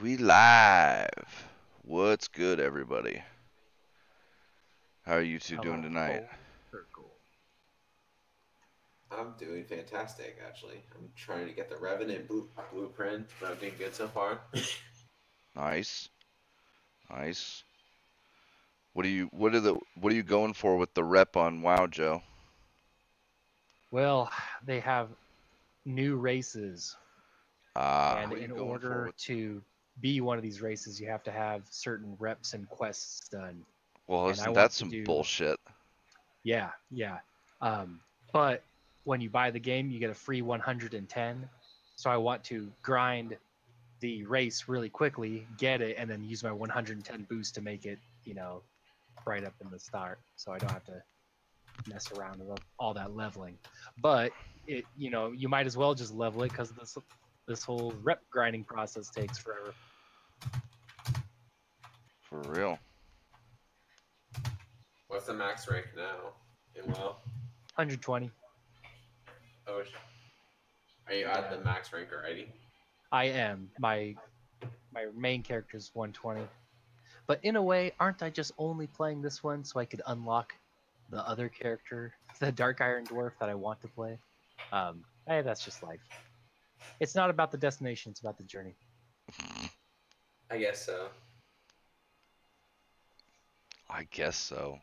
We live. What's good, everybody? How are you two doing Hello, tonight? full circle. I'm doing fantastic, actually. I'm trying to get the Revenant blueprint, but I'm doing good so far. Nice, nice. What are you going for with the rep on WoW, Joe? Well, they have new races, and What are you in going for order with? to be one of these races, you have to have certain reps and quests done. Well, And I isn't that want to some do, bullshit? yeah. But when you buy the game, you get a free 110. So I want to grind the race really quickly, get it, and then use my 110 boost to make it, right up in the start. So I don't have to mess around with all that leveling. But you might as well just level it because this whole rep grinding process takes forever. For real. What's the max rank now? In WoW? 120. Oh, are you at the max rank already? I am. My main character is 120. But in a way, aren't I just only playing this one so I could unlock the other character, the Dark Iron Dwarf that I want to play? Hey, that's just life. It's not about the destination; it's about the journey. I guess so. I guess so.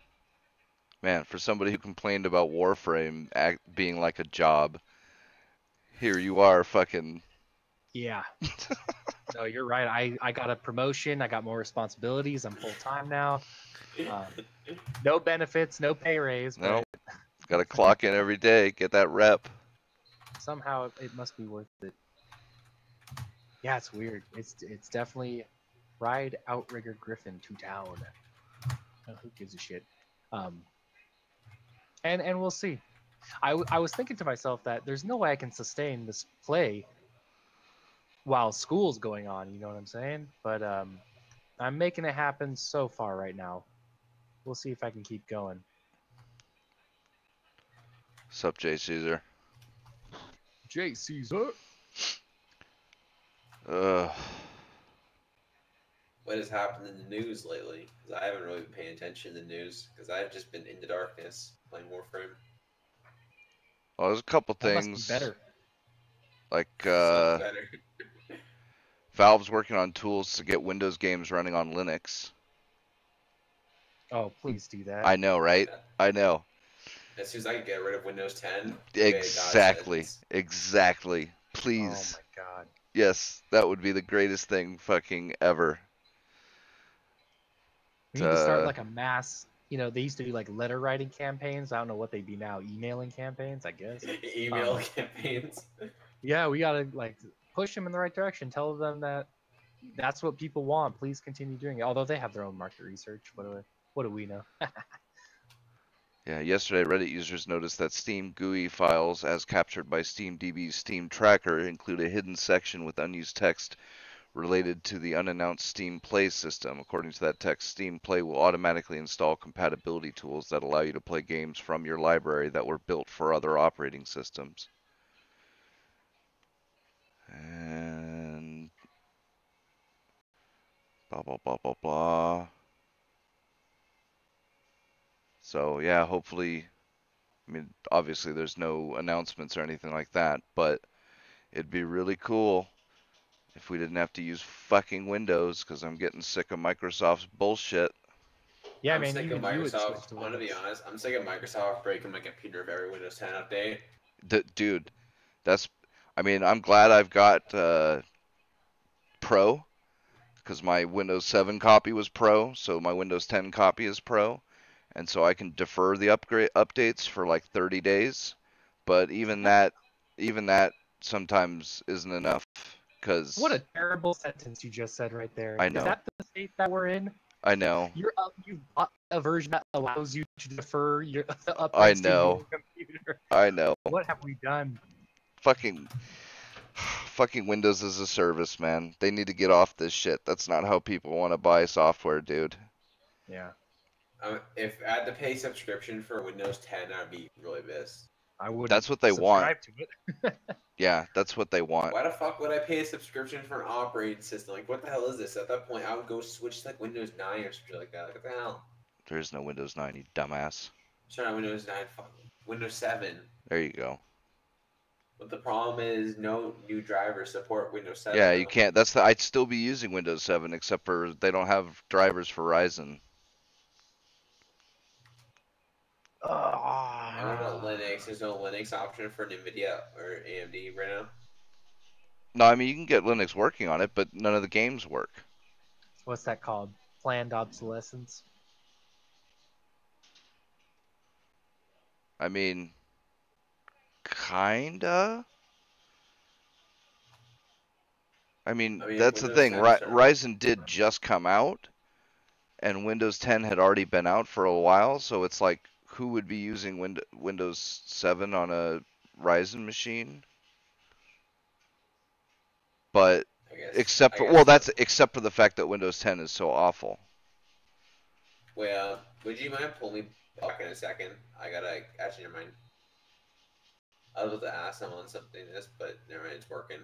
Man, for somebody who complained about Warframe being like a job, here you are fucking. Yeah. No, you're right. I got a promotion. I got more responsibilities. I'm full time now. No benefits, no pay raise, No, but got to clock in every day, get that rep. somehow it must be worth it. Yeah, it's weird. It's definitely ride Outrigger Griffin to town. Oh, who gives a shit? Um, and we'll see. I was thinking to myself that there's no way I can sustain this play while school's going on. You know what I'm saying? But I'm making it happen so far right now. We'll see if I can keep going. Sup, Jay Caesar? Jay Caesar. Ugh. What has happened in the news lately? Because I haven't really been paying attention to the news, because I've just been in the darkness playing Warframe. Well, there's a couple That must be things better. like Something better. Valve's working on tools to get Windows games running on Linux. Oh, please do that. I know, right? I know. As soon as I can get rid of Windows 10, obey a Exactly. sentence. Exactly. Oh Please. my god. Yes, that would be the greatest thing fucking ever. We need to start like a mass. They used to do like letter writing campaigns. I don't know what they'd be now. Emailing campaigns, I guess. Email campaigns. Yeah, we gotta like push them in the right direction. Tell them that that's what people want. Please continue doing it. Although they have their own market research. What do we know? Yeah, yesterday Reddit users noticed that Steam GUI files as captured by SteamDB's Steam Tracker include a hidden section with unused text related to the unannounced Steam Play system. According to that text, Steam Play will automatically install compatibility tools that allow you to play games from your library that were built for other operating systems. And blah, blah, blah, blah, blah. So, yeah, hopefully, I mean, obviously there's no announcements or anything like that, but it'd be really cool if we didn't have to use fucking Windows, because I'm getting sick of Microsoft's bullshit. Yeah, I'm man. sick of Even you would switch Microsoft. to I want to be Windows. honest. I'm sick of Microsoft breaking my computer for every Windows 10 update. Dude, that's, I mean, I'm glad I've got Pro, because my Windows 7 copy was Pro, so my Windows 10 copy is Pro, and so I can defer the upgrade updates for like 30 days. But even that sometimes isn't enough, because What a terrible sentence you just said right there. I Is know, that the state that we're in? I know, You bought a version that allows you to defer your the I updates to know, your computer. I know. What have we done? Fucking fucking Windows as a service, man. They need to get off this shit. That's not how people want to buy software, dude. Yeah. If I had to pay subscription for Windows 10, I'd be really pissed. I wouldn't. That's what they want. subscribe to it. Yeah, that's what they want. Why the fuck would I pay a subscription for an operating system? Like, what the hell is this? At that point, I would go switch to like Windows 9 or something like that. Like, what the hell? There is no Windows 9, you dumbass. Sorry, not Windows 9. Fuck. Windows 7. There you go. But the problem is, no new drivers support Windows 7. Yeah, though. you can't. I'd still be using Windows 7, except for they don't have drivers for Ryzen. I don't know Linux. There's no Linux option for NVIDIA or AMD right now. No, I mean, you can get Linux working on it, but none of the games work. What's that called? Planned obsolescence. I mean, kinda. I mean, that's the Windows thing. 10 started- Ryzen did just come out, and Windows 10 had already been out for a while, so it's like, who would be using Windows 7 on a Ryzen machine? But I guess. except I for guess. that's except for the fact that Windows 10 is so awful. Well, would you mind pulling me back in a second? I gotta actually never mind. I was about to ask someone something this, but never mind, it's working.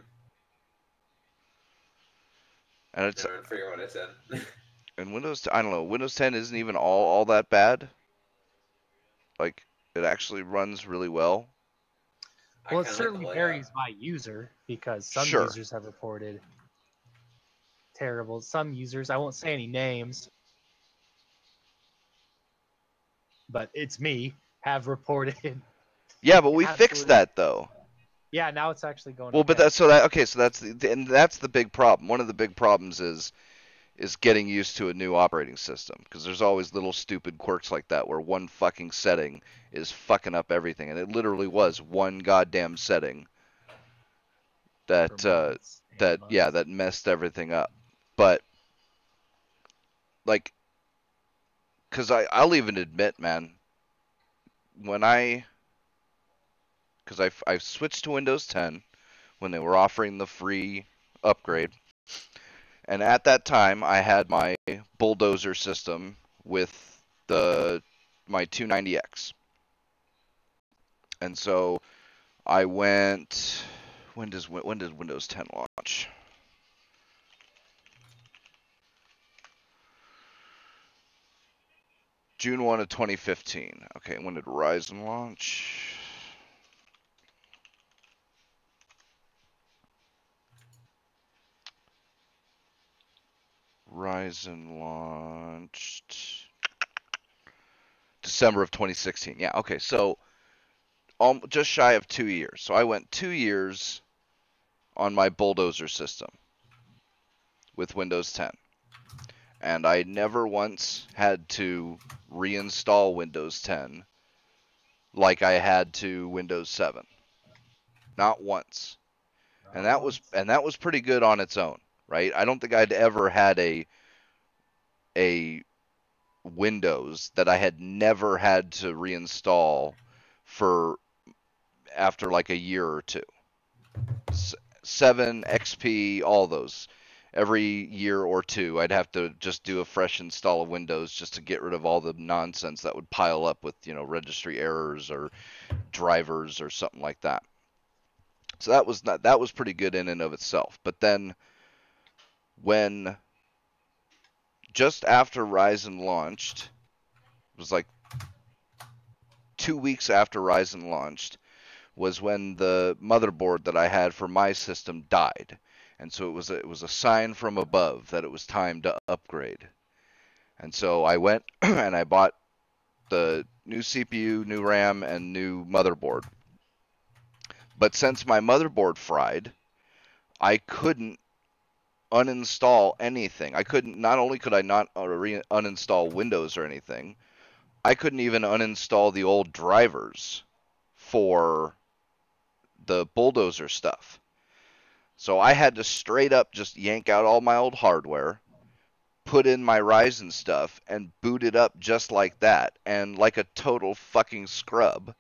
And it's Never mind, forget what I said. and I don't know, Windows 10 isn't even all that bad. Like, it actually runs really well. I Well, it kinda like certainly the layout. varies by user because some Sure. users have reported terrible. Some users, I won't say any names, but it's me, have reported. Yeah, but we fixed Absolutely. that though. Yeah, now it's actually going. Well, but okay. that's the big problem. One of the big problems is getting used to a new operating system, because there's always little stupid quirks like that where one fucking setting is fucking up everything, and it literally was one goddamn setting that For months and months. that messed everything up. But like, because I'll even admit, man, when I switched to Windows 10 when they were offering the free upgrade. And at that time, I had my Bulldozer system with my 290X. And so I went. When did Windows 10 launch? June 1 of 2015. Okay, when did Ryzen launch? Ryzen launched December of 2016. Yeah, okay, so just shy of 2 years. So I went 2 years on my Bulldozer system with Windows 10. And I never once had to reinstall Windows 10 like I had to Windows 7. Not once. And that was pretty good on its own, right? I don't think I'd ever had a Windows that I had never had to reinstall for after like a year or two. 7, XP, all those. Every year or two, I'd have to just do a fresh install of Windows just to get rid of all the nonsense that would pile up with, registry errors or drivers or something like that. So that was pretty good in and of itself. But then when just after Ryzen launched, it was like 2 weeks after Ryzen launched, was when the motherboard that I had for my system died. And so it was a sign from above that it was time to upgrade. And so I went and I bought the new CPU, new RAM, and new motherboard. But since my motherboard fried, I couldn't uninstall anything. Not only could I not uninstall Windows or anything, I couldn't even uninstall the old drivers for the Bulldozer stuff. So I had to straight up just yank out all my old hardware, put in my Ryzen stuff, and boot it up just like that. And like a total fucking scrub,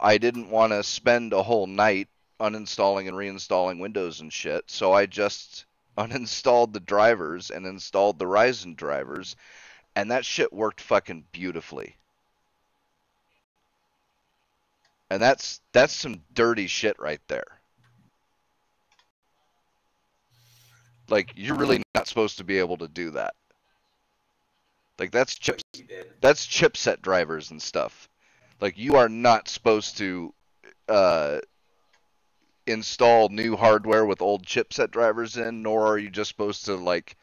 I didn't want to spend a whole night uninstalling and reinstalling Windows and shit, so I just uninstalled the drivers and installed the Ryzen drivers, and that shit worked fucking beautifully. And that's some dirty shit right there. Like, you're really not supposed to be able to do that. Like, that's chipset drivers and stuff. Like, you are not supposed to install new hardware with old chipset drivers in, nor are you just supposed to, like,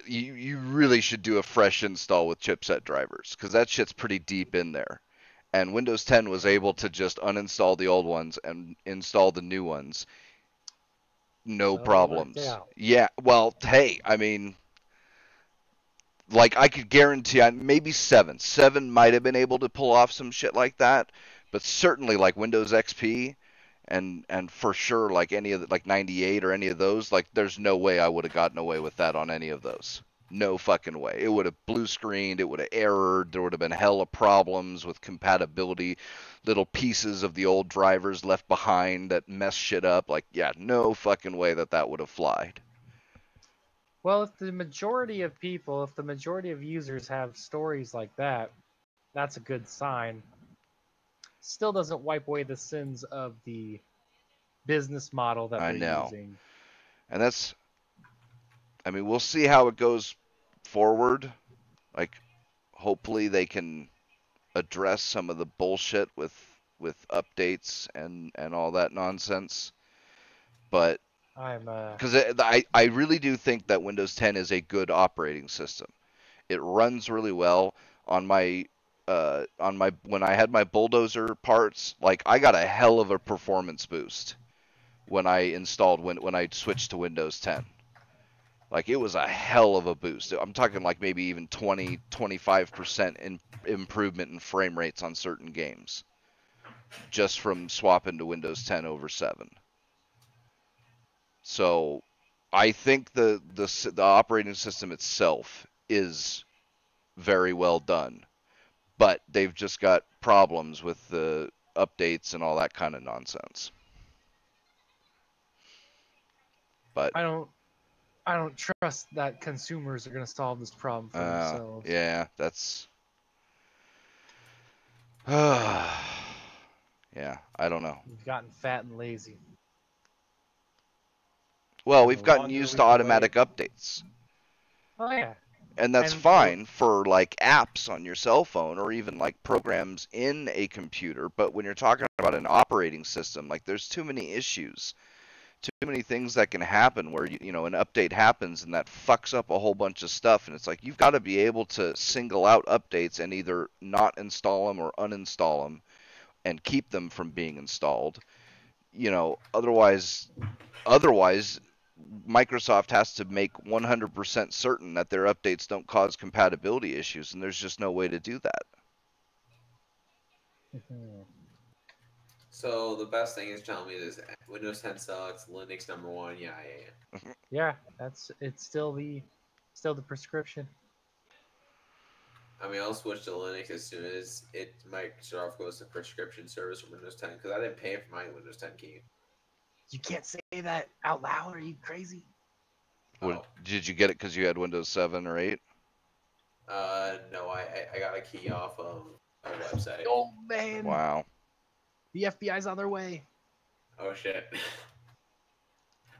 you really should do a fresh install with chipset drivers, because that shit's pretty deep in there. And Windows 10 was able to just uninstall the old ones and install the new ones. No problems. Yeah, well, hey, I mean, like, I could guarantee maybe 7. 7 might have been able to pull off some shit like that, but certainly like Windows XP and for sure like any of the, like 98 or any of those, like there's no way I would have gotten away with that on any of those. No fucking way. It would have blue screened, it would have errored, there would have been hella problems with compatibility, little pieces of the old drivers left behind that mess shit up. Like, yeah, no fucking way that would have flied. Well, if the majority of people, if the majority of users have stories like that, that's a good sign. Still doesn't wipe away the sins of the business model that they're using. And that's, I mean, we'll see how it goes forward. Like, hopefully they can address some of the bullshit with updates and all that nonsense. But because I really do think that Windows 10 is a good operating system. It runs really well on my when I had my Bulldozer parts. Like, I got a hell of a performance boost when I switched to Windows 10. Like, it was a hell of a boost. I'm talking like maybe even 20-25% improvement in frame rates on certain games just from swapping to Windows 10 over 7. So I think the operating system itself is very well done, but they've just got problems with the updates and all that kind of nonsense. But I don't trust that consumers are going to solve this problem for themselves. Yeah, that's yeah, I don't know. We've gotten fat and lazy. Well, we've gotten used to automatic updates. Oh, yeah. And that's fine for like apps on your cell phone or even like programs in a computer. But when you're talking about an operating system, like, there's too many issues, too many things that can happen where, you know, an update happens and that fucks up a whole bunch of stuff. And it's like, you've got to be able to single out updates and either not install them or uninstall them and keep them from being installed. You know, otherwise Microsoft has to make 100% certain that their updates don't cause compatibility issues, and there's just no way to do that. So the best thing is telling me is Windows 10 sucks, Linux #1. Yeah. Yeah, it's still the prescription. I mean, I'll switch to Linux as soon as Microsoft goes to prescription service for Windows 10, because I didn't pay for my Windows 10 key. You can't say that out loud. Are you crazy? Did you get it because you had Windows 7 or 8? No, I got a key off of a website. Oh, man. Wow. The FBI's on their way. Oh, shit.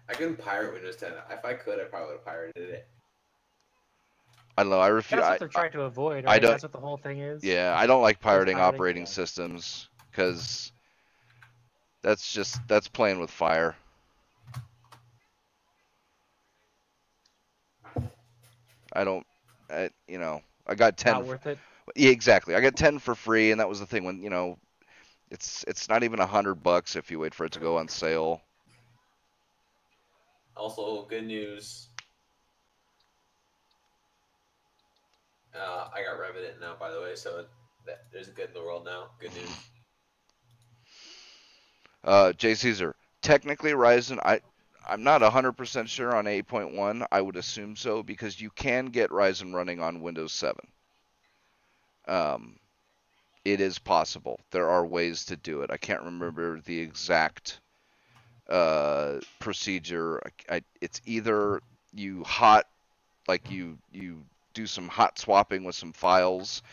I couldn't pirate Windows 10. If I could, I probably would have pirated it. I don't know. I refuse. That's what they're trying to avoid, right? That's what the whole thing is. Yeah, I don't like pirating operating systems because that's playing with fire. I got 10. Not worth it. Yeah, exactly. I got 10 for free, and that was the thing when, you know, it's not even $100 if you wait for it to go on sale. Also, good news. I got Revenant now, by the way, so there's good in the world now. Good news. Jay Caesar, technically Ryzen, I'm not 100% sure on 8.1. I would assume so because you can get Ryzen running on Windows 7. It is possible. There are ways to do it. I can't remember the exact procedure. It's either you do some hot swapping with some files,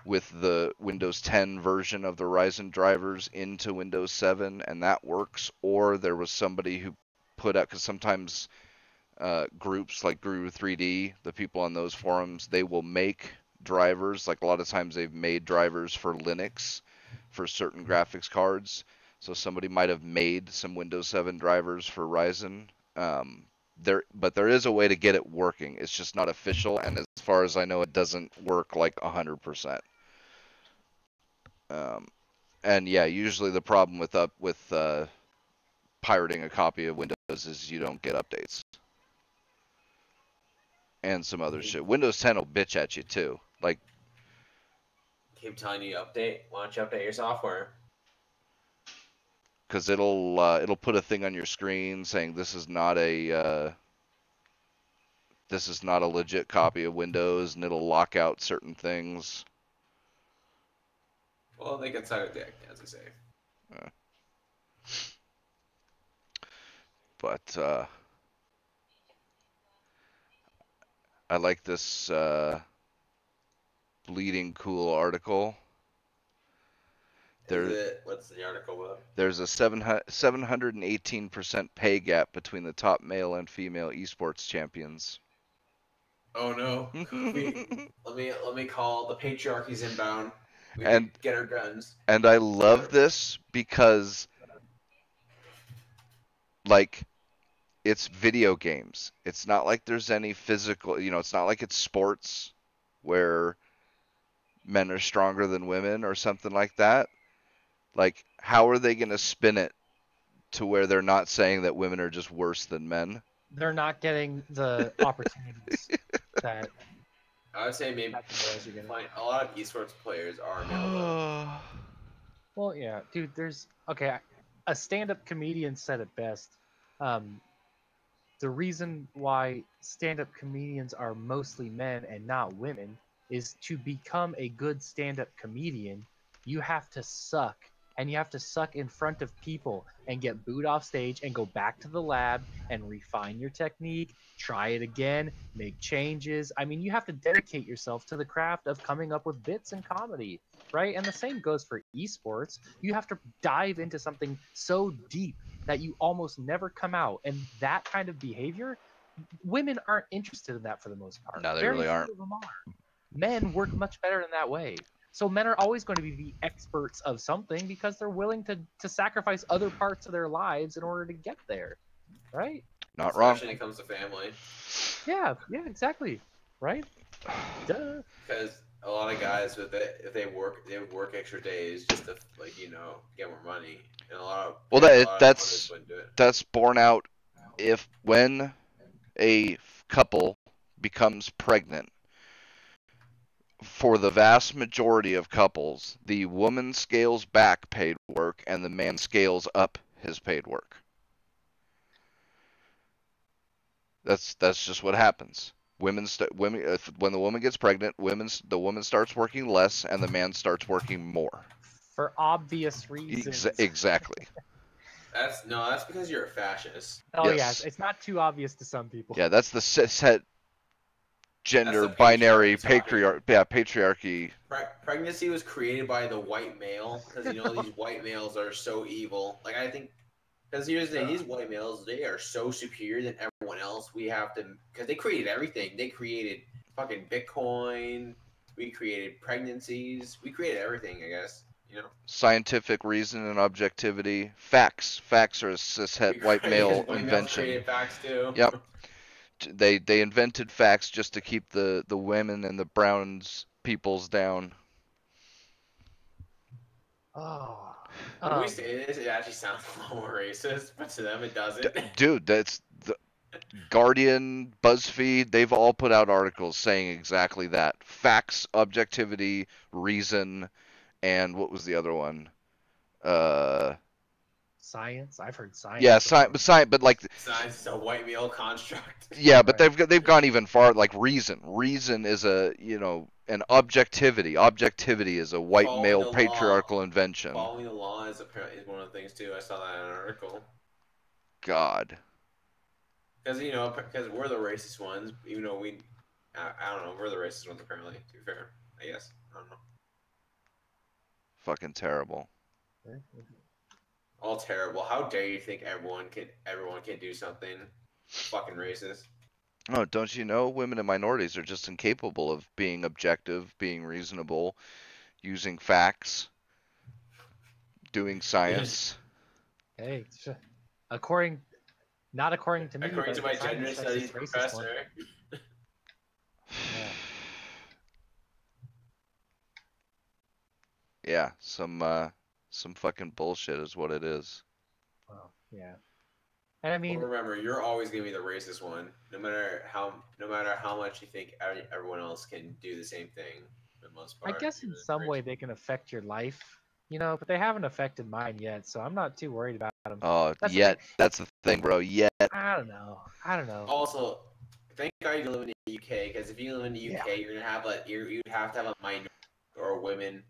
with the Windows 10 version of the Ryzen drivers into Windows 7, and that works. Or there was somebody who put out, because sometimes groups like Guru 3D, the people on those forums, they will make drivers. Like a lot of times they've made drivers for Linux for certain graphics cards. So somebody might have made some Windows 7 drivers for Ryzen. But there is a way to get it working. It's just not official, and as far as I know, it doesn't work like 100%. And yeah, usually the problem with pirating a copy of Windows is you don't get updates and some other shit. Windows 10 will bitch at you too. Like, keep telling you update. Why don't you update your software? because it'll put a thing on your screen saying this is not a legit copy of Windows, and it'll lock out certain things. Well, they can suck it, as I say. But I like this Bleeding Cool article. What's the article about? There's a 718% pay gap between the top male and female esports champions. Oh no! let me call the patriarchy's inbound. We And can get our guns. And I love this because, like, it's video games. It's not like there's any physical, it's not like it's sports where men are stronger than women or something like that. Like, how are they going to spin it to where they're not saying that women are just worse than men? They're not getting the opportunities that. I would say maybe a lot of esports players are male. Well, yeah, dude. A stand-up comedian said it best. The reason why stand-up comedians are mostly men and not women is to become a good stand-up comedian, you have to suck. And you have to suck in front of people and get booed off stage and go back to the lab and refine your technique, try it again, make changes. I mean, you have to dedicate yourself to the craft of coming up with bits and comedy, right? And the same goes for esports. You have to dive into something so deep that you almost never come out. And that kind of behavior, women aren't interested in that for the most part. No, they really aren't. Few of them are. Men work much better in that way. So men are always going to be the experts of something because they're willing to sacrifice other parts of their lives in order to get there, right? Not wrong. Especially when it comes to family. Yeah, exactly, right? Duh. Because a lot of guys, if they work extra days just to get more money, and a lot of that's borne out when a couple becomes pregnant. For the vast majority of couples, the woman scales back paid work and the man scales up his paid work. That's just what happens. When the woman gets pregnant, the woman starts working less and the man starts working more. For obvious reasons. Exactly. That's because you're a fascist. Oh yes, it's not too obvious to some people. Yeah, that's the set gender binary patriarchy. Pregnancy was created by the white male because these white males are so evil. Like I think, because here's the thing: these white males, they are so superior than everyone else. We have to, because they created everything. They created fucking Bitcoin. We created pregnancies. We created everything. I guess Scientific reason and objectivity. Facts are a cishet white male invention. Created facts too. Yep. They invented facts just to keep the women and the browns peoples down. Oh. When we say this, it actually sounds a little more racist, but to them it doesn't. Dude, that's the Guardian, BuzzFeed, they've all put out articles saying exactly that. Facts, objectivity, reason, and what was the other one? Science. I've heard science. Yeah, science, but like science is a white male construct. Yeah, but they've gone even far. Like reason is an objectivity. Objectivity is a white male patriarchal invention. Following the law is one of the things too. I saw that in an article. God. Because we're the racist ones, even though I don't know, we're the racist ones apparently. To be fair, I guess I don't know. Fucking terrible. All terrible. How dare you think everyone can do something? Fucking racist. Oh, don't you know women and minorities are just incapable of being objective, being reasonable, using facts, doing science. Hey, not according to me, According but to my it's not gender a studies sexist, racist professor. one. Yeah. Yeah, some fucking bullshit is what it is. Well, yeah. And I But mean, remember, you're always gonna be the racist one, no matter how much you think everyone else can do the same thing. For the most I part, guess you're in the some way racist. they can affect your life, but they haven't affected mine yet, so I'm not too worried about them. Oh, That's the thing. yet. That's the thing, bro. Yet. I don't know. Also, thank God you live in the UK, because if you live in the Yeah. UK, you'd have to have a minority or women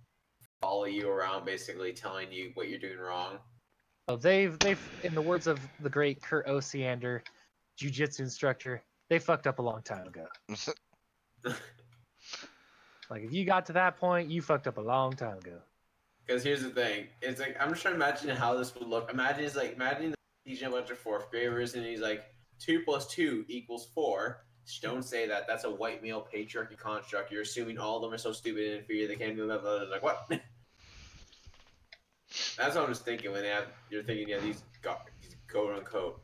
follow you around, basically telling you what you're doing wrong. Oh, they've in the words of the great Kurt Osiander, jiu-jitsu instructor, they fucked up a long time ago. Like if you got to that point, you fucked up a long time ago. Because here's the thing, it's like I'm just trying to imagine how this would look. Imagine teaching a bunch of fourth graders, and he's like 2 + 2 = 4. Just don't say that. That's a white male patriarchy construct. You're assuming all of them are so stupid and inferior they can't do that. Like what? That's what I'm just thinking when you're thinking these quote unquote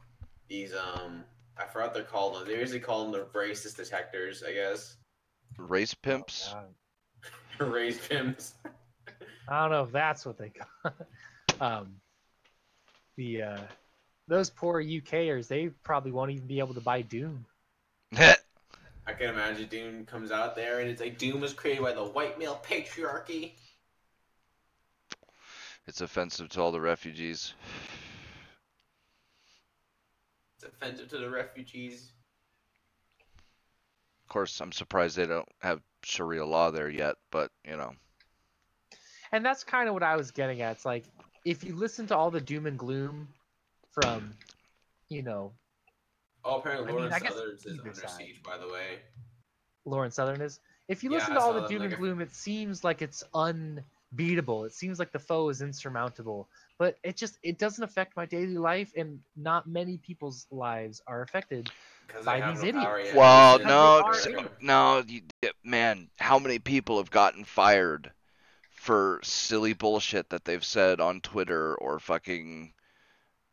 these I forgot they're called. They usually call them the racist detectors, I guess. Race pimps. Race pimps. I don't know if that's what they call. Those poor UKers, they probably won't even be able to buy Doom. I can imagine Doom comes out there and it's like Doom was created by the white male patriarchy. It's offensive to all the refugees. It's offensive to the refugees. Of course, I'm surprised they don't have Sharia law there yet, but And that's kind of what I was getting at. It's like if you listen to all the doom and gloom from, Oh, apparently Lawrence I guess Southern is either under side. siege, by the way. Lawrence Southern is. If you Yeah, listen I to all saw the that, doom like, and gloom, it seems like it's unbeatable. It seems like the foe is insurmountable. But it doesn't affect my daily life, and not many people's lives are affected because by they have these no power idiots. yet. well, Because no, they are idiots. no, man, how many people have gotten fired for silly bullshit that they've said on Twitter or fucking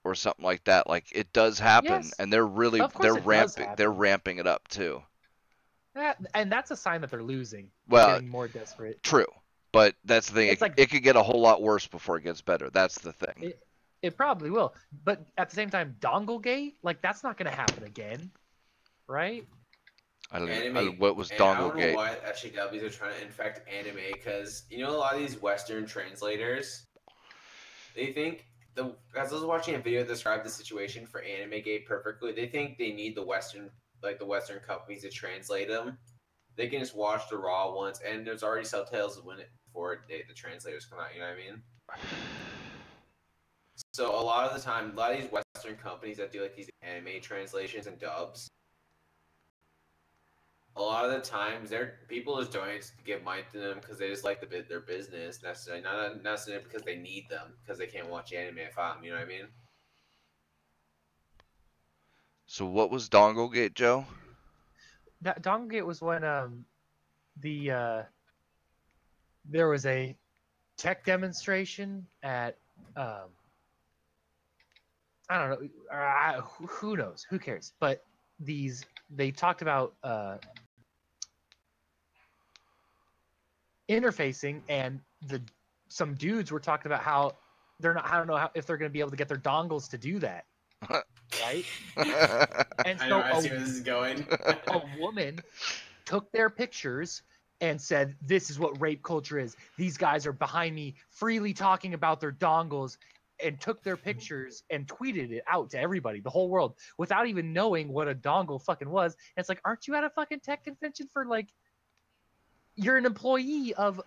or something like that? Like it does happen, Yes, and they're of course it does happen. they're ramping it up too. And that's a sign that they're losing. Well, Getting more desperate. True, but that's the thing. It's like It could get a whole lot worse before it gets better. That's the thing. it probably will. But at the same time, Donglegate, like that's not going to happen again, right? What was and I don't know Donglegate? why SJWs are trying to infect anime, because a lot of these Western translators, they think as I was watching a video that described the situation for Anime Gate perfectly, they think they need the Western companies to translate them. They can just watch the raw ones, and there's already subtitles before the translators come out. You know what I mean? So a lot of the time, a lot of these Western companies that do like these anime translations and dubs, a lot of the times people just donate to give money to them because they just like their business, necessarily not necessarily because they need them, because they can't watch anime at home. You know what I mean? So what was Donglegate, Joe? That Donglegate was when there was a tech demonstration at I don't know, who knows, who cares? But they talked about interfacing, and some dudes were talking about how they're not. I don't know if they're going to be able to get their dongles to do that, right? And so I see where this is going. a woman took their pictures and said, "This is what rape culture is. These guys are behind me, freely talking about their dongles." And took their pictures and tweeted it out to everybody, the whole world, without even knowing what a dongle fucking was. And it's like, aren't you at a fucking tech convention for like? You're an employee of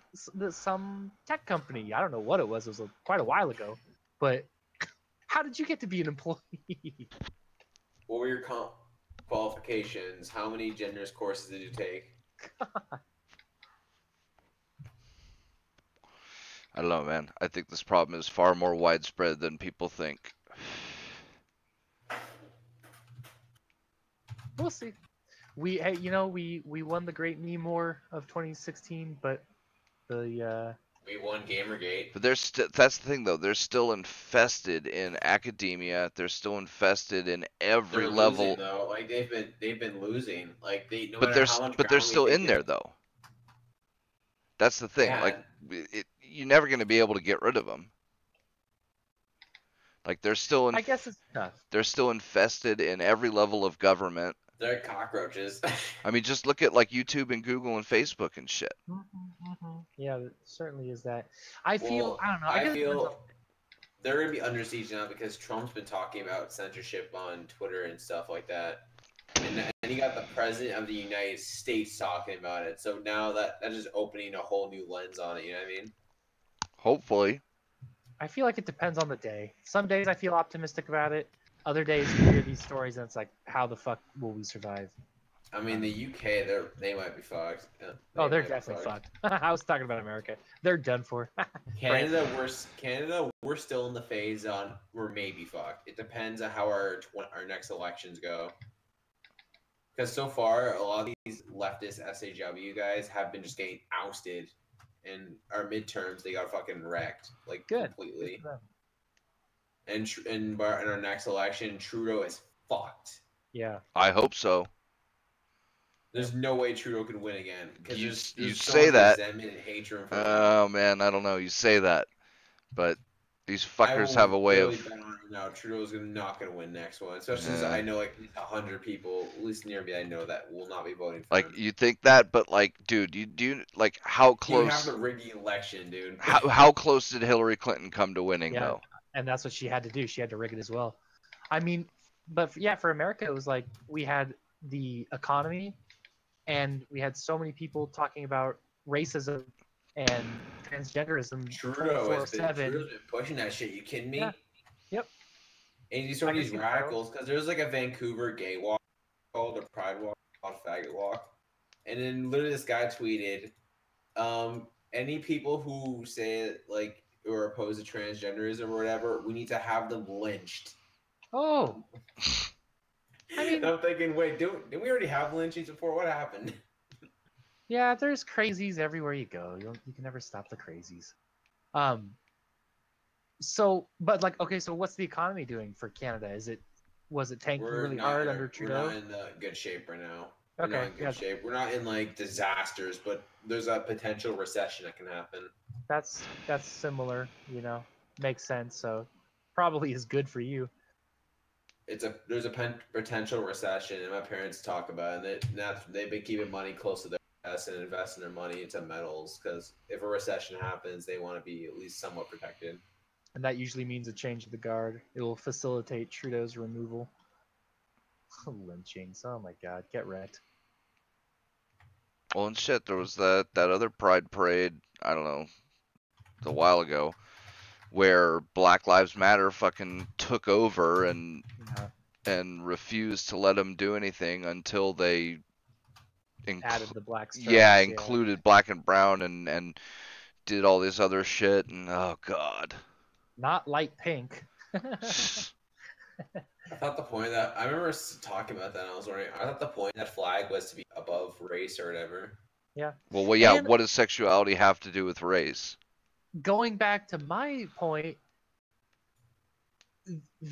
some tech company. I don't know what it was. It was quite a while ago. But how did you get to be an employee? What were your qualifications? How many genders courses did you take? I don't know, man. I think this problem is far more widespread than people think. We'll see. We won the Great Meme War of 2016, but the We won Gamergate. But that's the thing, though. They're still infested in academia. They're still infested in every They're level. losing though. Like they've been losing. Like no But matter how much they're ground we still take in there, though. That's the thing. Yeah. Like, you're never going to be able to get rid of them. Like, I guess it's tough. they're still infested in every level of government. They're cockroaches. I mean, just look at like YouTube and Google and Facebook and shit. Yeah, it certainly is that. I feel Well, I don't know. I guess it depends feel they're gonna be under siege now because Trump's been talking about censorship on Twitter and stuff like that. And you got the president of the United States talking about it. So now that's just opening a whole new lens on it. You know what I mean? Hopefully. I feel like it depends on the day. Some days I feel optimistic about it. Other days you hear these stories and it's like, how the fuck will we survive? I mean, the UK, they might be fucked. They're definitely fucked. I was talking about America. They're done for. Canada, we're still in the phase on we're maybe fucked. It depends on how our next elections go. Because so far, a lot of these leftist SAW guys have been just getting ousted, and our midterms they got fucking wrecked, like Good. completely. And in our next election, Trudeau is fucked. Yeah. I hope so. There's no way Trudeau could win again. You There's so say much that. resentment and hatred for him. Oh man, I don't know. You say that, but these fuckers have a way of. bet on it right now. Trudeau's not gonna win next one, especially since I know like 100 people, at least near me, I know that will not be voting for him. You think that, but like, dude, you like how close? You have to rig the election, dude. How close did Hillary Clinton come to winning though? And that's what she had to do. She had to rig it as well. I mean, but yeah, for America, it was like we had the economy, and we had so many people talking about racism and transgenderism. Trudeau has been pushing that shit. You kidding me? Yeah. Yep. And these are these radicals because there's like a Vancouver gay walk called a Pride Walk, called Faggot Walk, and then literally this guy tweeted, any people who say like or opposed to transgenderism or whatever, we need to have them lynched. Oh. I mean, I'm thinking, wait, didn't we already have lynchings before? What happened? Yeah, there's crazies everywhere you go. You can never stop the crazies. So, but like, okay, so what's the economy doing for Canada? Was it tanking really hard under Trudeau? We're not in good shape right now. Okay, We're not in good shape. We're not in like disasters, but there's a potential recession that can happen. That's similar, makes sense. So probably is good for you. There's a potential recession, and my parents talk about it. And they've been keeping money close to their chest and investing their money into metals because if a recession happens, they want to be at least somewhat protected. And that usually means a change of the guard. It will facilitate Trudeau's removal. Lynchings. Oh my God, get wrecked. Well, and shit, there was that other Pride parade, I don't know, a while ago, where Black Lives Matter fucking took over and refused to let them do anything until they added the black stripes. Yeah, included black and brown and did all this other shit, and oh God. Not light pink. I thought the point that I remember talking about that, and I was wondering, I thought the point that flag was to be above race or whatever. Yeah. Well, yeah. And what does sexuality have to do with race? Going back to my point,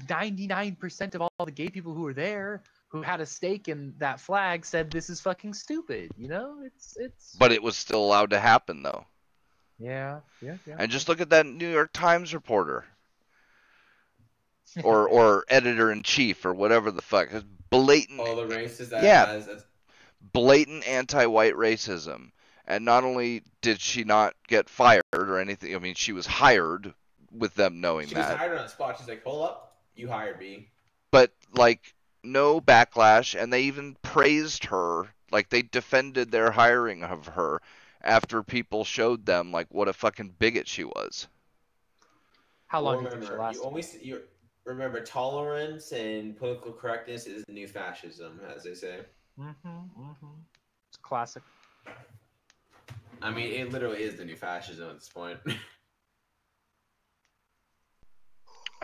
99% of all the gay people who were there, who had a stake in that flag, said this is fucking stupid. It's. But it was still allowed to happen, though. Yeah. And just look at that New York Times reporter. or editor-in-chief or whatever the fuck. It's blatant. Oh, the racist. Blatant anti-white racism. And not only did she not get fired or anything, I mean, she was hired with them knowing that. She was hired on the spot. She's like, hold up, you hired me. But, like, no backlash, and they even praised her. Like, they defended their hiring of her after people showed them, like, what a fucking bigot she was. How long did she last? You remember, tolerance and political correctness is the new fascism, as they say. It's classic. I mean, it literally is the new fascism at this point.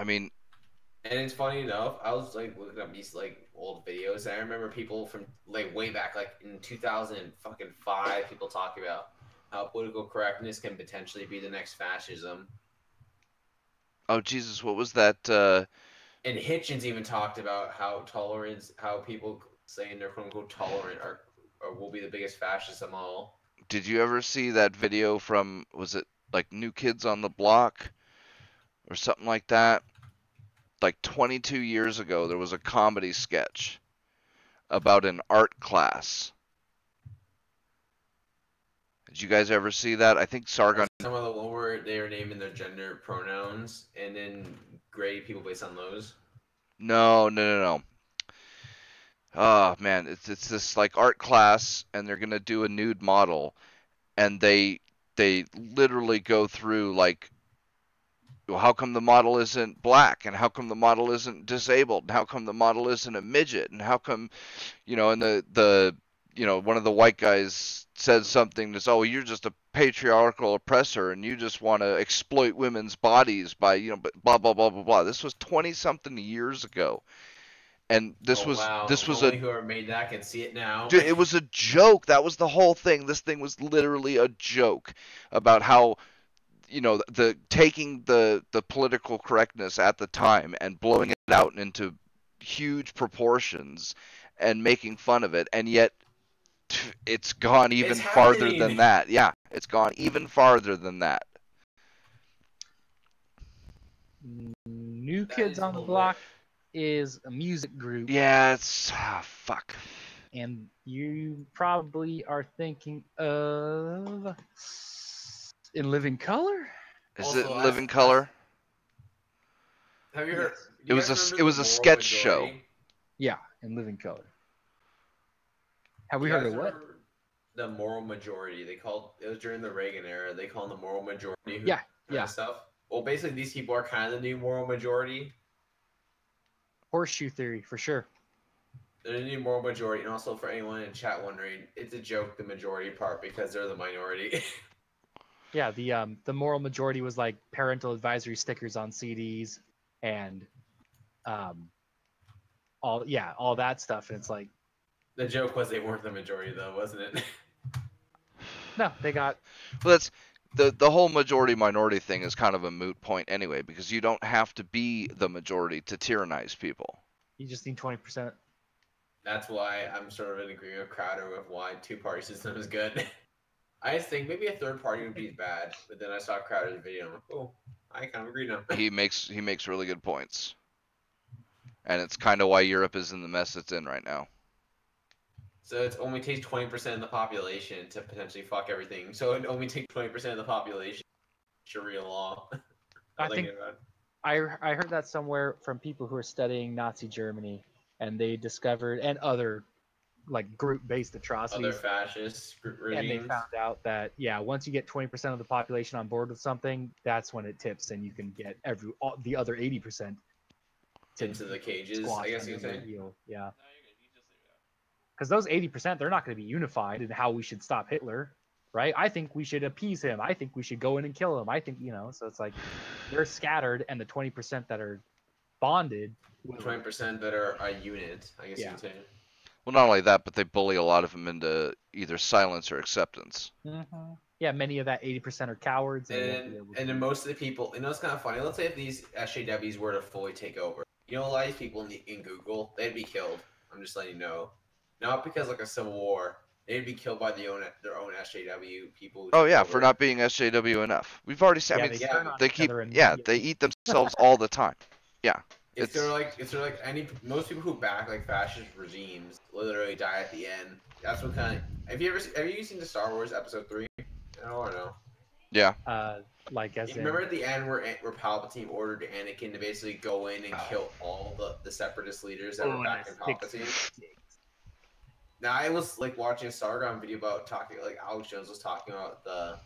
I mean, And it's funny enough, I was like looking up these like old videos, and I remember people from like way back, like in 2005, people talking about how political correctness can potentially be the next fascism. oh Jesus, what was that? And Hitchens even talked about how tolerance, how people saying they're quote unquote tolerant are will be the biggest fascists of all. Did you ever see that video from, was it like New Kids on the Block or something like that? Like 22 years ago, there was a comedy sketch about an art class. Did you guys ever see that? I think Sargon. Some of the one where they were naming their gender pronouns and then grade people based on those. No. Oh man, it's this like art class, and they're gonna do a nude model, and they literally go through like, well, how come the model isn't black, and how come the model isn't disabled, and how come the model isn't a midget, and how come, and the one of the white guys says something that's, oh, you're just a patriarchal oppressor and you just want to exploit women's bodies by blah blah blah blah blah. This was 20 something years ago, and this was Only whoever made that can see it now. Dude, it was a joke. That was the whole thing. This thing was literally a joke about how the taking the political correctness at the time and blowing it out into huge proportions and making fun of it, and yet it's gone even farther than that. Yeah, it's gone even farther than that. New Kids on the Block is a music group. Yeah, it's fuck. And you probably are thinking of In Living Color? Is also, it In Living Color? Have you heard? It was a sketch show. Yeah, In Living Color. Have we heard of what? The Moral Majority. It was during the Reagan era. They call them the Moral Majority. Yeah. Stuff. Well, basically, these people are kind of the new Moral Majority. Horseshoe theory, for sure. They're the new Moral Majority, and also for anyone in chat wondering, it's a joke, the majority part, because they're the minority. Yeah, the Moral Majority was like parental advisory stickers on CDs and all that stuff, and it's like, the joke was they weren't the majority, though, wasn't it? No, they got. Well, that's the whole majority-minority thing is kind of a moot point anyway, because you don't have to be the majority to tyrannize people. You just need 20%. That's why I'm sort of in agreement with Crowder with why two-party system is good. I just think maybe a third party would be bad, but then I saw Crowder's video and I'm like, oh, I kind of agree now. He makes really good points, and it's kind of why Europe is in the mess it's in right now. So it only takes 20% of the population to potentially fuck everything. So it only takes 20% of the population. Sharia law. I heard that somewhere from people who are studying Nazi Germany, and they discovered, and other like group-based atrocities, other fascist regimes. And they found out that once you get 20% of the population on board with something, that's when it tips, and you can get the other 80% into the cages. I guess you can say. Yeah. Because those 80%, they're not going to be unified in how we should stop Hitler, right? I think we should appease him. I think we should go in and kill him. I think, so it's like they're scattered, and the 20% that are bonded. 20% that are a unit, I guess you can say. Well, not only that, but they bully a lot of them into either silence or acceptance. Mm-hmm. Yeah, many of that 80% are cowards. And then most of the people, it's kind of funny. Let's say if these SJWs were to fully take over, a lot of these people in Google, they'd be killed. I'm just letting you know. Not because like a civil war, they'd be killed by their own SJW people. Oh yeah, for not being SJW enough. We've already said. They eat themselves all the time. Yeah. It's sort of like most people who back like fascist regimes literally die at the end. That's what kind of. Have you seen the Star Wars Episode 3? I don't know. Yeah. Remember at the end where Palpatine ordered Anakin to basically go in and kill all the separatist leaders that were back in Palpatine? Now I was like watching a Sargon video about Alex Jones was talking about the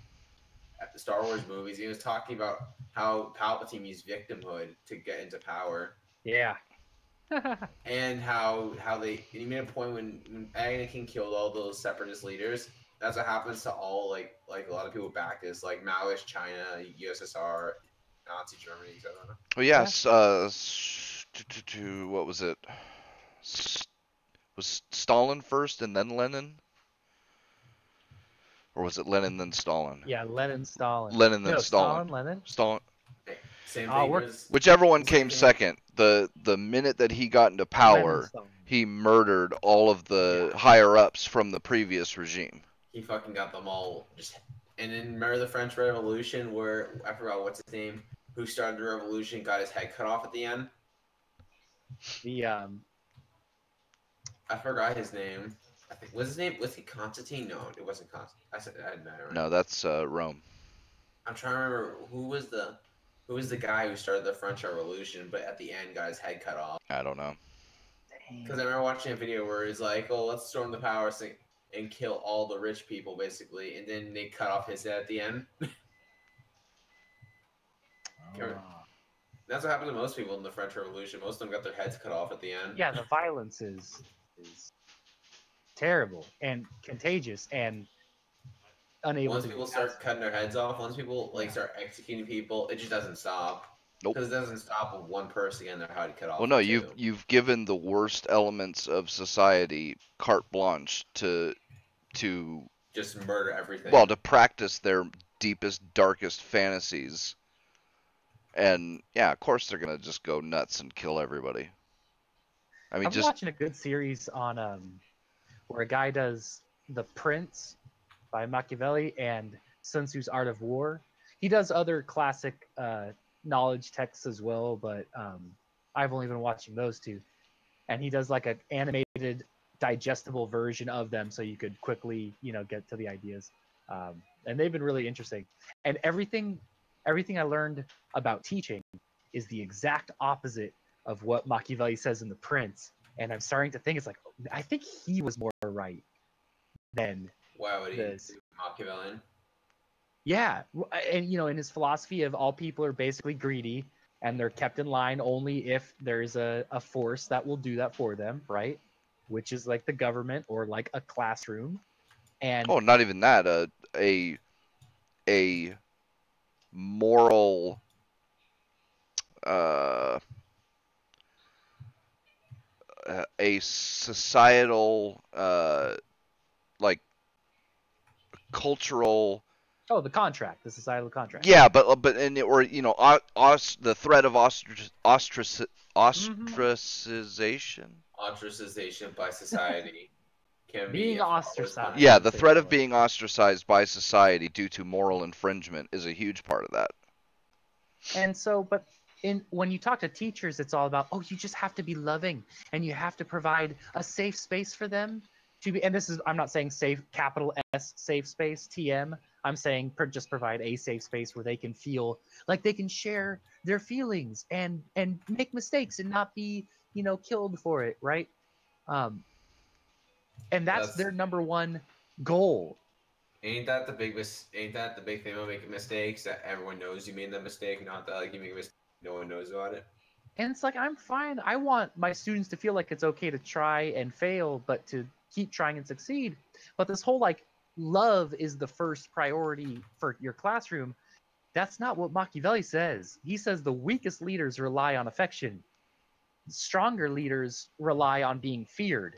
Star Wars movies. He was talking about how Palpatine used victimhood to get into power. Yeah. And how he made a point when Anakin killed all those separatist leaders. That's what happens to all like a lot of people back this like Maoist China, USSR, Nazi Germany. So I don't know. Oh yes. What was it? Was Stalin first and then Lenin, or was it Lenin then Stalin? Yeah, Lenin, Stalin. Lenin then No, Stalin. Stalin, Lenin. Stalin. Same Oh, thing. we're- It was Whichever one the same came thing. second. The minute that he got into Lenin, power, Stalin. he murdered all of the higher ups from the previous regime. He fucking got them all. And then remember the French Revolution where I forgot what's his name, who started the revolution, got his head cut off at the end. The I forgot his name. I think was he Constantine? No, it wasn't Constantine. I said I didn't know. Right? No, that's Rome. I'm trying to remember who was the guy who started the French Revolution, but at the end got his head cut off. I don't know. Because I remember watching a video where he's like, "Oh, let's storm the palace and kill all the rich people, basically," and then they cut off his head at the end. That's what happened to most people in the French Revolution. Most of them got their heads cut off at the end. Yeah, the violence is terrible and contagious and unable Once to. people start cutting their heads off, once people start executing people, it just doesn't stop. Nope. Because it doesn't stop with one person getting their head cut off. Well, no, too. you've given the worst elements of society carte blanche to just murder everything. well, to practice their deepest, darkest fantasies. And yeah, of course they're gonna just go nuts and kill everybody. I mean, I'm just watching a good series on where a guy does The Prince by Machiavelli and Sun Tzu's Art of War. He does other classic knowledge texts as well, but I've only been watching those two. And he does like an animated, digestible version of them, so you could quickly, get to the ideas. And they've been really interesting. And everything I learned about teaching is the exact opposite of what Machiavelli says in The Prince. And I'm starting to think it's like, I think he was more right than why would he this. do Machiavellian? Yeah, and in his philosophy of all people are basically greedy, and they're kept in line only if there's a force that will do that for them, right? Which is like the government or like a classroom. And oh, not even that. A moral a societal like cultural the contract, the societal contract. yeah, but the threat of ostracization. Ostracization by society can Being be ostracized. Yeah, the threat of being ostracized by society due to moral infringement is a huge part of that. And so, but when you talk to teachers, it's all about, you just have to be loving and you have to provide a safe space for them to be. And this is, I'm not saying safe, capital S, safe space, TM. I'm saying just provide a safe space where they can feel like they can share their feelings and make mistakes and not be, killed for it, right? And that's their number one goal. Ain't that the big thing about making mistakes? That everyone knows you made that mistake, not that you make a mistake, no one knows about it. And it's like, I'm fine. I want my students to feel like it's okay to try and fail, but to keep trying and succeed. But this whole love is the first priority for your classroom. That's not what Machiavelli says. He says the weakest leaders rely on affection. Stronger leaders rely on being feared.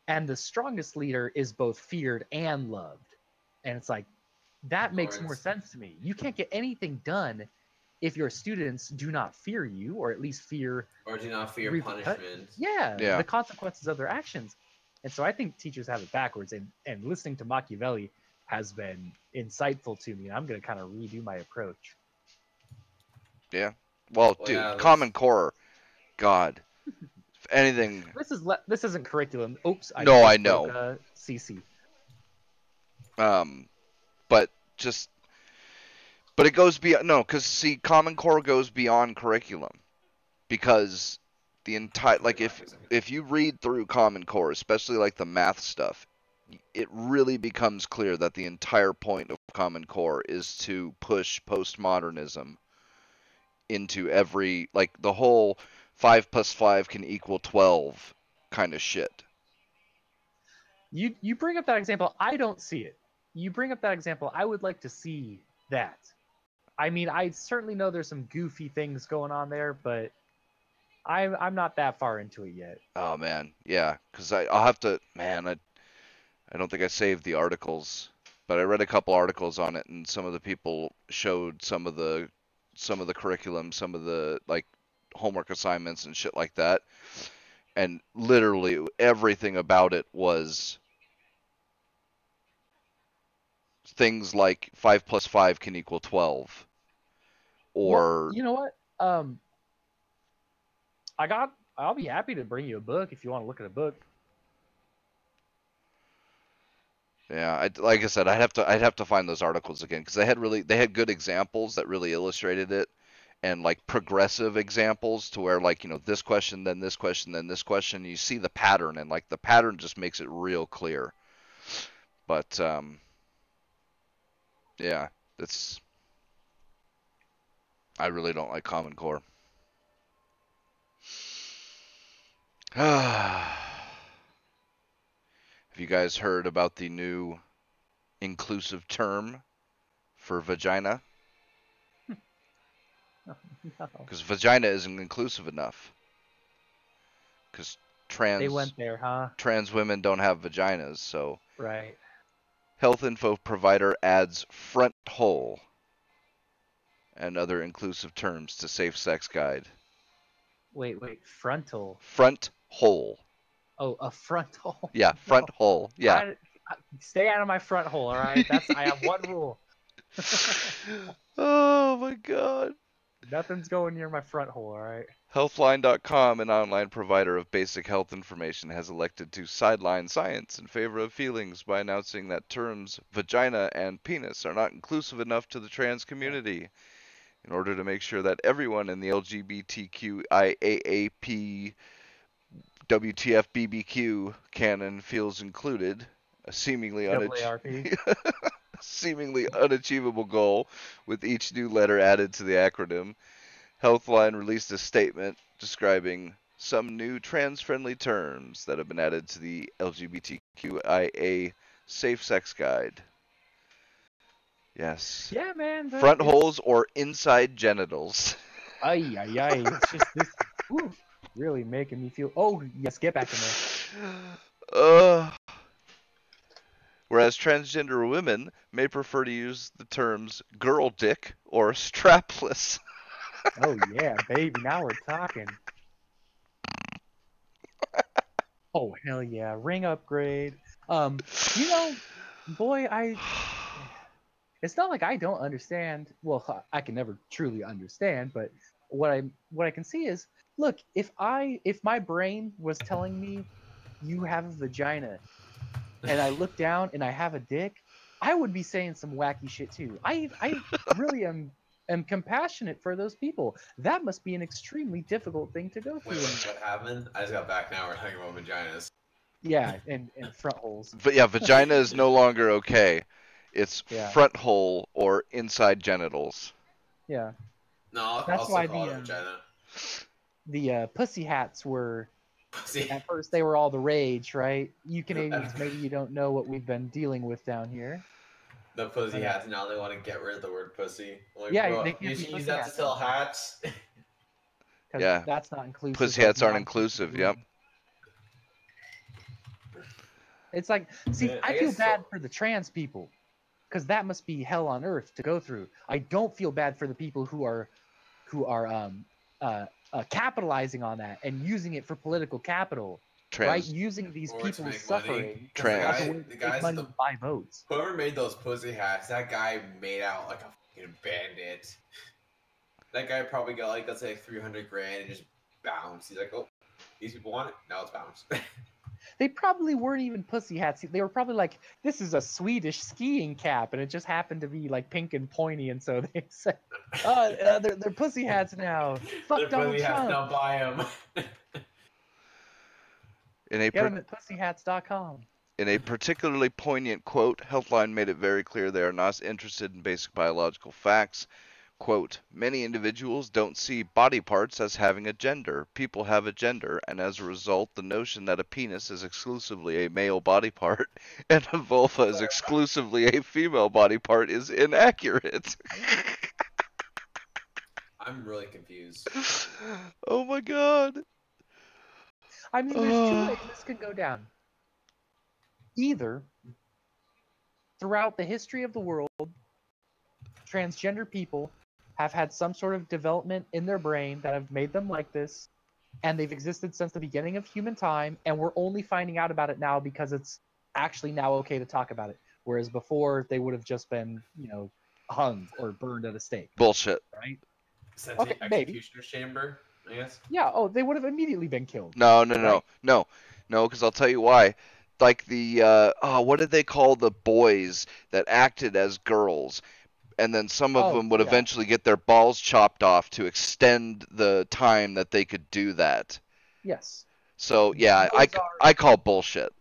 And the strongest leader is both feared and loved. And it's like, that makes more sense to me. You can't get anything done if your students do not fear you, or at least fear... Or do not fear punishment. Yeah, the consequences of their actions. And so I think teachers have it backwards. And listening to Machiavelli has been insightful to me. And I'm going to kind of redo my approach. Yeah. Well, dude, yeah, Common Core, God... anything. This isn't curriculum. Oops. I know. CC. But it goes beyond. No, because see, Common Core goes beyond curriculum, because the entire if you read through Common Core, especially the math stuff, it really becomes clear that the entire point of Common Core is to push postmodernism into every the whole 5 + 5 can equal 12 kind of shit. You bring up that example. I don't see it. You bring up that example. I would like to see that. I mean, I certainly know there's some goofy things going on there, but I'm not that far into it yet. Oh man, yeah, because I'll have to. Man, I don't think I saved the articles, but I read a couple articles on it, and some of the people showed some of the curriculum, some of the like homework assignments and shit like that, and literally everything about it was things like 5 plus 5 can equal 12, or Well, you know what? I'll be happy to bring you a book if you want to look at a book. yeah, like I said, I'd have to find those articles again because they had good examples that really illustrated it, and like progressive examples to where like this question, then this question, then this question. You see the pattern, and like the pattern just makes it real clear. But yeah, I really don't like Common Core. Have you guys heard about the new inclusive term for vagina? No. Because vagina isn't inclusive enough. Because They went there, huh? trans women don't have vaginas, so Right. health info provider adds front hole and other inclusive terms to safe sex guide. Wait, frontal. Front hole. Oh, a frontal. Yeah, front hole. Yeah. Stay out of my front hole, all right? I have one rule. Oh my god. Nothing's going near my front hole, all right? Healthline.com, an online provider of basic health information, has elected to sideline science in favor of feelings by announcing that terms vagina and penis are not inclusive enough to the trans community. In order to make sure that everyone in the LGBTQIAAP WTF BBQ canon feels included, a seemingly unachievable goal with each new letter added to the acronym, Healthline released a statement describing some new trans-friendly terms that have been added to the LGBTQIA Safe Sex Guide. Yes. Yeah, man. Front holes or inside genitals. Ay. It's just this. Ooh, really making me feel. Oh, yes, get back in there. Whereas transgender women may prefer to use the terms girl dick or strapless. Oh, yeah, baby. Now we're talking. Oh, hell yeah. Ring upgrade. Boy, it's not like I don't understand. Well, I can never truly understand, but what I can see is, look, if my brain was telling me you have a vagina and I look down and I have a dick, I would be saying some wacky shit too. I really am compassionate for those people. That must be an extremely difficult thing to go through. Wait, what happened? I just got back now. We're talking about vaginas. Yeah, and front holes. But yeah, vagina is no longer okay. It's Yeah. front hole or inside genitals. Yeah. No, That's I'll why still call it vagina. The pussy hats were, See, at first they were all the rage, right? You Canadians, maybe you don't know what we've been dealing with down here. the pussy hats, now they want to get rid of the word pussy. Like, Yeah, bro, they can't you be should pussy use that to hats. sell hats. 'Cause Yeah. that's not inclusive. Pussy of hats aren't non-inclusive inclusive, yep. It's like, see, Man, I I feel guess bad so. for the trans people, because that must be hell on earth to go through. I don't feel bad for the people who are capitalizing on that and using it for political capital, right? Using these Or to people's make suffering money. 'Cause Trans. as a way to the make guys money at to the buy votes. whoever made those pussy hats, that guy made out like a fucking bandit. That guy probably got like, let's say, 300 grand and just bounced. He's like, oh, these people want it, now it's bounced. They probably weren't even pussy hats. They were probably like, this is a Swedish skiing cap, and it just happened to be like pink and pointy, and so they said, they're pussy hats now. Fuck Their Donald pussy hats, Trump. now buy them. Get them at pussyhats.com. In a particularly poignant quote, Healthline made it very clear they are not interested in basic biological facts. Quote, many individuals don't see body parts as having a gender. People have a gender, and as a result, the notion that a penis is exclusively a male body part and a vulva is exclusively a female body part is inaccurate. I'm really confused. Oh my god. I mean, there's two ways this could go down. Either throughout the history of the world, transgender people have had some sort of development in their brain that have made them like this, and they've existed since the beginning of human time, and we're only finding out about it now because it's actually now okay to talk about it. Whereas before, they would have just been, hung or burned at a stake, Bullshit. right? Sent to Okay, the maybe. executioner's chamber, I guess. Yeah, oh, they would have immediately been killed. No, Right. because I'll tell you why. Like the what did they call the boys that acted as girls? And then some of them would yeah. eventually get their balls chopped off to extend the time that they could do that. Yes. So yeah, Those I call bullshit.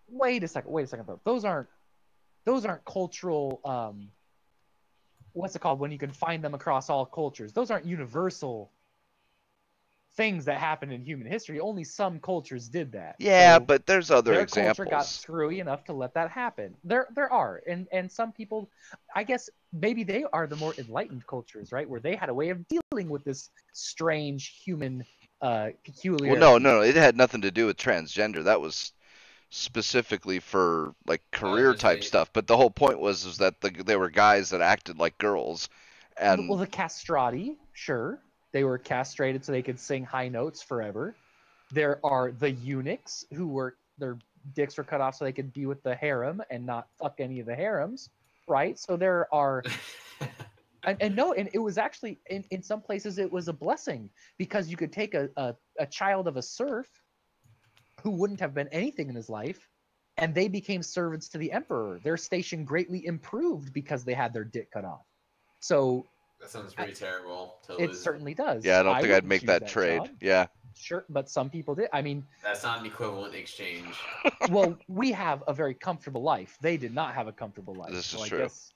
Wait a second though. Those aren't cultural what's it called when you can find them across all cultures? Those aren't universal things that happen in human history. Only some cultures did that. Yeah, So but there's other their examples. culture got screwy enough to let that happen. There are. And some people, I guess maybe they are the more enlightened cultures, right? Where they had a way of dealing with this strange human peculiarity. Well, no, it had nothing to do with transgender. That was specifically for like career type stuff. But the whole point was that they were guys that acted like girls. And well, the castrati, sure, they were castrated so they could sing high notes forever. There are the eunuchs who were their dicks were cut off so they could be with the harem and not fuck any of the harems, right? So there are. And it was actually in some places it was a blessing because you could take a child of a serf who wouldn't have been anything in his life, and they became servants to the emperor. Their station greatly improved because they had their dick cut off. So that sounds pretty terrible. It certainly does. Yeah, I don't think I'd wouldn't make choose that trade. job. Yeah. Sure, but some people did. I mean, that's not an equivalent exchange. Well, we have a very comfortable life. They did not have a comfortable life. This is so true. I guess,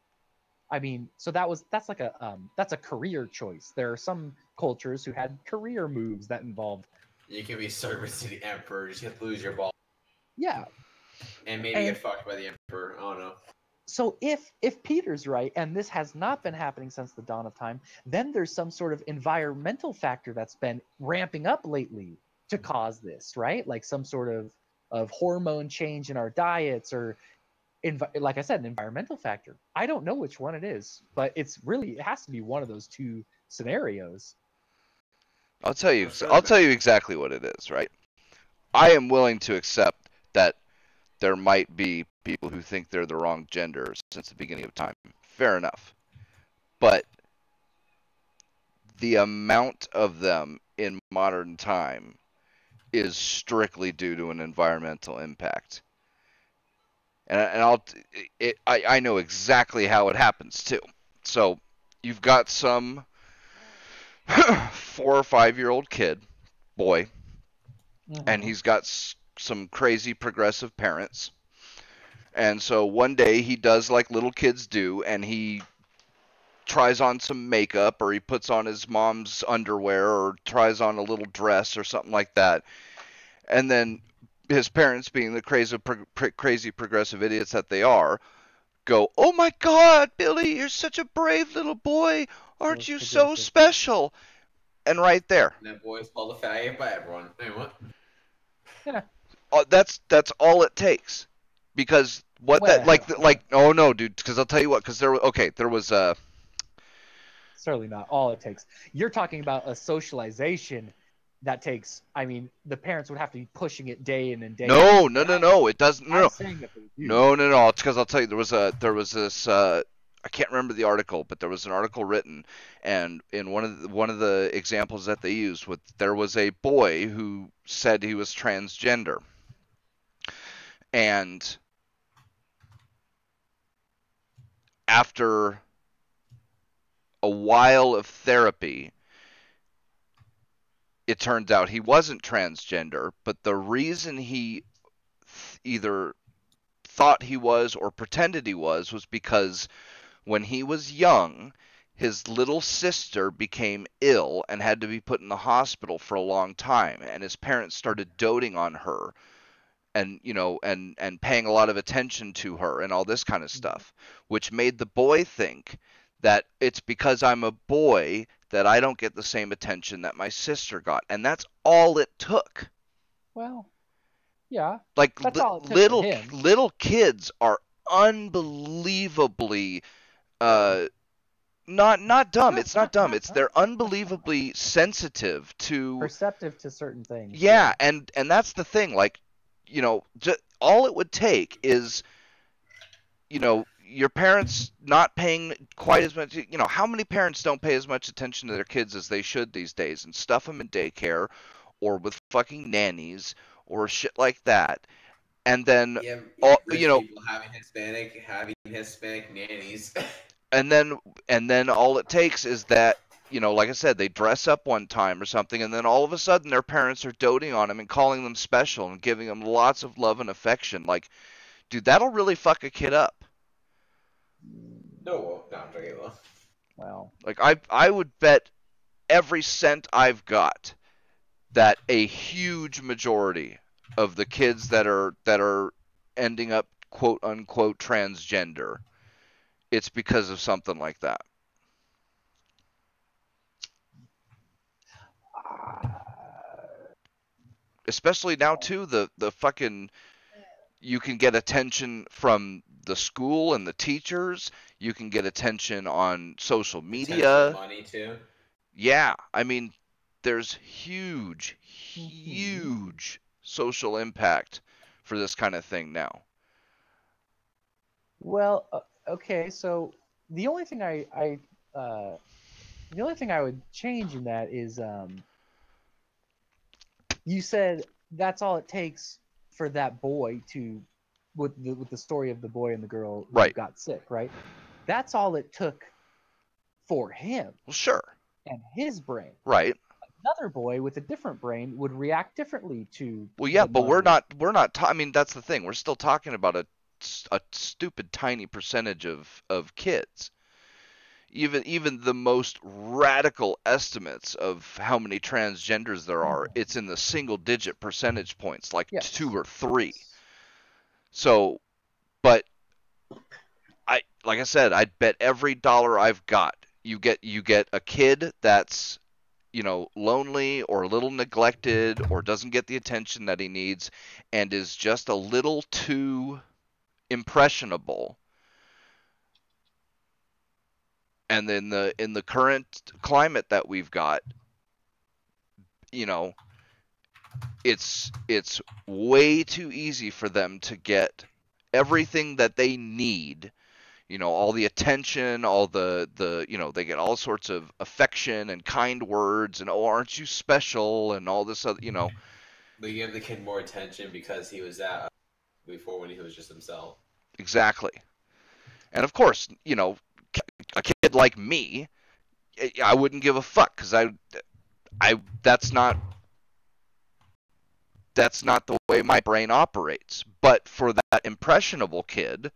I mean, so that's like a career choice. There are some cultures who had career moves that involved. You can be servants to the emperor. You just have to lose your ball. Yeah. And maybe get fucked by the emperor. I don't know. So if Peter's right, and this has not been happening since the dawn of time, then there's some sort of environmental factor that's been ramping up lately to cause this, right? Like some sort of hormone change in our diets, or like I said, an environmental factor. I don't know which one it is, but it has to be one of those two scenarios. I'll tell you exactly what it is, right? I am willing to accept that there might be people who think they're the wrong gender since the beginning of time. Fair enough. But the amount of them in modern time is strictly due to an environmental impact. And I know exactly how it happens too. So you've got some 4 or 5-year-old kid, boy, and he's got some crazy progressive parents. And so one day he does like little kids do, and he tries on some makeup, or he puts on his mom's underwear, or tries on a little dress or something like that. And then his parents, being the crazy progressive idiots that they are, go, "Oh my God, Billy, you're such a brave little boy. Aren't you so special?" And right there. And that boy's called a faggot by everyone. Hey, what? Yeah. That's all it takes. Because oh no, dude, because I'll tell you what, because there was certainly not all it takes. You're talking about a socialization that takes, I mean, the parents would have to be pushing it day in and day out. No, it doesn't. No, no. It's because I'll tell you, there was this I can't remember the article, but there was an article written, and in one of the examples that they used, there was a boy who said he was transgender, and after a while of therapy, it turns out he wasn't transgender, but the reason he either thought he was or pretended he was because when he was young, his little sister became ill and had to be put in the hospital for a long time, and his parents started doting on her and and paying a lot of attention to her and all this kind of stuff, which made the boy think that it's because I'm a boy that I don't get the same attention that my sister got, and that's all it took. Well, yeah, Like that's all it took for little him. little kids are unbelievably not dumb. It's not dumb. It's they're unbelievably sensitive to Perceptive to certain things. yeah, and that's the thing. Like, you know, all it would take is, you know, your parents not paying quite as much. You know, how many parents don't pay as much attention to their kids as they should these days, and stuff them in daycare or with fucking nannies or shit like that. And then, rich you know, people having Hispanic nannies. and then all it takes is that, you know, like I said, they dress up one time or something, and then all of a sudden their parents are doting on them and calling them special and giving them lots of love and affection. Like, dude, that'll really fuck a kid up. No, I'm joking. Well, Like, I would bet every cent I've got that a huge majority of the kids that are ending up quote unquote transgender, it's because of something like that. Especially now too, the fucking, you can get attention from the school and the teachers. You can get attention on social media. Money too. Yeah, I mean, there's huge social impact for this kind of thing now. well, okay. So the only thing the only thing I would change in that is you said that's all it takes for that boy to with the story of the boy and the girl who Right. got sick, right? That's all it took for him Well, sure. and his brain. Right. Another boy with a different brain would react differently to. Well, yeah, the but mother. we're not I mean, that's the thing. We're still talking about a stupid tiny percentage of kids. Even the most radical estimates of how many transgenders there are, it's in the single digit percentage points, like Yes. 2 or 3. So, but like I said, I'd bet every dollar I've got, you get a kid that's, you know, lonely or a little neglected or doesn't get the attention that he needs and is just a little too impressionable. And then in the current climate that we've got, you know, it's way too easy for them to get everything that they need. You know, all the attention, all the you know, they get all sorts of affection and kind words and, oh, aren't you special, and all this other, you know. They give the kid more attention because he was that before when he was just himself. Exactly. And of course, you know, a kid like me, I wouldn't give a fuck, because that's not the way my brain operates. But for that impressionable kid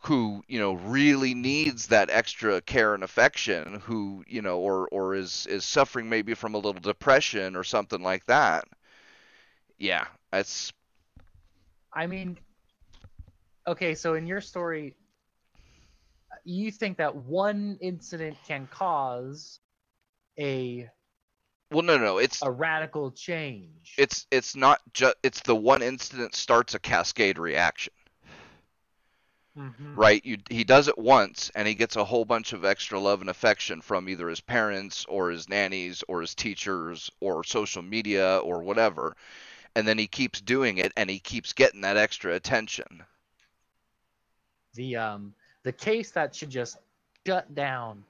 who, you know, really needs that extra care and affection, who, you know, or is suffering maybe from a little depression or something like that, yeah, that's. I mean, okay, so in your story, you think that one incident can cause a Well, no, it's a radical change. it's not just, it's the one incident starts a cascade reaction. Mhm. Right? He does it once, and he gets a whole bunch of extra love and affection from either his parents or his nannies or his teachers or social media or whatever, and then he keeps doing it, and he keeps getting that extra attention. The case that should just shut down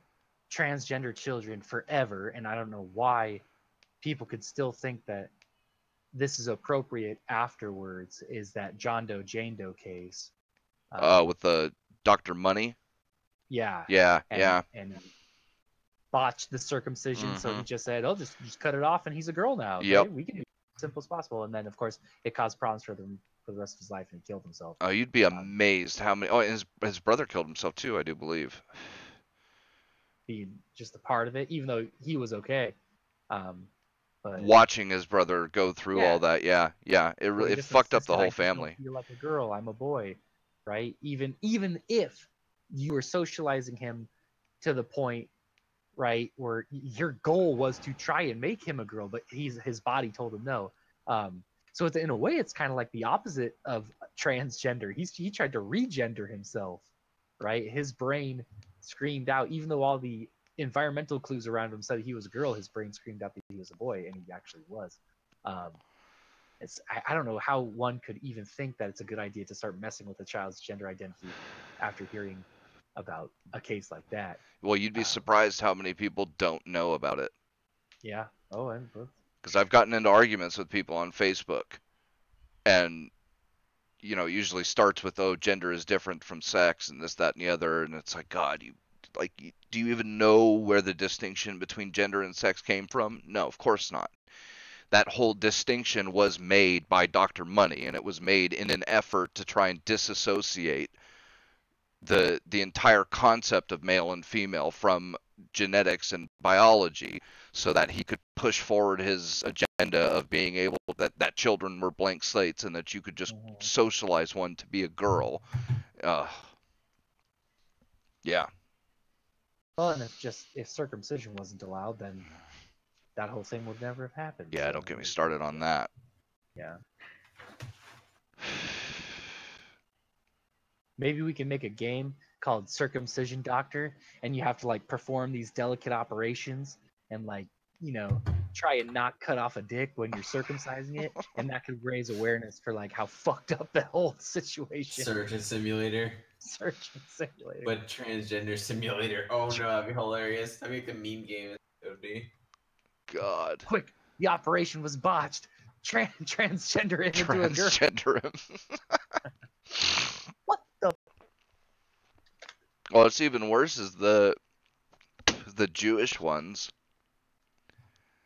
transgender children forever, and I don't know why people could still think that this is appropriate afterwards, is that John Doe Jane Doe case. With the Dr. Money. Yeah. Yeah, And, yeah. And botched the circumcision, so he Mhm. just said, "Oh, just cut it off, and he's a girl now. Okay? Yep. We can do it as simple as possible." And then, of course, it caused problems for the rest of his life, and he killed himself. Oh, you'd be amazed how many. Oh, and his brother killed himself too, I do believe. Being just a part of it, even though he was okay. But Watching his brother go through Yeah. all that, yeah, it or really just fucked up the insisted, "I whole just don't family. feel like a girl, I'm a boy," right? Even if you were socializing him to the point right? Where your goal was to try and make him a girl, but his body told him no. So it's, in a way, it's kind of like the opposite of transgender. He tried to regender himself, right? His brain screamed out, even though all the environmental clues around him said he was a girl, his brain screamed out that he was a boy, and he actually was. I don't know how one could even think that it's a good idea to start messing with a child's gender identity after hearing about a case like that. Well, you'd be surprised how many people don't know about it. Yeah. Oh, and because I've gotten into arguments with people on Facebook, and usually starts with, oh, gender is different from sex and this, that, and the other, and it's like, God, do you even know where the distinction between gender and sex came from? No, of course not. That whole distinction was made by Dr. Money, and it was made in an effort to try and disassociate the entire concept of male and female from genetics and biology, so that he could push forward his agenda of being able that children were blank slates and that you could just socialize one to be a girl. Yeah. Well, and if circumcision wasn't allowed, then that whole thing would never have happened. Yeah, so, don't get me started on that. Yeah. Maybe we can make a game called Circumcision Doctor, and you have to like perform these delicate operations and try and not cut off a dick when you're circumcising it, and that could raise awareness for like how fucked up the whole situation. Surgeon Simulator. Surgeon Simulator. But transgender simulator. Oh no, that'd be hilarious. That'd make the meme game. It would be. God. Quick, the operation was botched. Transgender him into a girl. Transgender him. What the? Well, it's even worse is the Jewish ones.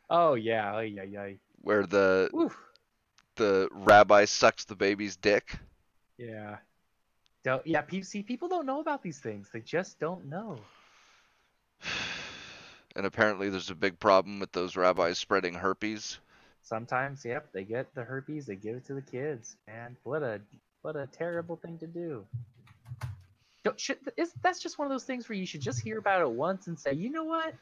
Oh yeah, yeah. Where the rabbi sucks the baby's dick. Yeah. People don't know about these things. They just don't know. And apparently there's a big problem with those rabbis spreading herpes. Sometimes, yep, they get the herpes, they give it to the kids. And what a terrible thing to do. That's just one of those things where you should just hear about it once and say, you know what?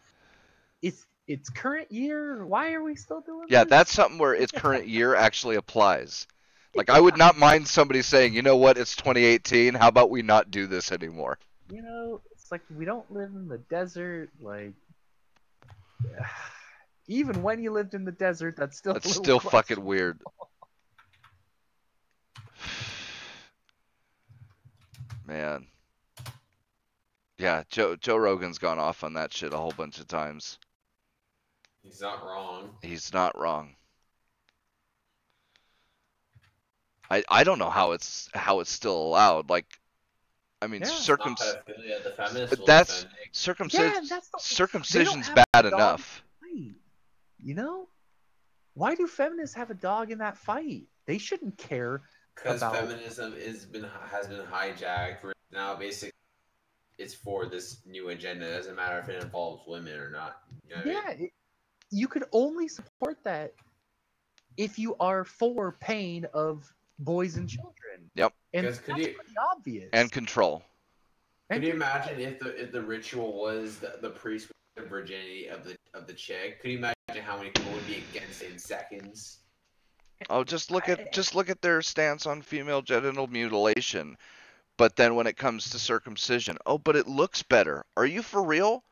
It's current year. Why are we still doing this? Yeah, that's something where it's current year actually applies. Like, I would not mind somebody saying, you know what, it's 2018, how about we not do this anymore? It's like we don't live in the desert, like... Even when you lived in the desert, that's still fucking weird. Man. Yeah, Joe Rogan's gone off on that shit a whole bunch of times. He's not wrong. He's not wrong. I don't know how it's still allowed. Like, I mean, circumcision's bad enough. Why do feminists have a dog in that fight? They shouldn't care. Because feminism has been hijacked. Now, basically, it's for this new agenda. It doesn't matter if it involves women or not. You know what I mean? You could only support that if you are for pain of boys and children. Yep. And that's pretty obvious. And control. Could you imagine if the ritual was the priest with the virginity of the chick? Could you imagine how many people would be against it in seconds? Oh, just look at their stance on female genital mutilation. But then when it comes to circumcision, oh, but it looks better. Are you for real?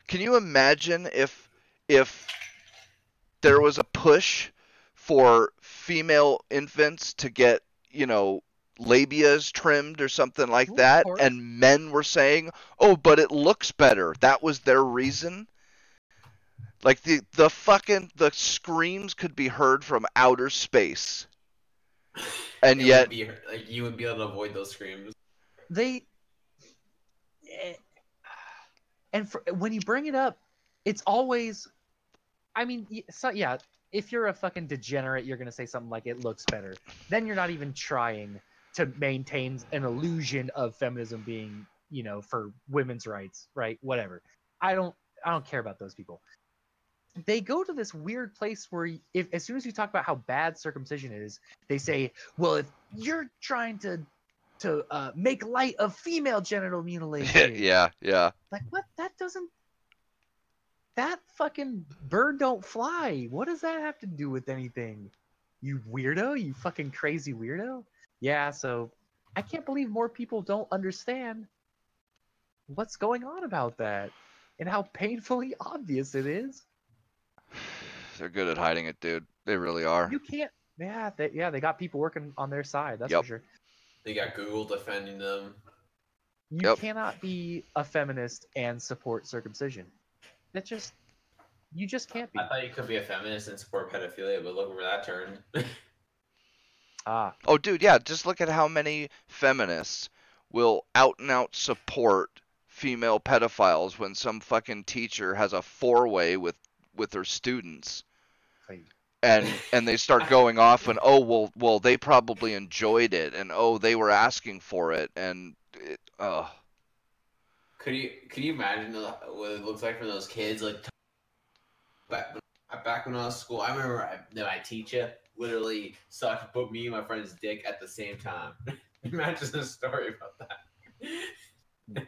Can you imagine if there was a push for female infants to get, labias trimmed or something like that, and men were saying, oh, but it looks better. That was their reason? Like, the screams could be heard from outer space. And yet... you would be able to avoid those screams. When you bring it up, it's always... I mean, if you're a fucking degenerate, you're going to say something like, it looks better. Then you're not even trying to maintain an illusion of feminism being, for women's rights, right? Whatever. I don't care about those people. They go to this weird place where as soon as you talk about how bad circumcision is, they say, well, if you're trying to make light of female genital mutilation. Yeah. Like, what? That doesn't... That fucking bird don't fly. What does that have to do with anything? You weirdo, you fucking crazy weirdo. Yeah, so I can't believe more people don't understand what's going on about that and how painfully obvious it is. They're good at hiding it, dude. They really are. You can't. Yeah, they got people working on their side. That's Yep. for sure. They got Google defending them. You Yep. cannot be a feminist and support circumcision. That just you just can't be. I thought you could be a feminist and support pedophilia, but look where that turned. Ah, Oh, dude, yeah. Just look at how many feminists will out and out support female pedophiles when some fucking teacher has a four-way with her students, like, and they start going off and well they probably enjoyed it, and they were asking for it, and Could you imagine what it looks like for those kids? Like back when I was in school, I remember my teacher literally sucked both me and my friend's dick at the same time. Imagine a story about that.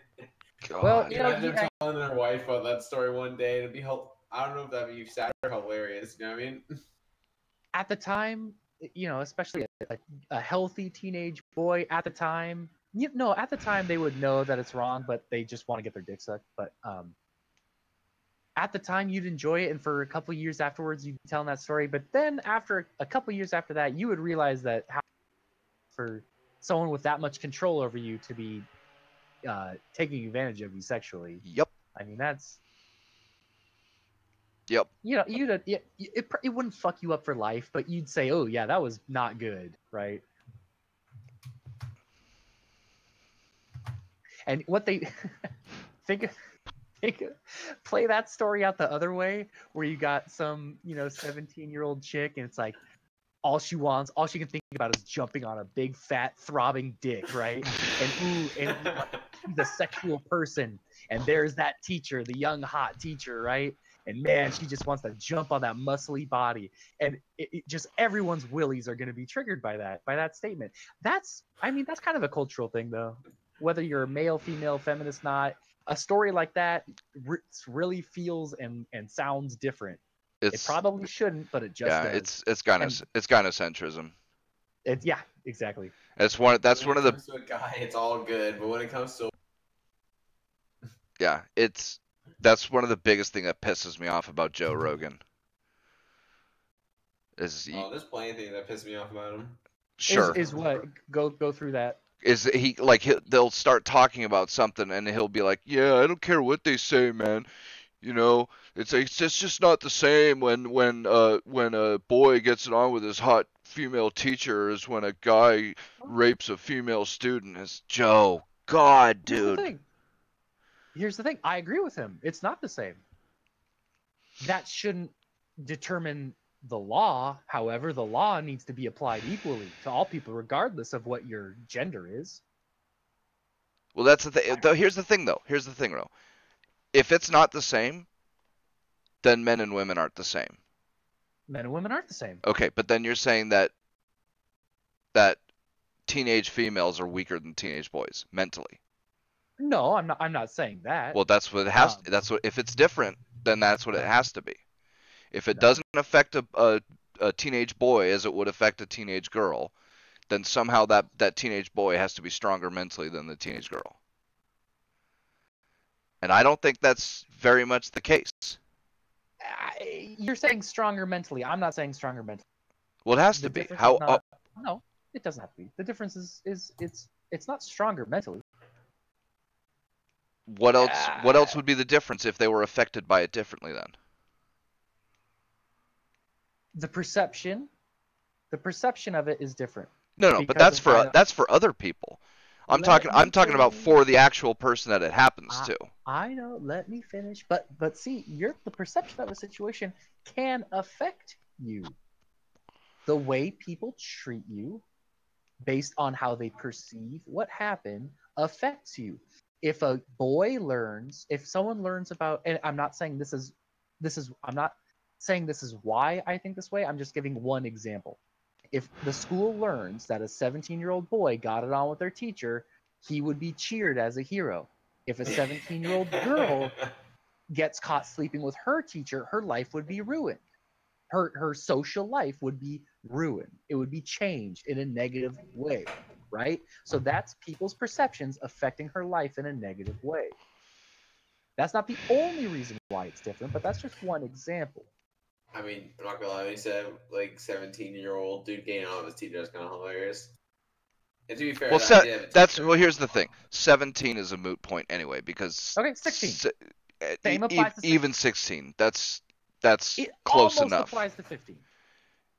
God. Well, you know, Imagine them telling their wife about that story one day, and it'd be I don't know if that'd be sad or hilarious. You know what I mean? at the time, you know, especially a healthy teenage boy at the time, at the time they would know that it's wrong, but they just want to get their dick sucked. But at the time you'd enjoy it, and for a couple of years afterwards you'd be telling that story. But then after a couple of years after that, you would realize that for someone with that much control over you to be taking advantage of you sexually. Yep. I mean, that's. Yep. You know, it wouldn't fuck you up for life, but you'd say, "Oh yeah, that was not good," right? And what they play that story out the other way, where you got some 17-year-old chick, and it's like all she can think about is jumping on a big fat throbbing dick, right? And she's a sexual person, and there's that teacher, the young hot teacher, right? And man, she just wants to jump on that muscly body, and it just everyone's willies are going to be triggered by that statement. That's kind of a cultural thing, though. Whether you're male, female, feminist, not, a story like that really feels and sounds different. It probably shouldn't, but it just does. It's gynocentrism. Yeah, exactly. That's one of the. To a guy, it's all good, but when it comes to that's one of the biggest thing that pisses me off about Joe Rogan. there's plenty of things that piss me off about him. Sure. Is what go through that. Is they'll start talking about something and he'll be like, yeah, I don't care what they say, man. You know, it's just not the same when a boy gets it on with his hot female teacher as when a guy rapes a female student. It's Joe. God, dude. Here's the thing. I agree with him. It's not the same. That shouldn't determine the law. However, the law needs to be applied equally to all people, regardless of what your gender is. Well, that's the thing. Here's the thing, though. If it's not the same, then men and women aren't the same. Men and women aren't the same. Okay, but then you're saying that teenage females are weaker than teenage boys mentally. No, I'm not saying that. Well, that's what it has. If it's different, then that's what it has to be. If it doesn't affect a teenage boy as it would affect a teenage girl, then somehow that teenage boy has to be stronger mentally than the teenage girl. And I don't think that's very much the case. You're saying stronger mentally. I'm not saying stronger mentally. Well, it has to be. No, it doesn't have to be. The difference is it's not stronger mentally. What else would be the difference if they were affected by it differently then? The perception of it is different. No, but that's for other people. I'm talking about for the actual person that it happens to. I know. Let me finish. But see, the perception of a situation can affect you. The way people treat you, based on how they perceive what happened, affects you. If someone learns about, and I'm not saying I'm not saying this is why I think this way. I'm just giving one example. If the school learns that a 17-year-old boy got it on with their teacher, he would be cheered as a hero. If a 17-year-old girl gets caught sleeping with her teacher, her life would be ruined. Her social life would be ruined. It would be changed in a negative way, right? So that's people's perceptions affecting her life in a negative way. That's not the only reason why it's different, but that's just one example. I mean, I'm not gonna lie. He said like 17-year-old dude getting on his teacher is kind of hilarious. And to be fair, Well, the idea of a that's teacher- well. Here's the thing: 17 is a moot point anyway, because Okay, 16. Same e- applies to 16. even 16. That's It close almost enough. applies to 15.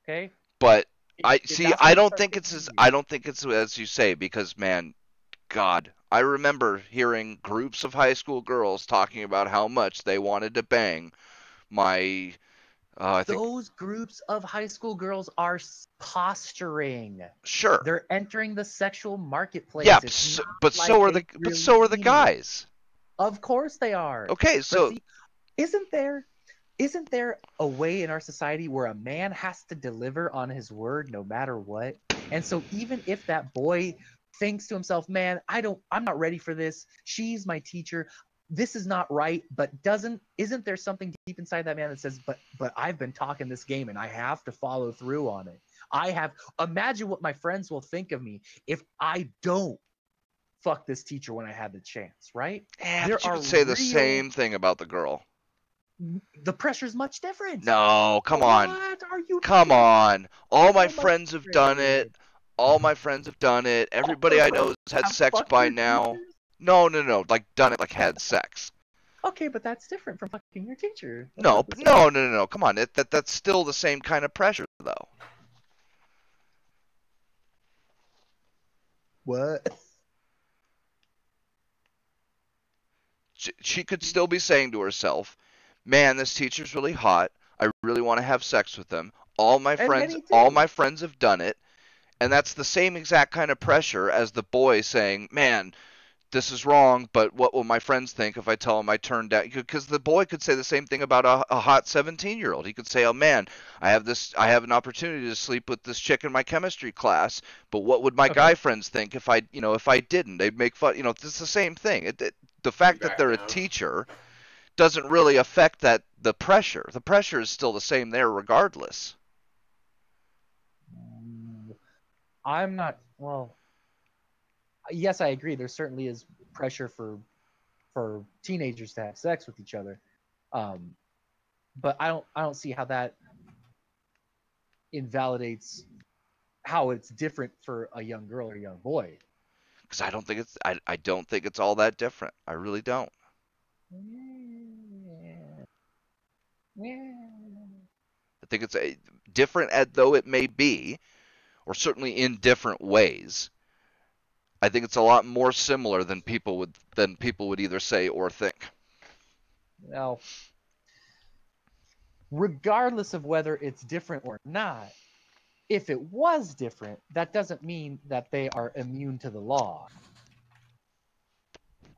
Okay. But I It- see. that's I when it don't starts think getting it's as weird. I don't think it's as you say, because man, God, I remember hearing groups of high school girls talking about how much they wanted to bang my. I think Those groups of high school girls are posturing. sure. They're entering the sexual marketplace. Yeah, It's not but like so are they the really so are the mean it. guys. Of course they are. Okay, But so see, isn't there a way in our society where a man has to deliver on his word no matter what? And so even if that boy thinks to himself, "Man, I'm not ready for this. She's my teacher. This is not right," but isn't there something deep inside that man that says, but I've been talking this game and I have to follow through on it. Imagine what my friends will think of me if I don't fuck this teacher when I had the chance, right? yeah, There but you are could say the real- same thing about the girl. The pressure's much different. No, come on. What are you Come talking on. All my So much friends have done it. different. All my friends have done it. Everybody I know has had Have sex fucked by your now. teachers? No. Like done it, like had sex. Okay, but that's different from fucking your teacher. That's No, not the but same. no. Come on. That's still the same kind of pressure, though. What? She could still be saying to herself, "Man, this teacher's really hot. I really want to have sex with him. All my And friends, many all do. my friends have done it." And that's the same exact kind of pressure as the boy saying, "Man, this is wrong, but what will my friends think if I tell them I turned down?" Because the boy could say the same thing about a hot 17-year-old. He could say, "Oh man, I have an opportunity to sleep with this chick in my chemistry class, but what would my Okay. guy friends think if I didn't? They'd make fun. It's the same thing. The fact that back they're a down. teacher doesn't really affect the pressure. The pressure is still the same there regardless." I'm not. Well, yes, I agree. There certainly is pressure for teenagers to have sex with each other, but I don't see how that invalidates how it's different for a young girl or a young boy. Because I don't think it's all that different. I really don't. I think it's different though it may be, or certainly in different ways. I think it's a lot more similar than people would either say or think. Now, regardless of whether it's different or not, if it was different, that doesn't mean that they are immune to the law.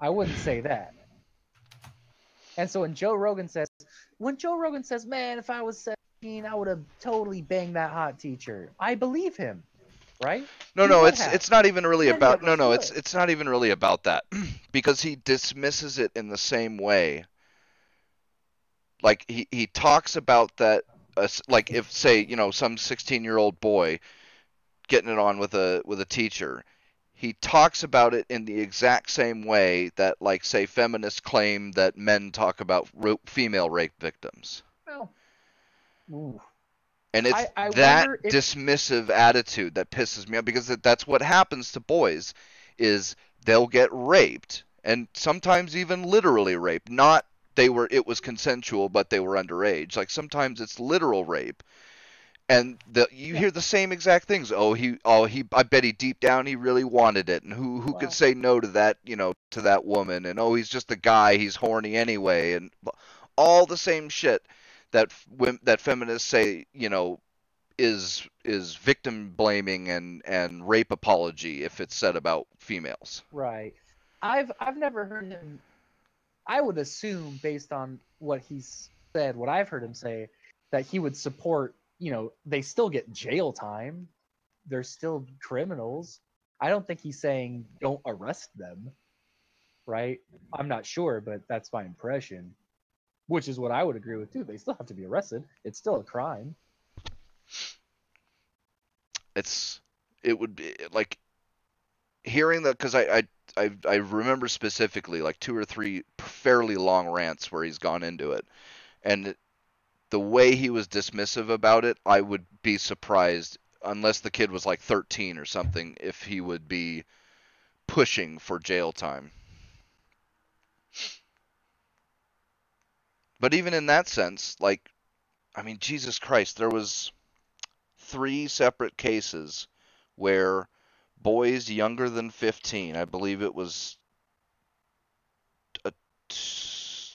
I wouldn't say that. And so when Joe Rogan says, "Man, if I was 17, I would have totally banged that hot teacher," I believe him, right? He No, would it's have. it's not even really Many about of us would. it's not even really about that because he dismisses it in the same way. Like he talks about that like if say, some 16-year-old boy getting it on with a teacher. He talks about it in the exact same way that, like, say, feminists claim that men talk about female rape victims. Well, ooh. And it's I that wonder if dismissive attitude that pisses me off, because that's what happens to boys is they'll get raped, and sometimes even literally raped. Not it was consensual, but they were underage. Like sometimes it's literal rape. And you hear the same exact things. I bet he deep down he really wanted it, and who could say no to that, to that woman, and he's just a guy, he's horny anyway, and all the same shit that feminists say, is victim blaming and rape apology if it's said about females. right. I've never heard him. I would assume, based on what he's said, what I've heard him say, that he would support. They still get jail time. They're still criminals. I don't think he's saying don't arrest them, right? I'm not sure, but that's my impression. which is what I would agree with too. They still have to be arrested. It's still a crime. It would be like hearing that, because I remember specifically like 2 or 3 fairly long rants where he's gone into it, and the way he was dismissive about it, I would be surprised, unless the kid was like 13 or something, if he would be pushing for jail time. But even in that sense, like, I mean, Jesus Christ, there was 3 separate cases where boys younger than 15, I believe it was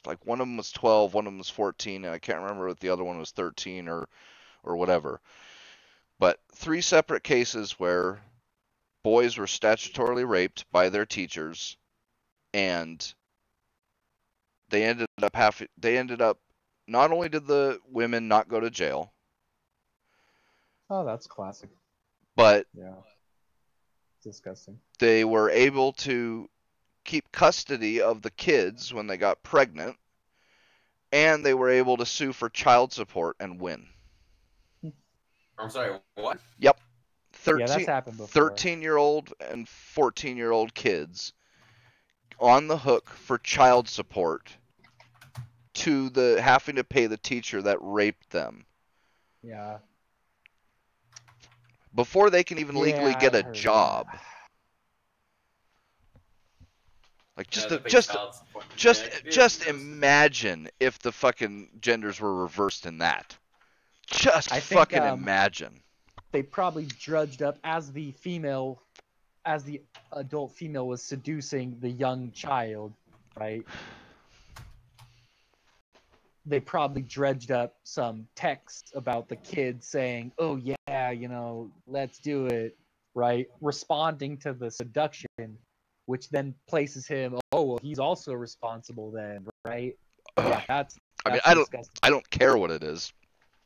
like one of them was 12, one of them was 14, and I can't remember if the other one was 13 or whatever. But 3 separate cases where boys were statutorily raped by their teachers, and they ended up not only did the women not go to jail, Oh, that's classic. but Yeah. Disgusting. they were able to keep custody of the kids when they got pregnant, and they were able to sue for child support and win. I'm sorry, what? Yep. Yeah, that's happened before. 13-year-old and 14-year-old kids on the hook for child support to the having to pay the teacher that raped them Yeah. before they can even legally Yeah, get I've a heard job. that. Like Yeah, the big just child support. just imagine if the fucking genders were reversed in that. Just I think, fucking imagine. They probably drudged up as the adult female was seducing the young child, right? They probably dredged up some text about the kid saying, "Oh yeah, let's do it," right? Responding to the seduction, which then places him, oh well, he's also responsible then, right? Yeah, that's I mean, disgusting. I don't care what it is.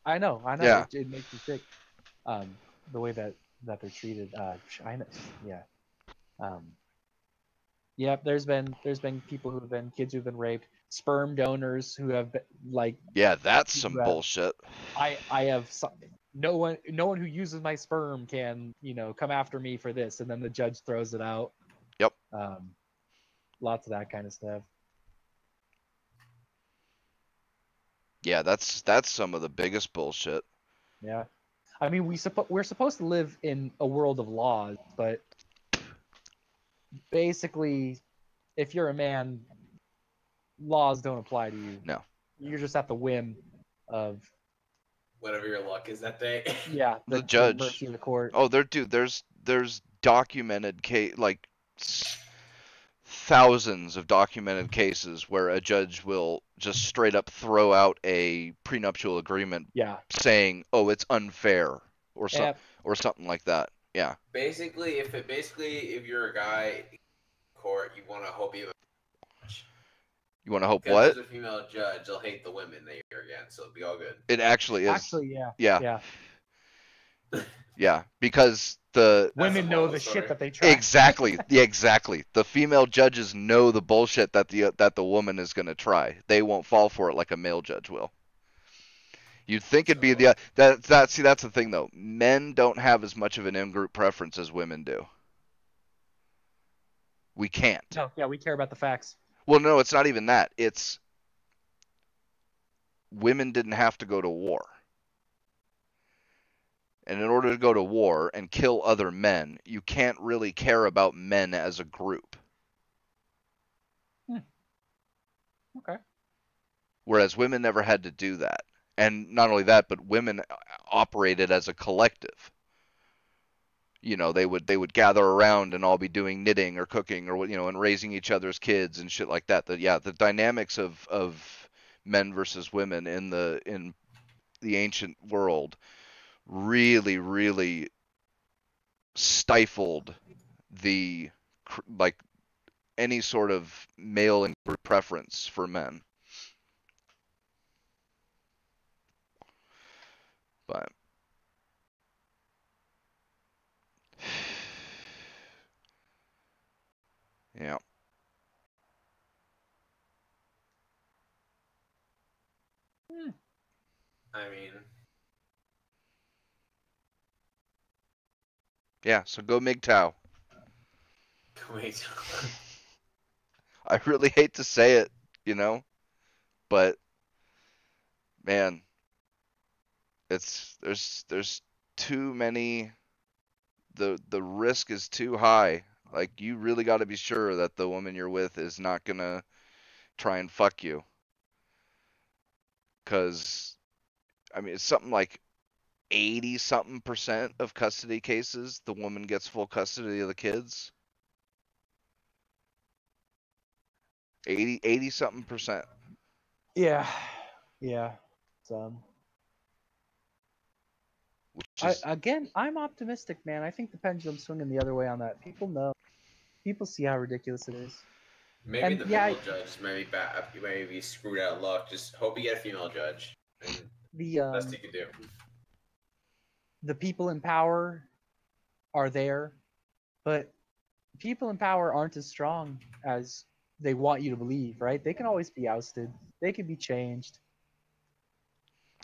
I know. Yeah. It makes me sick. The way that they're treated. China, yeah. Yeah, there's been people who've been kids who've been raped, sperm donors who have been, like, Yeah, that's some who have- bullshit. I have no one who uses my sperm can come after me for this, and then the judge throws it out. Yep. Lots of that kind of stuff. Yeah, that's some of the biggest bullshit. Yeah, I mean we're supposed to live in a world of laws, but basically, if you're a man, laws don't apply to you. No. You're just at the whim of whatever your luck is that day. yeah, the judge. The mercy of the court. Oh, there's documented thousands of documented cases where a judge will just straight up throw out a prenuptial agreement, Yeah, saying, "Oh, it's unfair," or something like that. Yeah. Basically, if you're a guy in court, you want to hope you have You want to hope because what? there's a female judge, they'll hate the women that you're against, so it'll be all good. It actually is. actually, yeah. Yeah. Yeah, because the Women know the story. shit that they try. exactly, exactly. The female judges know the bullshit that the woman is gonna try. They won't fall for it like a male judge will. You'd think it'd be see, that's the thing though. Men don't have as much of an in-group preference as women do. We can't. No, yeah, we care about the facts. Well, no, it's not even that. It's women didn't have to go to war. And in order to go to war and kill other men, you can't really care about men as a group. Okay. Whereas women never had to do that. And not only that, but women operated as a collective. They would gather around and all be doing knitting or cooking or and raising each other's kids and shit like that. The dynamics of men versus women in the ancient world really, really stifled the any sort of male and group preference for men. But yeah. I mean, Yeah, so go MGTOW. wait. I really hate to say it, you know, but man, there's too many. The risk is too high. Like you really got to be sure that the woman you're with is not gonna try and fuck you, because I mean it's something like 80 something percent of custody cases the woman gets full custody of the kids. 80 something percent. Yeah. Yeah. So Which is I'm optimistic, man. I think the pendulum's swinging the other way on that. People know. People see how ridiculous it is. Maybe And, the yeah, female judge maybe screwed out of luck. Just hope you get a female judge. And The best you can do. the people in power are there, but people in power aren't as strong as they want you to believe, right? They can always be ousted. They can be changed.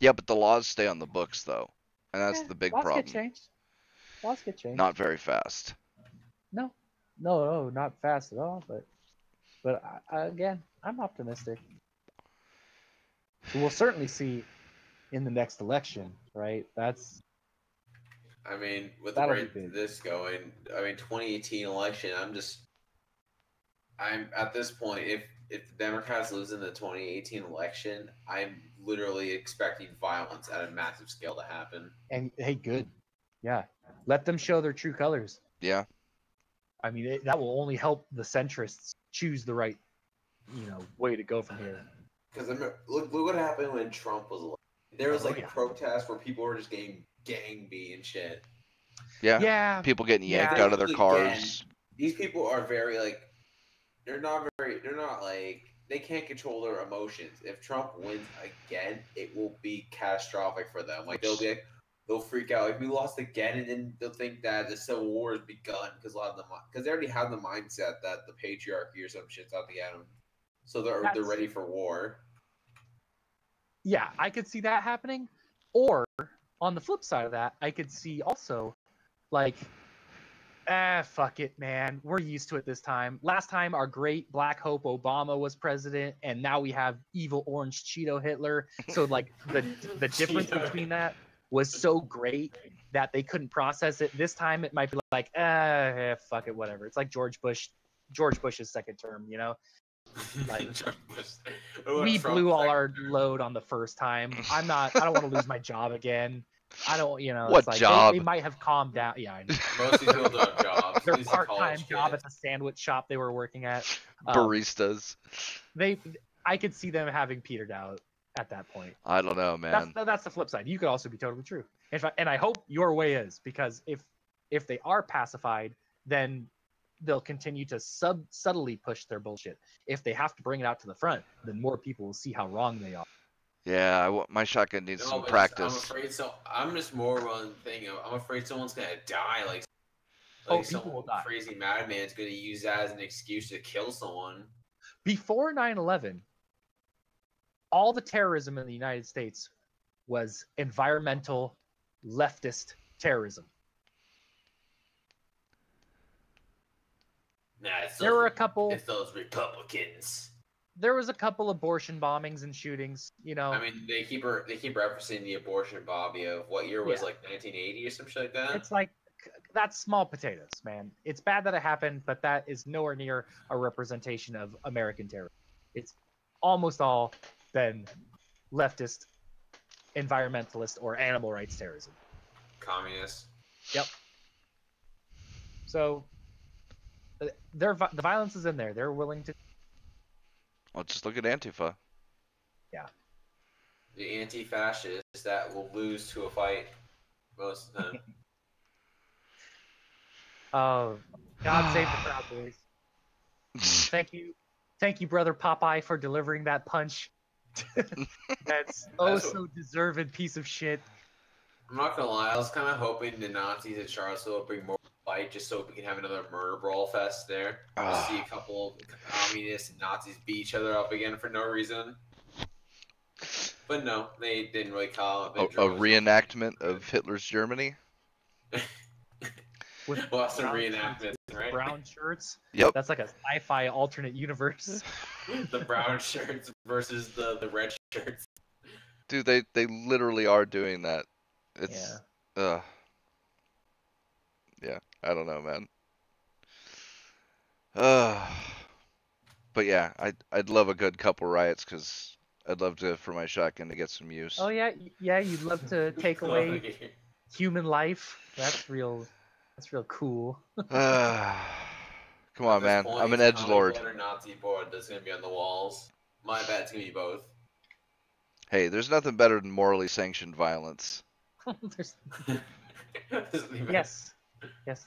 yeah, but the laws stay on the books though, and that's Yeah, the big laws get problem. changed. Laws get changed. Not very fast. No, not fast at all. But again, I'm optimistic. So we'll certainly see in the next election, right? I mean, with the That'll be rate big. this going, I mean, 2018 election, I'm at this point, if the Democrats lose in the 2018 election, I'm literally expecting violence at a massive scale to happen. And hey, good, yeah. Let them show their true colors. Yeah. I mean, that will only help the centrists choose the right, way to go from here. Because look what happened when Trump was elected. There was like yeah. protests where people were just getting gang beat and shit. Yeah. Yeah. People getting yanked Yeah. out of their cars. These people are very like, they're not like, they can't control their emotions. If Trump wins again, it will be catastrophic for them. Like they'll freak out. Like we lost again, and then they'll think that the Civil War has begun because they already have the mindset that the patriarchy or some shit's out to get them. So they're ready for war. Yeah, I could see that happening. Or on the flip side of that, I could see also like, fuck it, man. We're used to it this time. Last time our great Black Hope Obama was president, and now we have evil orange Cheeto Hitler. So like the difference between that was so great that they couldn't process it. This time it might be like, fuck it, whatever. It's like George Bush's second term, Like we blew all our load on the first time. I don't want to lose my job again. I don't, What it's like job? They might have calmed down. Yeah, I know. Most of these people don't have jobs. Their These are part-time college job kids. at the sandwich shop they were working at. Baristas. I could see them having petered out at that point. I don't know, man. That's the flip side. You could also be totally true. And I hope your way is, because if they are pacified, then they'll continue to subtly push their bullshit. If they have to bring it out to the front, then more people will see how wrong they are. Yeah, my shotgun needs some but practice. I'm just more one thing. I'm afraid someone's gonna die. Like People will die. Crazy madman's gonna use that as an excuse to kill someone. Before 9/11, all the terrorism in the United States was environmental leftist terrorism. Nah, There were a couple. It's those Republicans. There was a couple abortion bombings and shootings. I mean, they keep referencing the abortion Bobby of what year was like 1980 or some shit like that. It's like, that's small potatoes, man. It's bad that it happened, but that is nowhere near a representation of American terrorism. It's almost all been leftist, environmentalist, or animal rights terrorism. Communist. Yep. So the violence is in there. They're willing to. Well, just look at Antifa. Yeah. The anti-fascists that will lose to a fight most of the time. Oh, God save the Proud Boys. Thank you, brother Popeye, for delivering that punch. That's so deserved piece of shit. I'm not gonna lie, I was kind of hoping the Nazis in Charlottesville would bring more fight just so we can have another murder brawl fest there. See a couple of communists and Nazis beat each other up again for no reason. But no, they didn't really call it. A reenactment of Hitler's Germany. With Well, some brown reenactments, shirts, right? brown shirts. Yep. That's like a sci-fi alternate universe. The brown shirts versus the red shirts. Dude, they literally are doing that. It's yeah, I don't know, man. But yeah, I'd love a good couple riots because I'd love for my shotgun to get some use. Oh yeah, yeah. You'd love to take away human life. That's real cool. Come on, man. I'm an edgelord. Or Nazi board that's gonna be on the walls. My bet's gonna be both. Hey, there's nothing better than morally sanctioned violence. Yes,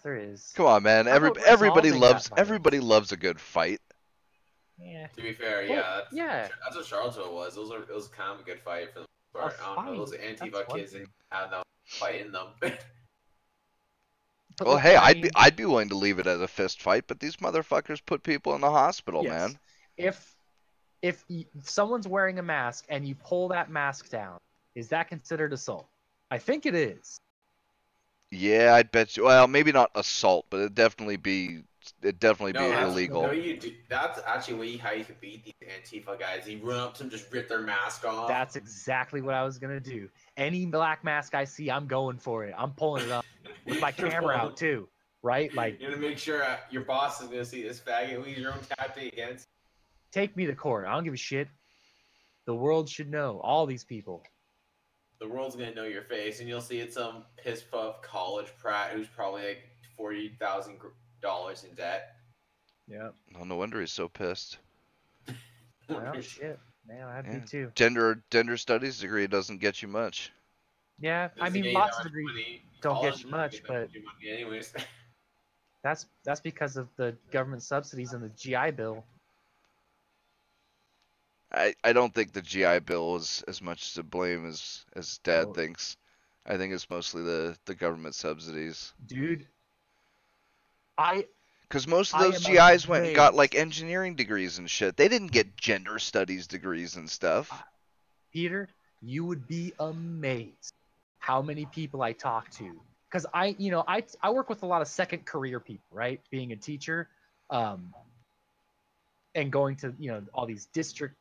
there is. Come on, man. Everybody loves a good fight. Yeah. To be fair, Well, yeah, that's what Charlottesville was. It was kind of a good fight for the most part. I don't know, those Antifa kids didn't have that fight in them. Well, hey, I'd be willing to leave it as a fist fight, but these motherfuckers put people in the hospital, man. If someone's wearing a mask and you pull that mask down, is that considered assault? I think it is. Yeah, I'd bet you. Well, maybe not assault, but it'd definitely be illegal. No, you do. That's actually how you could beat these Antifa guys. You run up to them, just rip their mask off. That's exactly what I was gonna do. Any black mask I see, I'm going for it. I'm pulling it up with my camera out too, right? Like, you're gonna make sure your boss is gonna see this faggot who your own tactic against. Take me to court. I don't give a shit. The world should know. All these people. The world's gonna know your face, and you'll see it's some piss puff college brat who's probably like $40,000 in debt. Yeah. Oh, no wonder he's so pissed. Well, shit, man, I'd be too. Gender studies degree doesn't get you much. Yeah, I mean, lots of degrees don't get you much, but anyways, that's because of the government subsidies and the GI Bill. I don't think the GI Bill is as much to blame as Dad thinks. I think it's mostly the government subsidies. Dude, because most of those GIs went and got like engineering degrees and shit. They didn't get gender studies degrees and stuff. Peter, you would be amazed how many people I talk to. Because I work with a lot of second career people, right? Being a teacher, and going to all these district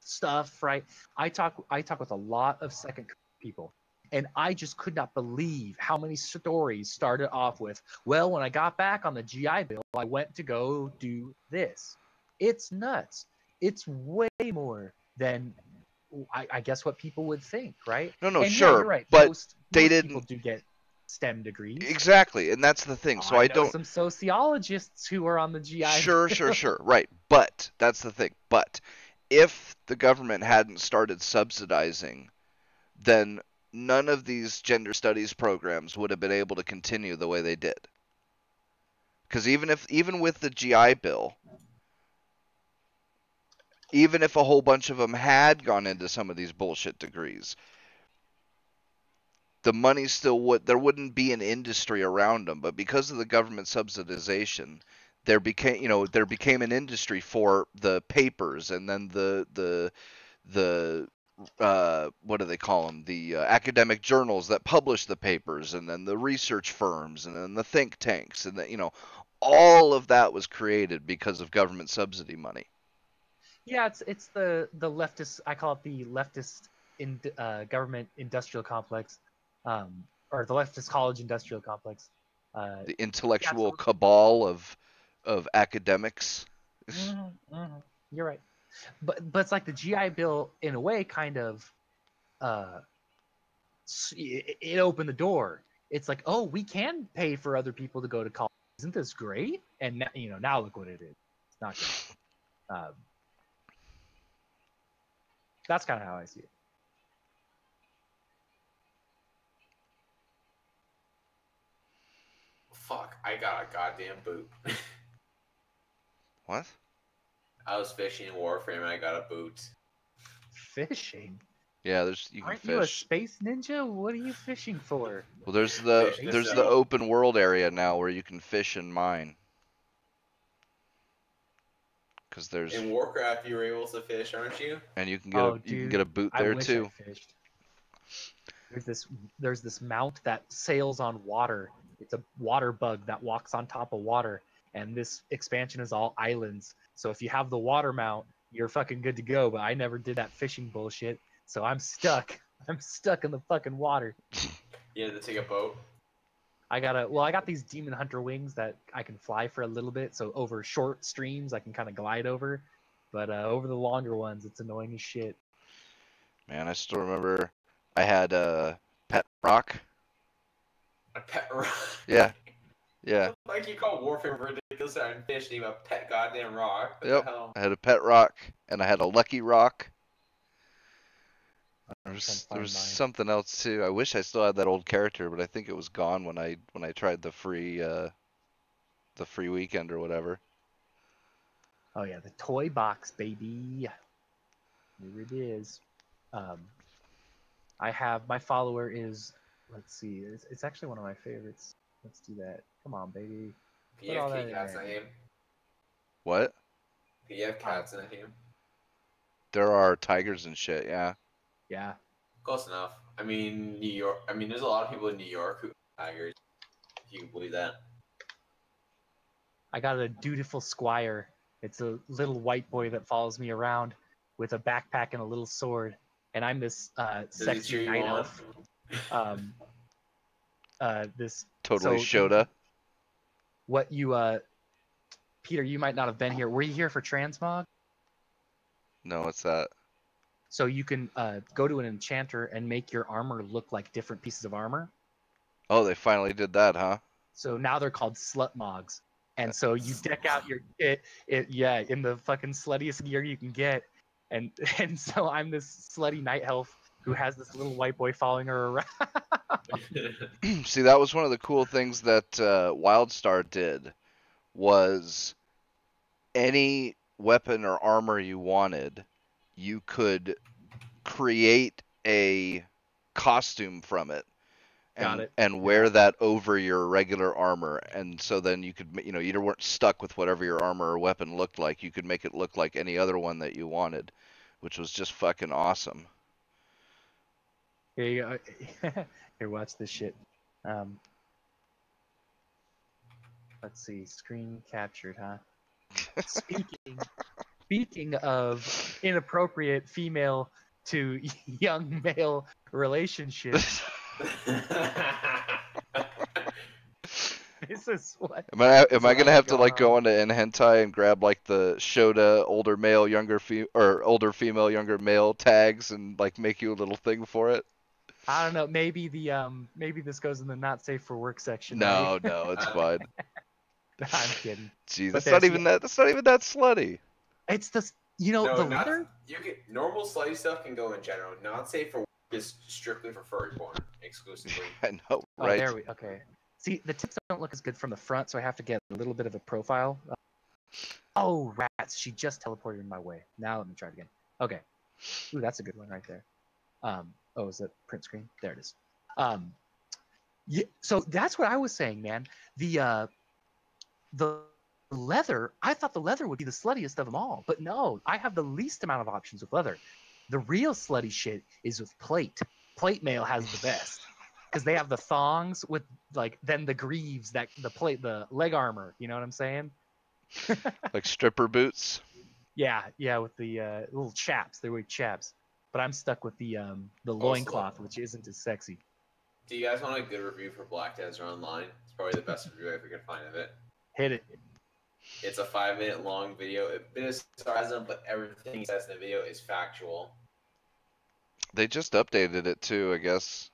stuff, right? I talk with a lot of second people, and I just could not believe how many stories started off with, well, when I got back on the GI Bill, I went to go do this. It's nuts. It's way more than I guess what people would think, right? No, and sure, yeah, you're right. But most didn't. People do get STEM degrees. Exactly, and that's the thing. So I don't. Some sociologists who are on the GI. Sure, right. But that's the thing. But if the government hadn't started subsidizing, then none of these gender studies programs would have been able to continue the way they did. Because even with the GI Bill, even if a whole bunch of them had gone into some of these bullshit degrees, the money still there wouldn't be an industry around them. But because of the government subsidization, there became an industry for the papers, and then the what do they call them? The academic journals that publish the papers, and then the research firms, and then the think tanks, and all of that was created because of government subsidy money. Yeah, it's the leftist. I call it the leftist government industrial complex, or the leftist college industrial complex. The intellectual cabal of academics. You're right, but it's like the GI Bill in a way kind of it opened the door. It's like, oh, we can pay for other people to go to college. Isn't this great? And now look what it is. It's not good. That's kind of how I see it. Fuck, I got a goddamn boot. What? I was fishing in Warframe and I got a boot. Fishing? Yeah, you can Aren't fish. You a space ninja? What are you fishing for? Well, there's the open world area now where you can fish and mine. Because there's In Warcraft, you were able to fish, aren't you? and you can get Oh, you can dude, get a boot I there wish too. I fished. There's this mount that sails on water. It's a water bug that walks on top of water, and this expansion is all islands. So if you have the water mount, you're fucking good to go. But I never did that fishing bullshit, so I'm stuck. I'm stuck in the fucking water. You had to take a boat. I got these demon hunter wings that I can fly for a little bit. So over short streams, I can kind of glide over. But over the longer ones, it's annoying as shit. Man, I still remember I had a pet rock. A pet rock. Yeah, yeah. Like you call Warfare ridiculous and fish name a pet goddamn rock. What Yep. the hell? I had a pet rock, and I had a lucky rock. There was something else too. I wish I still had that old character, but I think it was gone when I tried the free weekend or whatever. Oh yeah, the toy box, baby. Here it is. I have my follower is, let's see, it's actually one of my favorites. Let's do that. Come on, baby. Do you have kitty cats in him? What? Do you have cats in him? There are tigers and shit. Yeah. Yeah. Close enough. I mean, New York. I mean, there's a lot of people in New York who have tigers. If you can believe that. I got a dutiful squire. It's a little white boy that follows me around with a backpack and a little sword, and I'm this sexy night elf. This totally Shota. What you Peter, you might not have been here. Were you here for Transmog? No, what's that? So you can go to an enchanter and make your armor look like different pieces of armor. Oh, they finally did that, huh? So now they're called slut mogs. And so you deck out your in the fucking sluttiest gear you can get. And so I'm this slutty night elf who has this little white boy following her around. See, that was one of the cool things that WildStar did, was any weapon or armor you wanted, you could create a costume from it. And wear that over your regular armor, and so then you could, you weren't stuck with whatever your armor or weapon looked like. You could make it look like any other one that you wanted, which was just fucking awesome. Here you go. Here, watch this shit. Let's see, screen captured, huh? Speaking of inappropriate female to young male relationships. This is what. Am I gonna have to like go into Hentai and grab like the Shota older male older female younger male tags and like make you a little thing for it? I don't know. Maybe maybe this goes in the not safe for work section. No, right? no, it's fine. I'm kidding. Jeez, that's not even that slutty. It's the the leather. Normal slutty stuff can go in general. Not safe for work is strictly for furry porn exclusively. I know, right? Oh, okay. See, the tips don't look as good from the front, so I have to get a little bit of a profile. Oh, rats! She just teleported in my way. Now let me try it again. Okay. Ooh, that's a good one right there. Oh, is that print screen? There it is. Yeah. So that's what I was saying, man. The leather. I thought the leather would be the sluttiest of them all, but no, I have the least amount of options with leather. The real slutty shit is with plate. Plate mail has the best. Because they have the thongs with then the greaves, the leg armor. You know what I'm saying? Like stripper boots. Yeah, with the little chaps. They're like chaps. But I'm stuck with the loincloth, which isn't as sexy. Do you guys want a good review for Black Desert Online? It's probably the best review I ever could find of it. Hit it. It's a 5-minute long video. A bit of sarcasm, but everything he says in the video is factual. They just updated it too, I guess.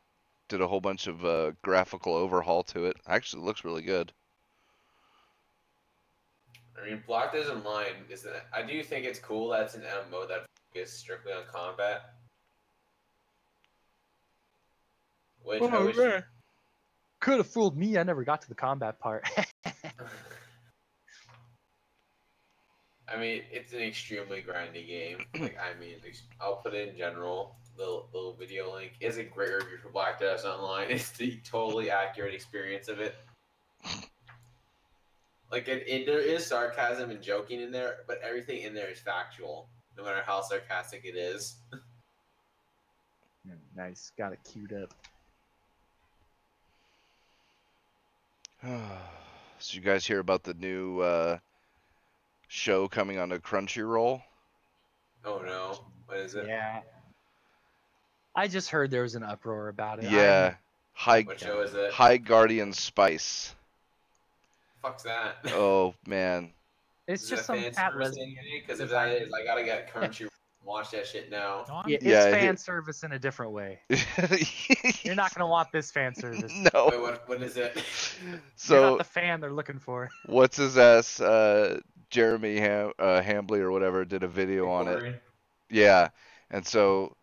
Did a whole bunch of graphical overhaul to it. Actually, it looks really good. I mean, Black Desert Online I do think it's cool that it's an MMO that focuses strictly on combat. Which I wish... Could have fooled me. I never got to the combat part. I mean, it's an extremely grindy game. I'll put it in general. The little video link is a great review for Black Desert Online. It's the totally accurate experience of it. Like there is sarcasm and joking in there, but everything in there is factual, no matter how sarcastic it is. Nice, got it queued up. So you guys hear about the new show coming on to Crunchyroll? Oh no, what is it? Yeah, I just heard there was an uproar about it. Yeah, What show is it? High Guardian Spice. Fuck's that. Oh man, It's Is just it a some fan fat service lesbian. Because if that is, I gotta get Crunchyroll and watch that shit now. Yeah, it's Yeah, fan service in a different way. You're not gonna want this fan service. No. Wait, what is it? You're So not the fan they're looking for. what's his ass? Jeremy Hambley or whatever did a video on it. Recording? Yeah, and so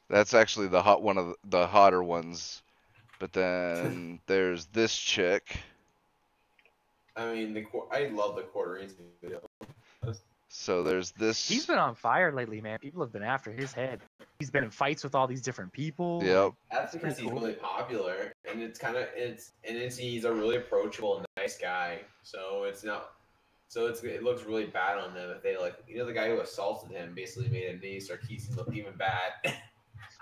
that's actually one of the hotter ones. But then there's this chick. I mean, I love the quarterings video. So there's this. He's been on fire lately, man. People have been after his head. He's been in fights with all these different people. Yep. That's because he's really popular, and he's a really approachable and nice guy. So it looks really bad on them if they the guy who assaulted him basically made Anais Sarkeesian look even bad.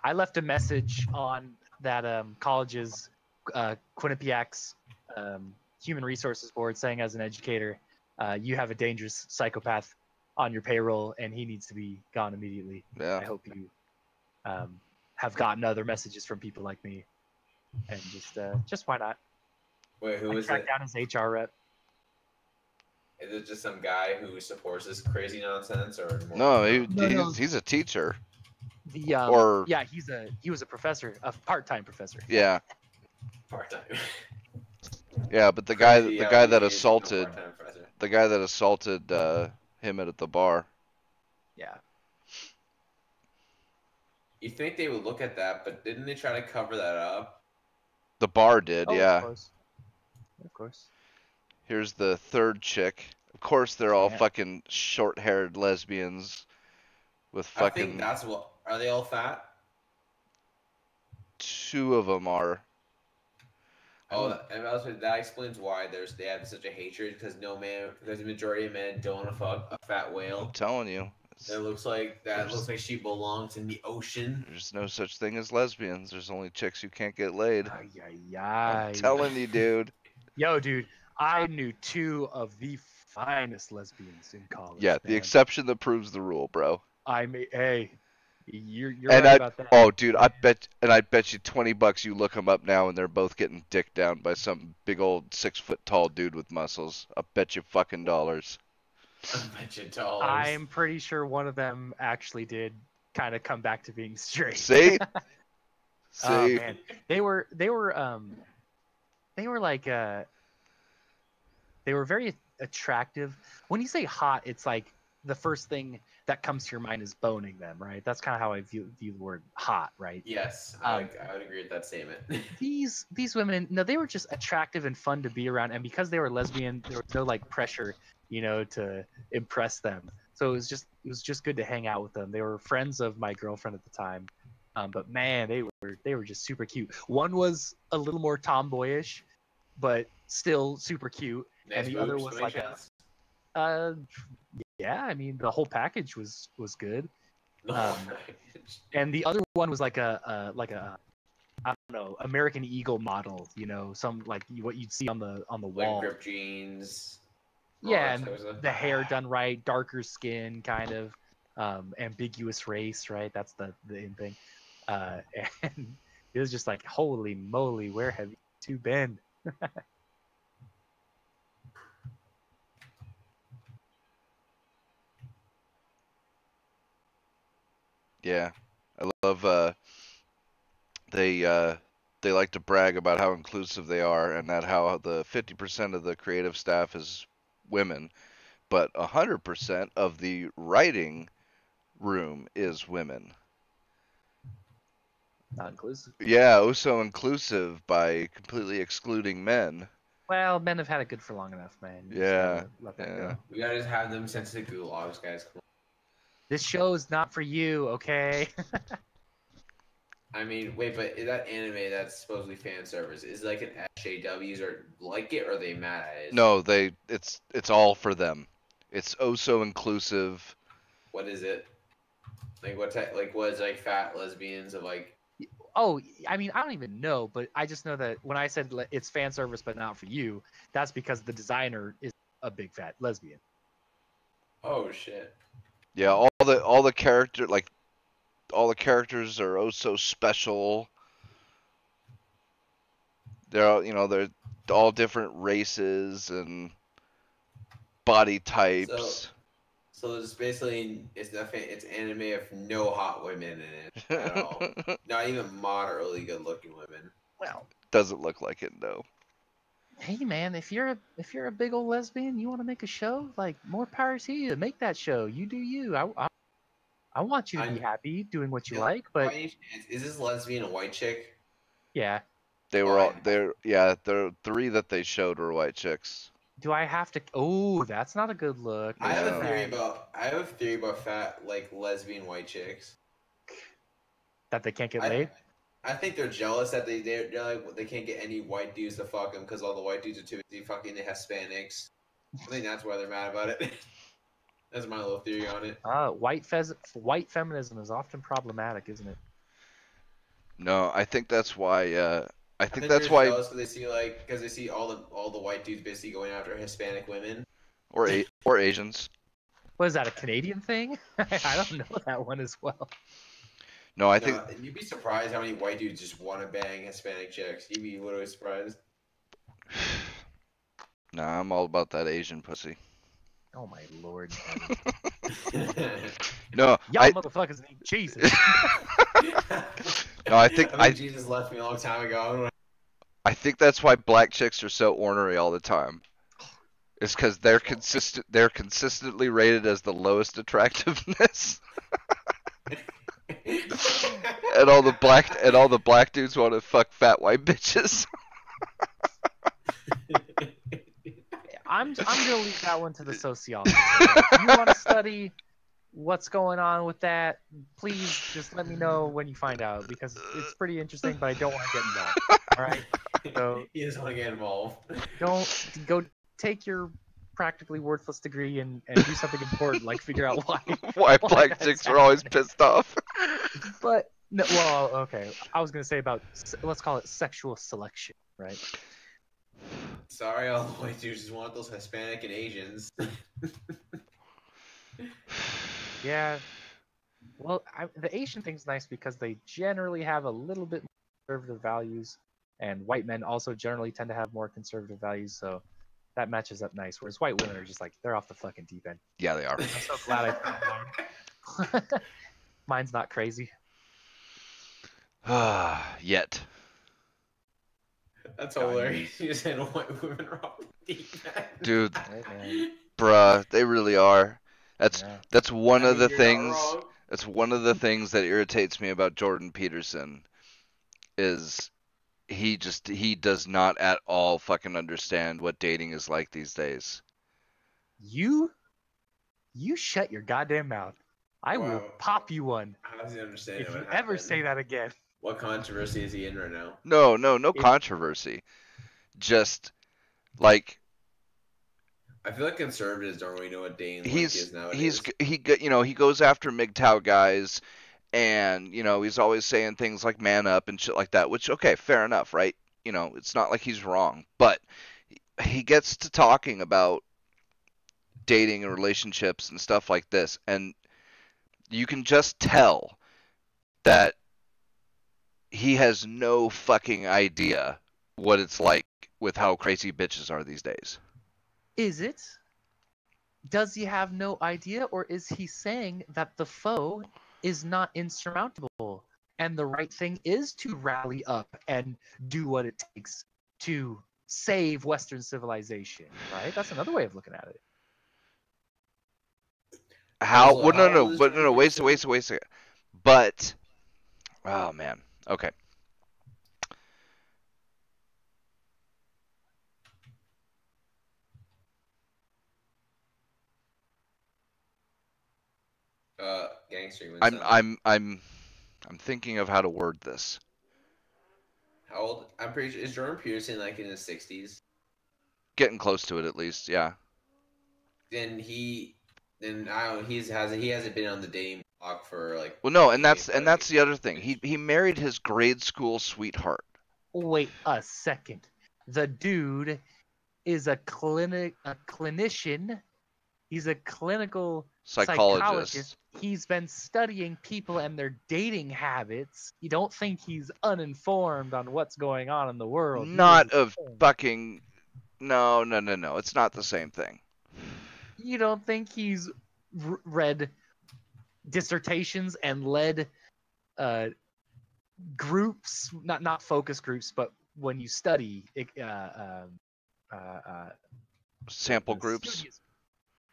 I left a message on that college's Quinnipiac's human resources board saying, as an educator, you have a dangerous psychopath on your payroll and he needs to be gone immediately. Yeah. I hope you have gotten other messages from people like me, and just why not? Wait, who I is it? tracked down his HR rep. Is it just some guy who supports this crazy nonsense, or more? No, he's a teacher. Yeah, he was a professor, a part-time professor. Yeah. Part-time. Yeah, but the guy that assaulted him at the bar. Yeah. You think they would look at that, but didn't they try to cover that up? The bar did, Oh, yeah. Of course. Here's the third chick. Of course, they're all Yeah. fucking short-haired lesbians with I think fucking. that's what. Are they all fat? Two of them are. Oh, and also that explains why they have such a hatred, because the majority of men don't want to fuck a fat I'm whale. telling you. It looks like she belongs in the ocean. There's no such thing as lesbians. There's only chicks who can't get laid. I'm I'm telling you, dude. Yo, dude, I knew two of the finest lesbians in college. Yeah, the man. exception that proves the rule, bro. Hey, you're And right about that. oh, dude, I bet you $20 you look them up now, and they're both getting dicked down by some big old 6-foot tall dude with muscles. I bet you fucking dollars. I bet you dollars. I'm pretty sure one of them actually did kind of come back to being straight. See? See? Oh man, they were like they were very attractive. When you say hot, it's like the first thing that comes to your mind is boning them, right? That's kind of how I view the word hot, right? Yes, I would agree with that statement. These women, no, they were just attractive and fun to be around, and because they were lesbian, there was no like pressure, to impress them. So it was just good to hang out with them. They were friends of my girlfriend at the time, but man, they were just super cute. One was a little more tomboyish, but still super cute, Nice and the other boobs, was like yeah, I mean the whole package was good. And the other one was like a I don't know, American Eagle model, some like what you'd see on the wall. like ripped jeans. Yeah, and the hair done right, darker skin, kind of ambiguous race, right? That's the in thing. And it was just like, holy moly, where have you two been? Yeah. I love they like to brag about how inclusive they are, and that how the 50% of the creative staff is women, but 100% of the writing room is women. Not inclusive. Yeah, oh so inclusive by completely excluding men. Well, men have had it good for long enough, man. You just Yeah, gotta let that yeah. go. We gotta just have them sent to the gulags, guys. Come This show is not for you, okay? I mean, wait, but is that anime that's supposedly fan service? Is it like an SJWs or like it, or are they mad at it? No, it's all for them. It's oh so inclusive. What is it? Like what type? Like what is like fat lesbians of like? Oh, I mean, I don't even know, but I just know that when I said it's fan service but not for you, that's because the designer is a big fat lesbian. Oh shit. Yeah, all the characters are oh so special. They're all different races and body types. So it's basically it's anime of no hot women in it at all. Not even moderately good looking women. Well, Doesn't look like it, no. hey man, if you're a big old lesbian, you want to make a show, like more power to you. Make that show. You do you. I want you to be happy doing what you like, but is this lesbian a white chick? yeah. The three that they showed were white chicks. Do I have to? Oh, that's not a good look. I have a theory about fat like lesbian white chicks that they can't get laid. I think they're jealous that they're like they can't get any white dudes to fuck them because all the white dudes are too busy fucking the Hispanics. I think that's why they're mad about it. That's my little theory on it. White feminism is often problematic, isn't it? No, I think that's why. I think that's why because they see all the white dudes basically going after Hispanic women or Asians. What is that, a Canadian thing? I don't know that one as well. No, I think you'd be surprised how many white dudes just want to bang Hispanic chicks. You'd be literally surprised. Nah, I'm all about that Asian pussy. Oh my lord. No, y'all motherfuckers need Jesus. No, I think Jesus left me a long time ago. I think that's why black chicks are so ornery all the time. It's because they're consistently rated as the lowest attractiveness. and all the black dudes want to fuck fat white bitches. I'm gonna leave that one to the sociologists. If you want to study what's going on with that, please just let me know when you find out, because it's pretty interesting, but I don't want to get involved. All right? So he doesn't want to get involved. Don't go take your practically worthless degree and do something important, like figure out why black chicks are always pissed off. But no, well, okay. I was gonna say about, let's call it sexual selection, right? Sorry, all the white dudes just want those Hispanic and Asians. Yeah. Well, the Asian thing's nice because they generally have a little bit more conservative values, and white men also generally tend to have more conservative values, so that matches up nice. Whereas white women are just like, they're off the fucking deep end. Yeah, they are. I'm so glad I found mine. Mine's not crazy. Yet. That's hilarious. You said white women are off the deep end. Dude, bruh, they really are. That's one of the things. That's one of the things that irritates me about Jordan Peterson, is he does not at all fucking understand what dating is like these days. You shut your goddamn mouth. I will pop you one. How does he understand if you ever say that again? What controversy is he in right now? No controversy. Just like, I feel like conservatives don't really know what dating is nowadays. He goes after MGTOW guys, and he's always saying things like man up and shit like that, which, okay, fair enough, right? It's not like he's wrong, but he gets to talking about dating and relationships and stuff like this, and you can just tell that he has no fucking idea what it's like with how crazy bitches are these days. Is it? Does he have no idea, or is he saying that the foe is not insurmountable and the right thing is to rally up and do what it takes to save Western civilization, right? That's another way of looking at it. Wait a second. But, oh man, okay. Gangster. I'm thinking of how to word this. How old? I'm pretty sure is Jordan Peterson like in his 60s? Getting close to it at least, yeah. Then I don't know, he hasn't been on the dating block for like. Well, no, and 25 that's the years. other thing. He married his grade school sweetheart. Wait a second. The dude is a clinician. He's a clinical psychologist. He's been studying people and their dating habits. You don't think he's uninformed on what's going on in the world? Not of fucking. No. It's not the same thing. You don't think he's read dissertations and led groups, not focus groups, but when you study Sample the groups. studios.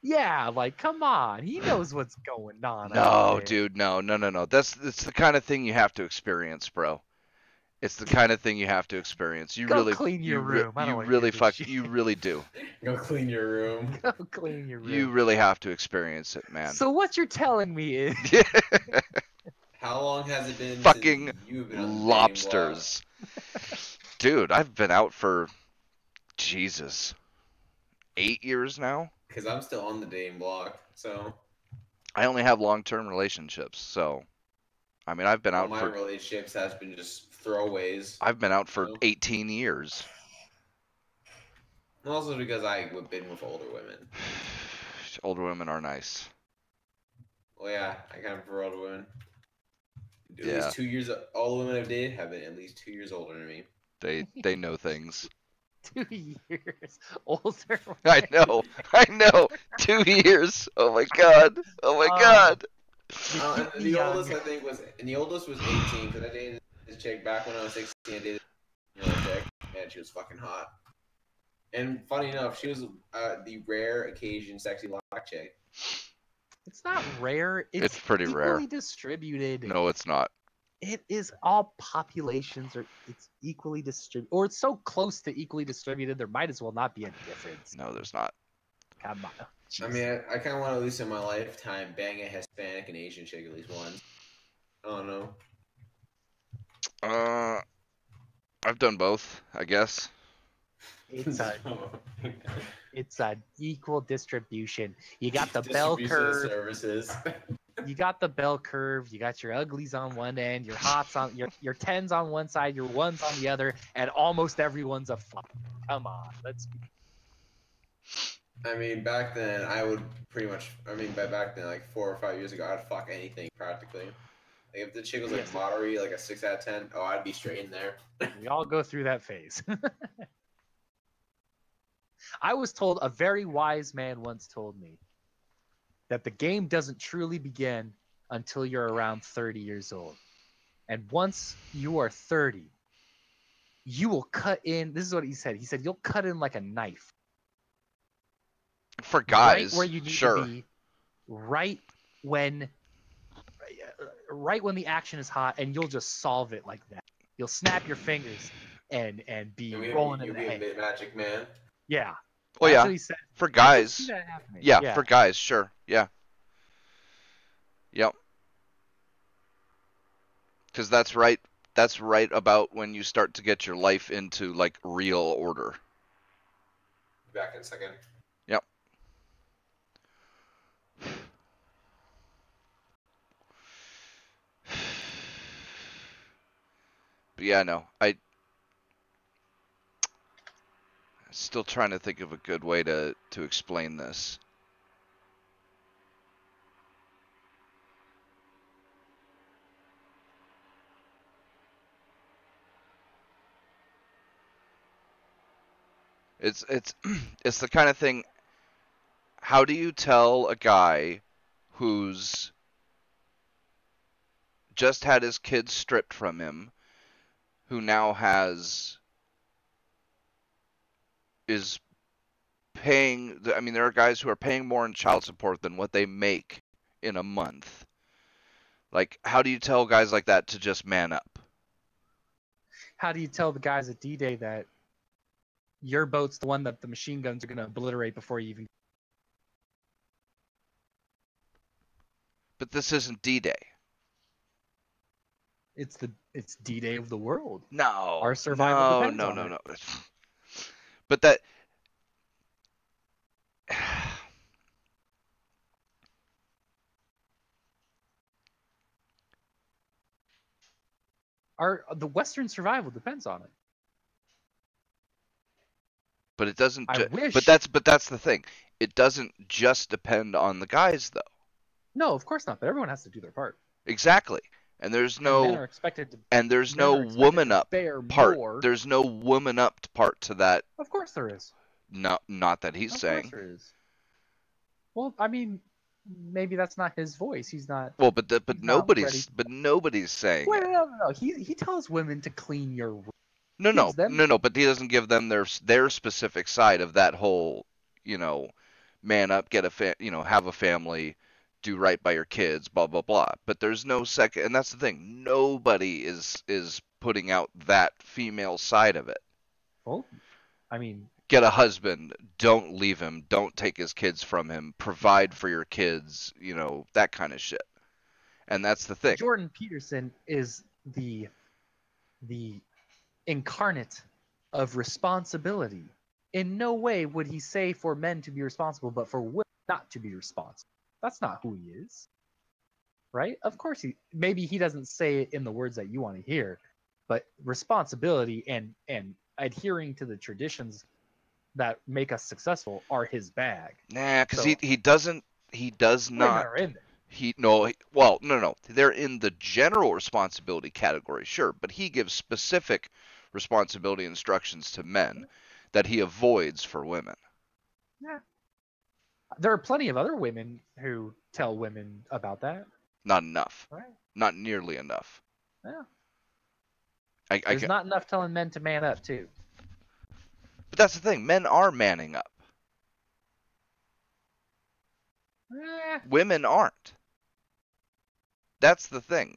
Yeah, like come on, he knows what's going on. No, dude, no. It's the kind of thing you have to experience, bro. It's the kind of thing you have to experience. You Go really clean your room. I don't you wanna really hear this shit. you really do. Go clean your room. Go clean your room. You really have to experience it, man. So what you're telling me is How long has it been? Fucking since you've been on the dating lobsters. Dude, I've been out for Jesus 8 years now. Because I'm still on the dating block, so I only have long-term relationships, so I mean, I've been all out my for relationships has been just throwaways. I've been out for So- 18 years. Also because I've been with older women. Older women are nice. Well, yeah, I kind of prefer older women. At Yeah. least 2 years. All the women I've dated have been at least 2 years older than me. They know things. 2 years older. I know. 2 years. Oh my god. Oh my Oh. god. And the oldest I think was, 18 because I dated this chick back when I was 16. I dated a chick, and she was fucking hot. And funny enough, she was the rare occasion sexy black chick. It's not rare. It's pretty equally rare. distributed. No, it's not. It is all populations are it's equally distributed, or it's so close to equally distributed. There might as well not be a difference. No, there's not. Come on. I mean, I kind of want to, at least in my lifetime, bang a Hispanic and Asian chick at least once. I don't know. I've done both, I guess. It's an equal distribution. You got the bell Distribution of curve. services. You got the bell curve. You got your uglies on one end, your hots on your tens on one side, your ones on the other, and almost everyone's a flop. Come on, let's. I mean, back then, I would pretty much. I mean, by back then, like 4 or 5 years ago, I'd fuck anything practically. Like if the chick was like Yes. moderate, like a 6 out of 10, oh, I'd be straight in there. We all go through that phase. I was told, a very wise man once told me that the game doesn't truly begin until you're around 30 years old. And once you are 30, you will cut in. This is what he said. He said, you'll cut in like a knife. For guys, right where you need sure. to be, right when the action is hot, and you'll just solve it like that. You'll snap your fingers and be rolling in You'll the be a hay. bit magic man. Yeah. Well, That's yeah. what he said. For I could guys, see that happening. yeah, for guys, sure, yeah. Yep. Because that's right about when you start to get your life into like real order. Back in a second. Yep. But yeah, no, still trying to think of a good way to explain this. It's it's the kind of thing. How do you tell a guy who's just had his kids stripped from him, who now is paying, I mean, there are guys who are paying more in child support than what they make in a month. Like, how do you tell guys like that to just man up? How do you tell the guys at D-Day that your boat's the one that the machine guns are going to obliterate before you even... But this isn't D-Day. It's D-Day of the world. No. Our survival depends no, on no, it. no. But that. The Western survival depends on it. But it doesn't. I wish. But that's the thing. It doesn't just depend on the guys, though. No, of course not. But everyone has to do their part. Exactly. And there's And men no. are expected to. And there's men no are expected woman to up bear part. more. There's no woman up part to that. Of course there is. No, not that he's Of saying. course there is. Well, I mean, maybe that's not his voice. He's not. Well, but he's not nobody's ready. but nobody's saying Wait, it. no. He tells women to clean your room. No. them- But he doesn't give them their specific side of that whole, man up, get have a family, do right by your kids, blah blah blah. But there's no second, and that's the thing. Nobody is putting out that female side of it. Well, I mean, Get a husband, don't leave him, don't take his kids from him, provide for your kids, that kind of shit. And that's the thing. Jordan Peterson is the incarnate of responsibility. In no way would he say for men to be responsible, but for women not to be responsible. That's not who he is. Right? Of course maybe he doesn't say it in the words that you want to hear, but responsibility and adhering to the traditions that make us successful are his bag. Nah, because So- he does Women not. are in there. No. They're in the general responsibility category, sure, but he gives specific responsibility instructions to men that he avoids for women. Yeah. There are plenty of other women who tell women about that. Not enough. Right? Not nearly enough. Yeah. I There's can, not enough telling men to man up too. but that's the thing. Men are manning up. Women aren't. That's the thing.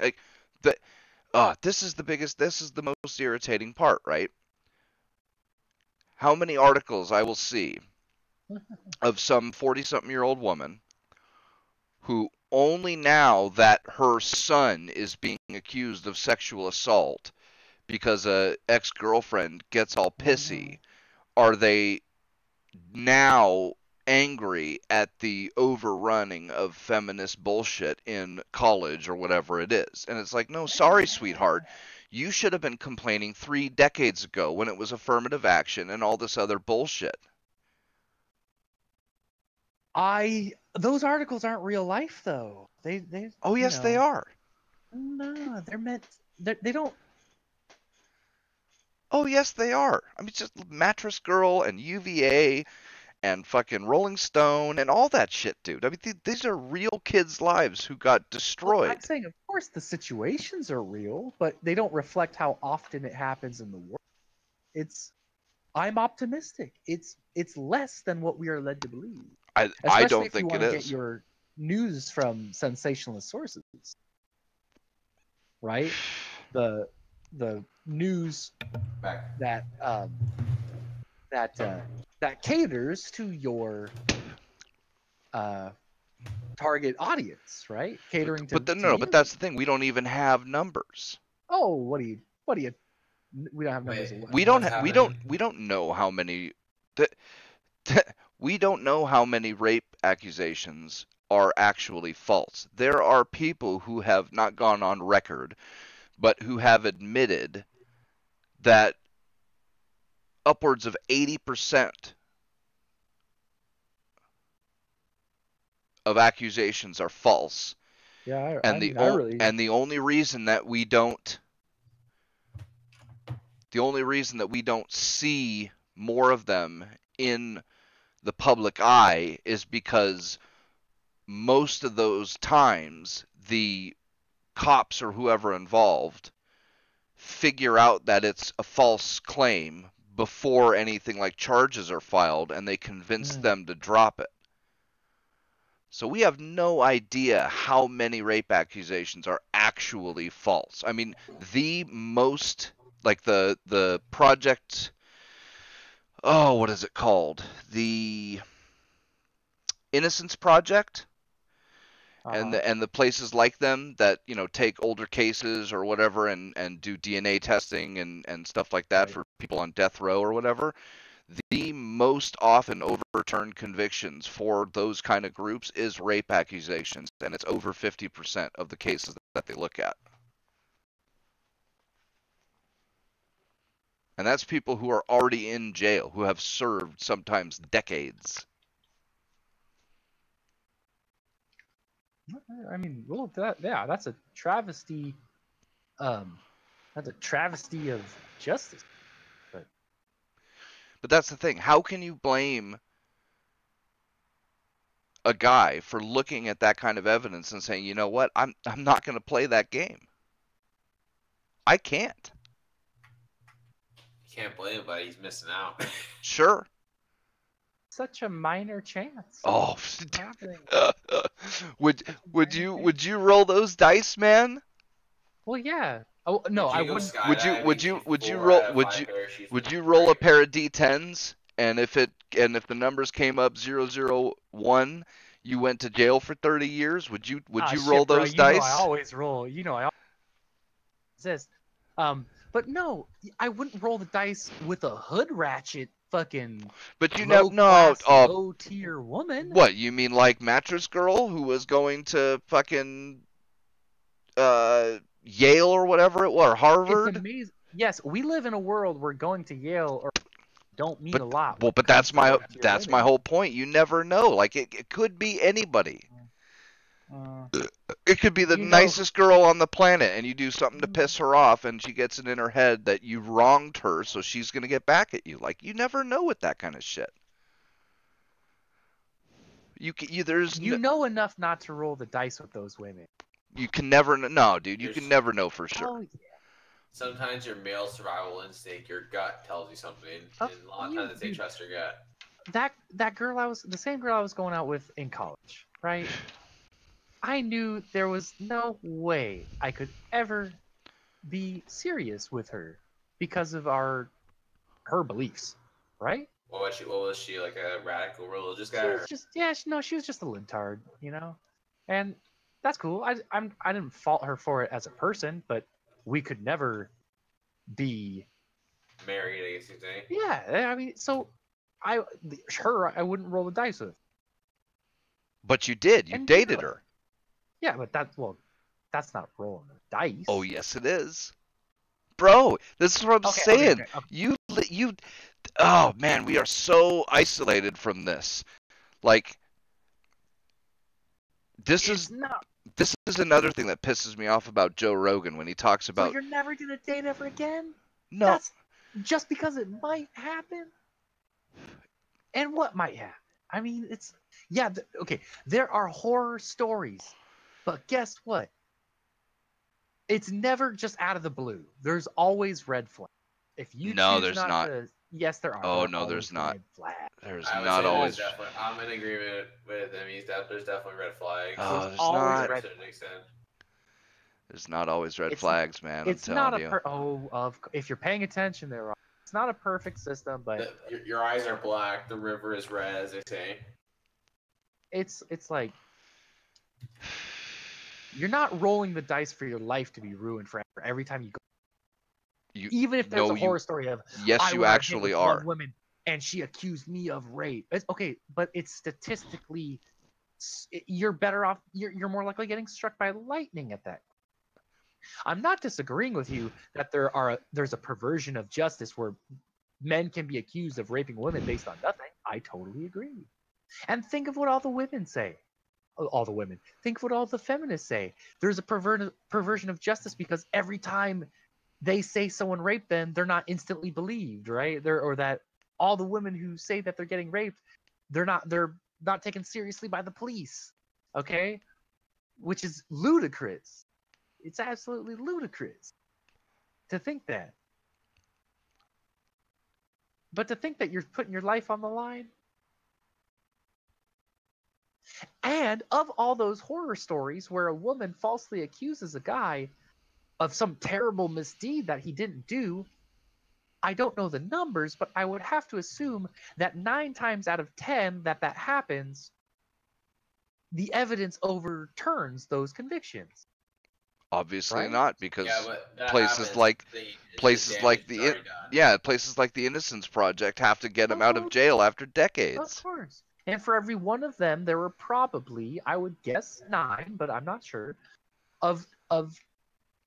This is the most irritating part, right? How many articles I will see of some 40-something-year-old woman who only now that her son is being accused of sexual assault because a ex-girlfriend gets all pissy, are they now angry at the overrunning of feminist bullshit in college or whatever it is. And it's like, no, sorry, sweetheart. You should have been complaining 3 decades ago when it was affirmative action and all this other bullshit. Those articles aren't real life though. They Oh, yes, they are. No, they're meant they don't. Oh, yes, they are. I mean, just Mattress Girl and UVA and fucking Rolling Stone and all that shit, dude. I mean, these are real kids' lives who got destroyed. I'm saying, of course, the situations are real, but they don't reflect how often it happens in the world. I'm optimistic. It's less than what we are led to believe. I don't think it Especially if you want to is. get your news from sensationalist sources, right? The news Back. that caters to your target audience, right? Catering to. But but that's the thing. We don't even have numbers. Oh, what do you? We don't have numbers. Wait, of what? We don't What's we don't know how many we don't know how many rape accusations are actually false. There are people who have not gone on record, but who have admitted that upwards of 80% of accusations are false. Yeah, And the only reason that we don't see more of them in the public eye is because most of those times the cops or whoever involved figure out that it's a false claim before anything like charges are filed, and they convince them to drop it. So we have no idea how many rape accusations are actually false. I mean, the most, like the project, what is it called? The Innocence Project and the places like them that take older cases or whatever and do DNA testing and stuff like that Right. for people on death row or whatever. The most often overturned convictions for those kind of groups is rape accusations, and it's over 50% of the cases that they look at. And that's people who are already in jail, who have served sometimes decades. I mean, well, that's a travesty. That's a travesty of justice. But that's the thing. How can you blame a guy for looking at that kind of evidence and saying, you know what, I'm not going to play that game? I can't. You can't blame him, but he's missing out. Sure. Such a minor chance. Oh, Happening. would you roll those dice, man? Well, yeah. Oh no, I wouldn't. Would you roll a pair of D10s, and if the numbers came up 001, you went to jail for 30 years? Would you roll those dice? I always roll. I always exist. But no, I wouldn't roll the dice with a hood ratchet fucking. But low tier woman. What, you mean like Mattress Girl, who was going to fucking Yale or whatever it was, or Harvard? It's amazing. Yes, we live in a world where going to Yale or don't mean a lot. Well, but that's my whole point. You never know. Like it could be anybody. It could be the nicest girl on the planet, and you do something to piss her off, and she gets it in her head that you wronged her, so she's gonna get back at you. Like, you never know with that kind of shit. You know enough not to roll the dice with those women. You can never know, dude. You can never know for sure. Oh, yeah. Sometimes your male survival instinct, your gut tells you something, and a lot of times they trust your gut. That girl the same girl I was going out with in college, right? I knew there was no way I could ever be serious with her because of her beliefs, right? What was she, like a radical religious guy? She was just a libtard, and that's cool. I didn't fault her for it as a person, but we could never be married, I guess you'd say. Yeah, I mean, so I wouldn't roll the dice with. But you did. You dated her. Yeah, but that's not rolling the dice. Oh yes, it is, bro. This is what I'm saying. Okay. Oh man, we are so isolated from this. Like, this is another thing that pisses me off about Joe Rogan when he talks about. So you're never gonna date ever again? No. That's just because it might happen. And what might happen? I mean, okay. There are horror stories. But guess what? It's never just out of the blue. There's always red flags. If you there's not. Yes, there are. Oh no, there's not. There's not always. I'm in agreement with him. There's definitely red flags. Oh, there's not. To an extent. There's not always red flags, man. It's not if you're paying attention, there are. It's not a perfect system, but your eyes are black. The river is red, as they say. It's like. You're not rolling the dice for your life to be ruined forever every time you go. Even if there's a horror story of you actually are. One woman and she accused me of rape. It's okay, but it's statistically you're better off. You're more likely getting struck by lightning at that. I'm not disagreeing with you that there's a perversion of justice where men can be accused of raping women based on nothing. I totally agree. And think of what all the women say. All the women. Think of what all the feminists say. There's a perversion of justice because every time they say someone raped them, they're not instantly believed, right? Or that all the women who say that they're getting raped, they're not taken seriously by the police. Okay? Which is ludicrous. It's absolutely ludicrous to think that. But to think that you're putting your life on the line. And of all those horror stories where a woman falsely accuses a guy of some terrible misdeed that he didn't do, I don't know the numbers, but I would have to assume that 9 times out of 10 that happens, the evidence overturns those convictions, Obviously right? not, because Yeah, but that places happens. like The damage is already done. places like the Innocence Project have to get him out of Of jail after Of decades. course. And for every one of them, there were probably, I would guess 9, but I'm not sure, of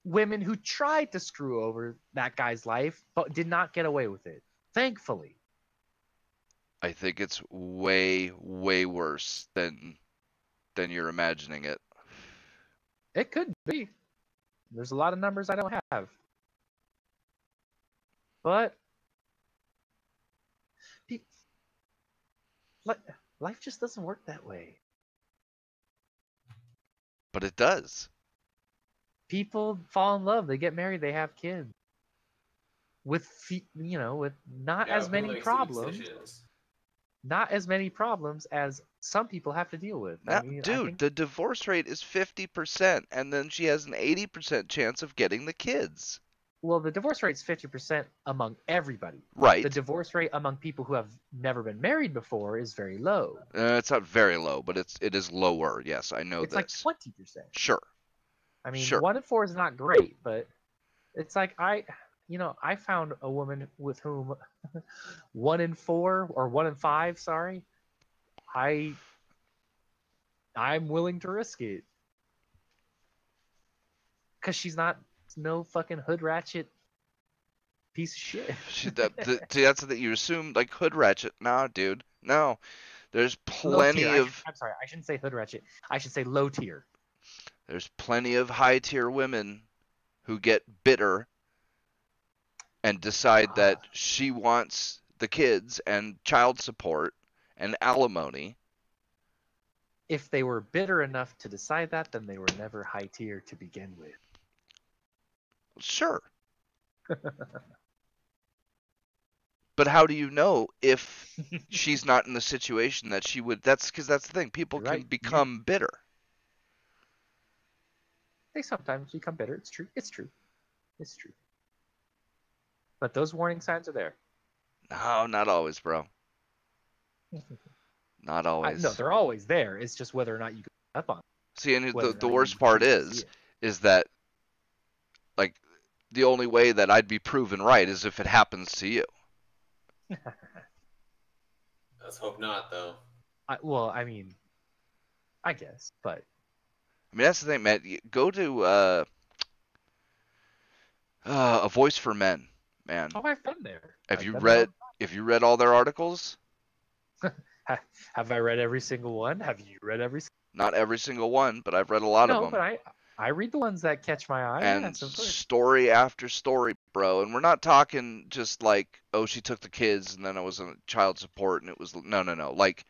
women who tried to screw over that guy's life, but did not get away with it. Thankfully. I think it's way, way worse than you're imagining it. It could be. There's a lot of numbers I don't have. But life just doesn't work that way. But it does. People fall in love, they get married, they have kids. With with not Yeah, as who many likes to eat problems. decisions? Not as many problems as some people have to deal with. Now, dude, the divorce rate is 50%, and then she has an 80% chance of getting the kids. Well, the divorce rate is 50% among everybody. Right. The divorce rate among people who have never been married before is very low. It's not very low, but it is lower. Yes, I know it's this. Like 20%. Sure. I mean, sure. 1 in 4 is not great, but it's like I found a woman with whom 1 in 4 or 1 in 5, sorry, I'm willing to risk it. Because she's not no fucking hood ratchet piece of shit. That's that you assume, like, hood ratchet. Nah, dude. No. There's plenty of... I'm sorry, I shouldn't say hood ratchet. I should say low tier. There's plenty of high tier women who get bitter and decide that she wants the kids and child support and alimony. If they were bitter enough to decide that, then they were never high tier to begin with. Sure. But how do you know if she's not in the situation that she would... That's because that's the thing. People can become bitter. They sometimes become bitter. It's true. It's true. It's true. But those warning signs are there. No, not always, bro. Not always. No, they're always there. It's just whether or not you go up on them. See, and the worst part is that, like, the only way that I'd be proven right is if it happens to you. Let's hope not, though. I mean, I guess, but... I mean, that's the thing, man. Go to A Voice for Men, man. Oh, I've been there. Have you read all their articles? Have I read every single one? Have you read every? Not every single one, but I've read a lot of them. No, but I read the ones that catch my eye. And story after story, bro. And we're not talking just like, oh, she took the kids and then it was on child support and it was no. Like,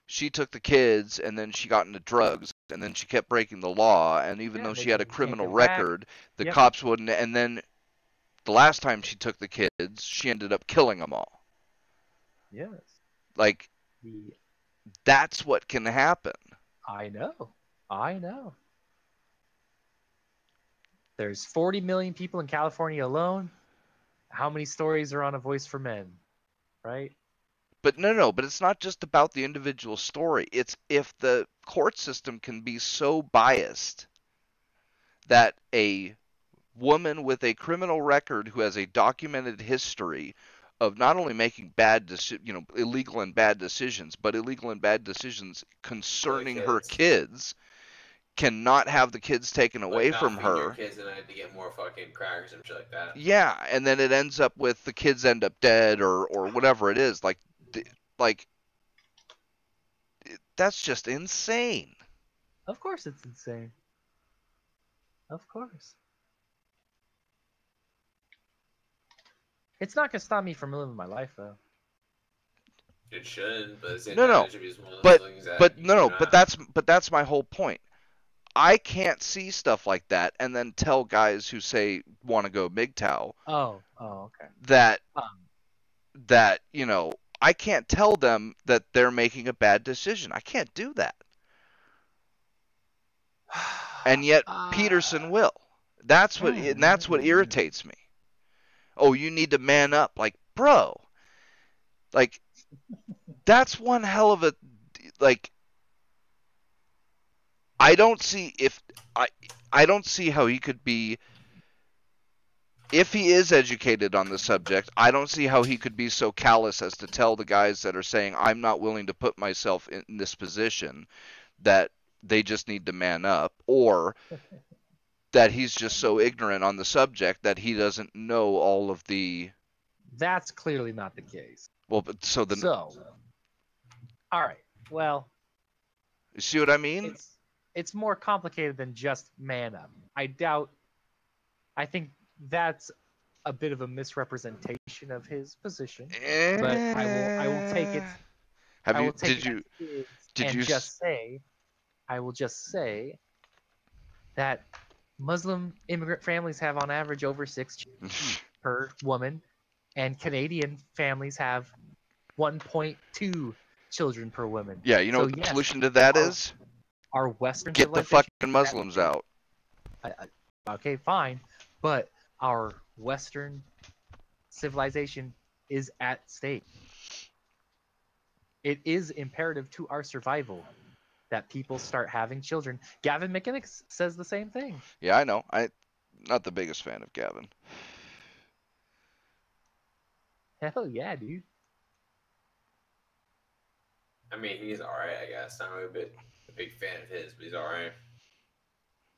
she took the kids and then she got into drugs and then she kept breaking the law, and even though she had a criminal record, the cops wouldn't. And then the last time she took the kids, she ended up killing them all. Yes. Like, that's what can happen. I know. There's 40 million people in California alone. How many stories are on A Voice for Men, right? But but it's not just about the individual story. It's if the court system can be so biased that a woman with a criminal record who has a documented history of not only making illegal and bad decisions, but illegal and bad decisions concerning her kids, cannot have the kids taken away from her. Your kids and I had to get more fucking crackers and shit like that. Yeah, and then it ends up with the kids end up dead or whatever it is. Like, that's just insane. Of course it's insane. Of course. It's not gonna stop me from living my life, though. It shouldn't, but but that's my whole point. I can't see stuff like that and then tell guys who say want to go MGTOW. Oh, okay. That I can't tell them that they're making a bad decision. I can't do that. And yet Peterson will. That's what irritates me. Oh, you need to man up. Like, bro. Like, that's one hell of a, like, I don't see I don't see how he could be. If he is educated on the subject, I don't see how he could be so callous as to tell the guys that are saying I'm not willing to put myself in this position that they just need to man up, or that he's just so ignorant on the subject that he doesn't know all of the. That's clearly not the case. Well, but so then, So, all right. Well, you see what I mean? it's more complicated than just man up. I think that's a bit of a misrepresentation of his position. But I will take it. Have I you? will take Did it you? as is Did and you? just say, I will just say that Muslim immigrant families have on average over 6 children per woman, and Canadian families have 1.2 children per woman. Yeah, you know So what the yes, solution to that is? our Western Get the civilization. fucking Muslims out. Okay, fine, but our Western civilization is at stake. It is imperative to our survival that people start having children. Gavin McInnes says the same thing. Yeah, I know. I'm not the biggest fan of Gavin. Hell yeah, dude. I mean, he's alright, I guess. I'm a big fan of his, but he's alright.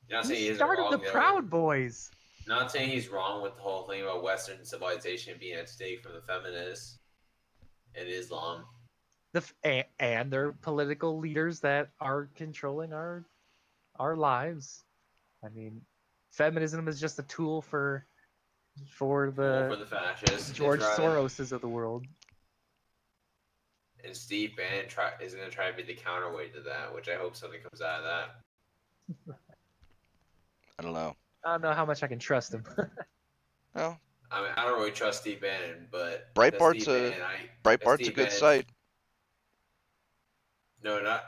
Not saying He he's started wrong. the though. Proud Boys. Not saying he's wrong with the whole thing about Western civilization being at stake from the feminists and Islam. And their political leaders that are controlling our lives. I mean, feminism is just a tool for the fascists. George Soroses of the world. And Steve Bannon is going to try to be the counterweight to that, which I hope something comes out of that. I don't know. I don't know how much I can trust him. Well, I mean, I don't really trust Steve Bannon, but Breitbart's a good site. No, not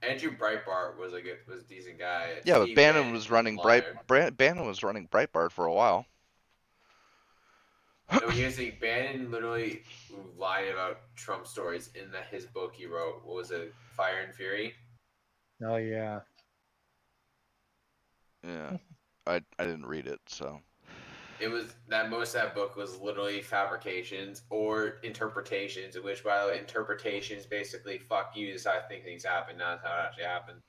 Andrew Breitbart was a decent guy. Yeah, Steve but Bannon was running liar. Bannon was running Breitbart for a while. No, here's the thing. Bannon literally lied about Trump stories in his book he wrote. What was it? Fire and Fury? Oh yeah. Yeah, I didn't read it, so. It was that most of that book was literally fabrications or interpretations, which by the way, interpretations basically fuck you. This is how I think things happen, not how it actually happened.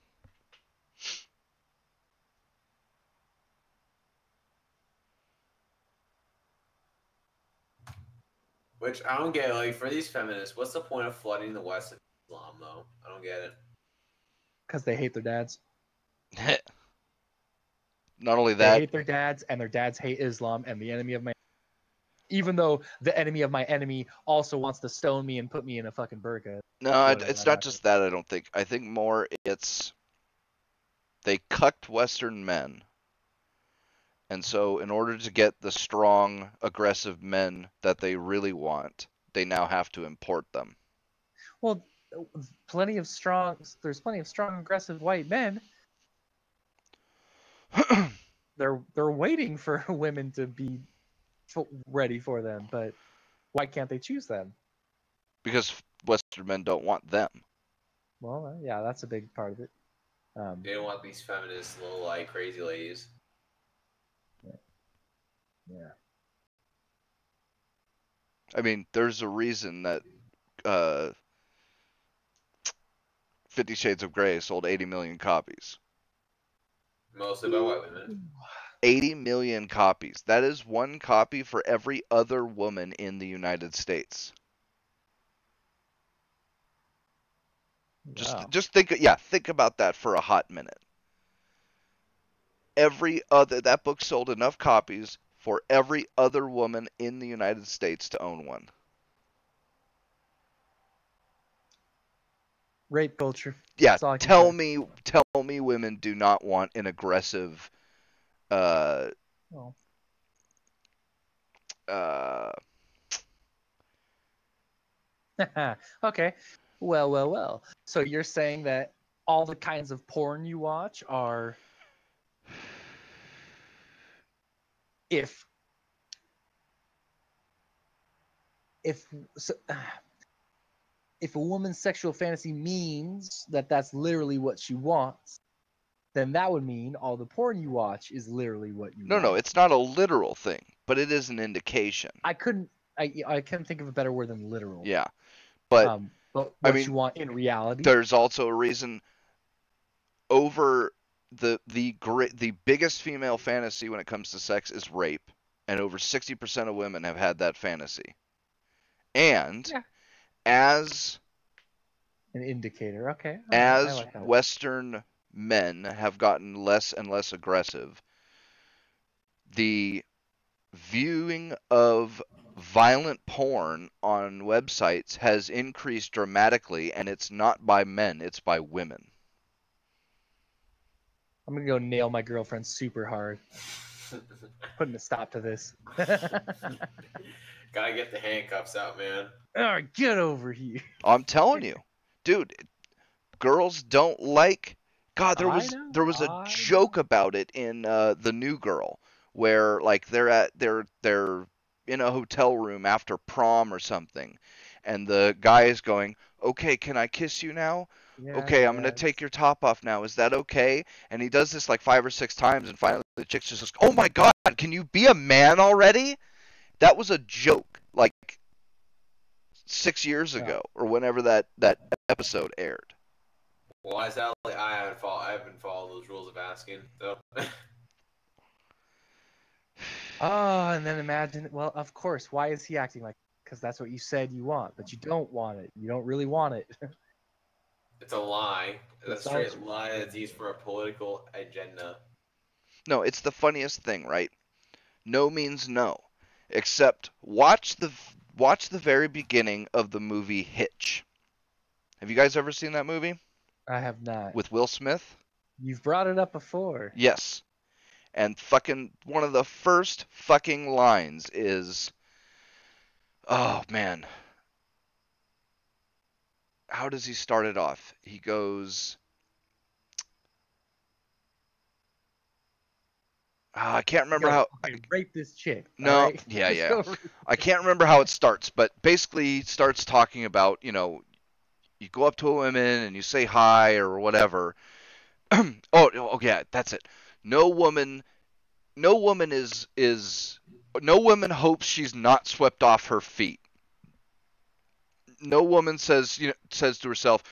Which I don't get. Like for these feminists, what's the point of flooding the West with Islam, though? I don't get it. Because they hate their dads. Not only They that, hate their dads, and their dads hate Islam, and the enemy of my. Even though the enemy of my enemy also wants to stone me and put me in a fucking burqa. no, it's not just that. I don't think. I think more it's they cucked Western men, and so in order to get the strong, aggressive men that they really want, they now have to import them. Well, there's plenty of strong, aggressive white men. They're waiting for women to be ready for them, but why can't they choose them? Because Western men don't want them. Well, yeah, that's a big part of it. They don't want these feminist little like crazy ladies. Yeah. I mean, there's a reason that 50 Shades of Grey sold 80 million copies. Mostly by white women. 80 million copies. That is one copy for every other woman in the United States. Wow. Just think about that for a hot minute. That book sold enough copies for every other woman in the United States to own one. Rape culture. Yeah, tell me women do not want an aggressive Okay. Well. So you're saying that all the kinds of porn you watch are if a woman's sexual fantasy means that that's literally what she wants, then that would mean all the porn you watch is literally what you No, want. it's not a literal thing, but it is an indication. I couldn't think of a better word than literal. Yeah, but what I mean, you want in reality. there's also a reason over the biggest female fantasy when it comes to sex is rape, and over 60% of women have had that fantasy. And Yeah. as an indicator, okay. As like that. Western men have gotten less and less aggressive, the viewing of violent porn on websites has increased dramatically, and it's not by men, it's by women. I'm gonna go nail my girlfriend super hard. Putting a stop to this. Gotta get the handcuffs out, man. Oh, get over here. I'm telling you, dude, girls don't like. God, there was a joke about it in The New Girl, where like they're in a hotel room after prom or something, and the guy is going, "Okay, can I kiss you now? Okay, I'm gonna take your top off now. Is that okay?" And he does this like 5 or 6 times, and finally the chick just goes, "Oh my God, can you be a man already?" That was a joke, like 6 years ago or whenever that episode aired. Well, I sadly I haven't followed those rules of asking. So. Oh, and then imagine. Well, of course. Why is he acting like? Because that's what you said you want, but you don't want it. You don't really want it. It's a lie. It's a straight lie that's used for a political agenda. No, it's the funniest thing, right? No means no. Except watch the very beginning of the movie Hitch. Have you guys ever seen that movie? I have not. With Will Smith? You've brought it up before. Yes. And fucking one of the first fucking lines is, oh man, how does he start it off? He goes, I can't remember how. Rape this chick. No, right? yeah. I can't remember how it starts, but basically he starts talking about, you go up to a woman and you say hi or whatever. Oh yeah, that's it. No woman hopes she's not swept off her feet. No woman says to herself,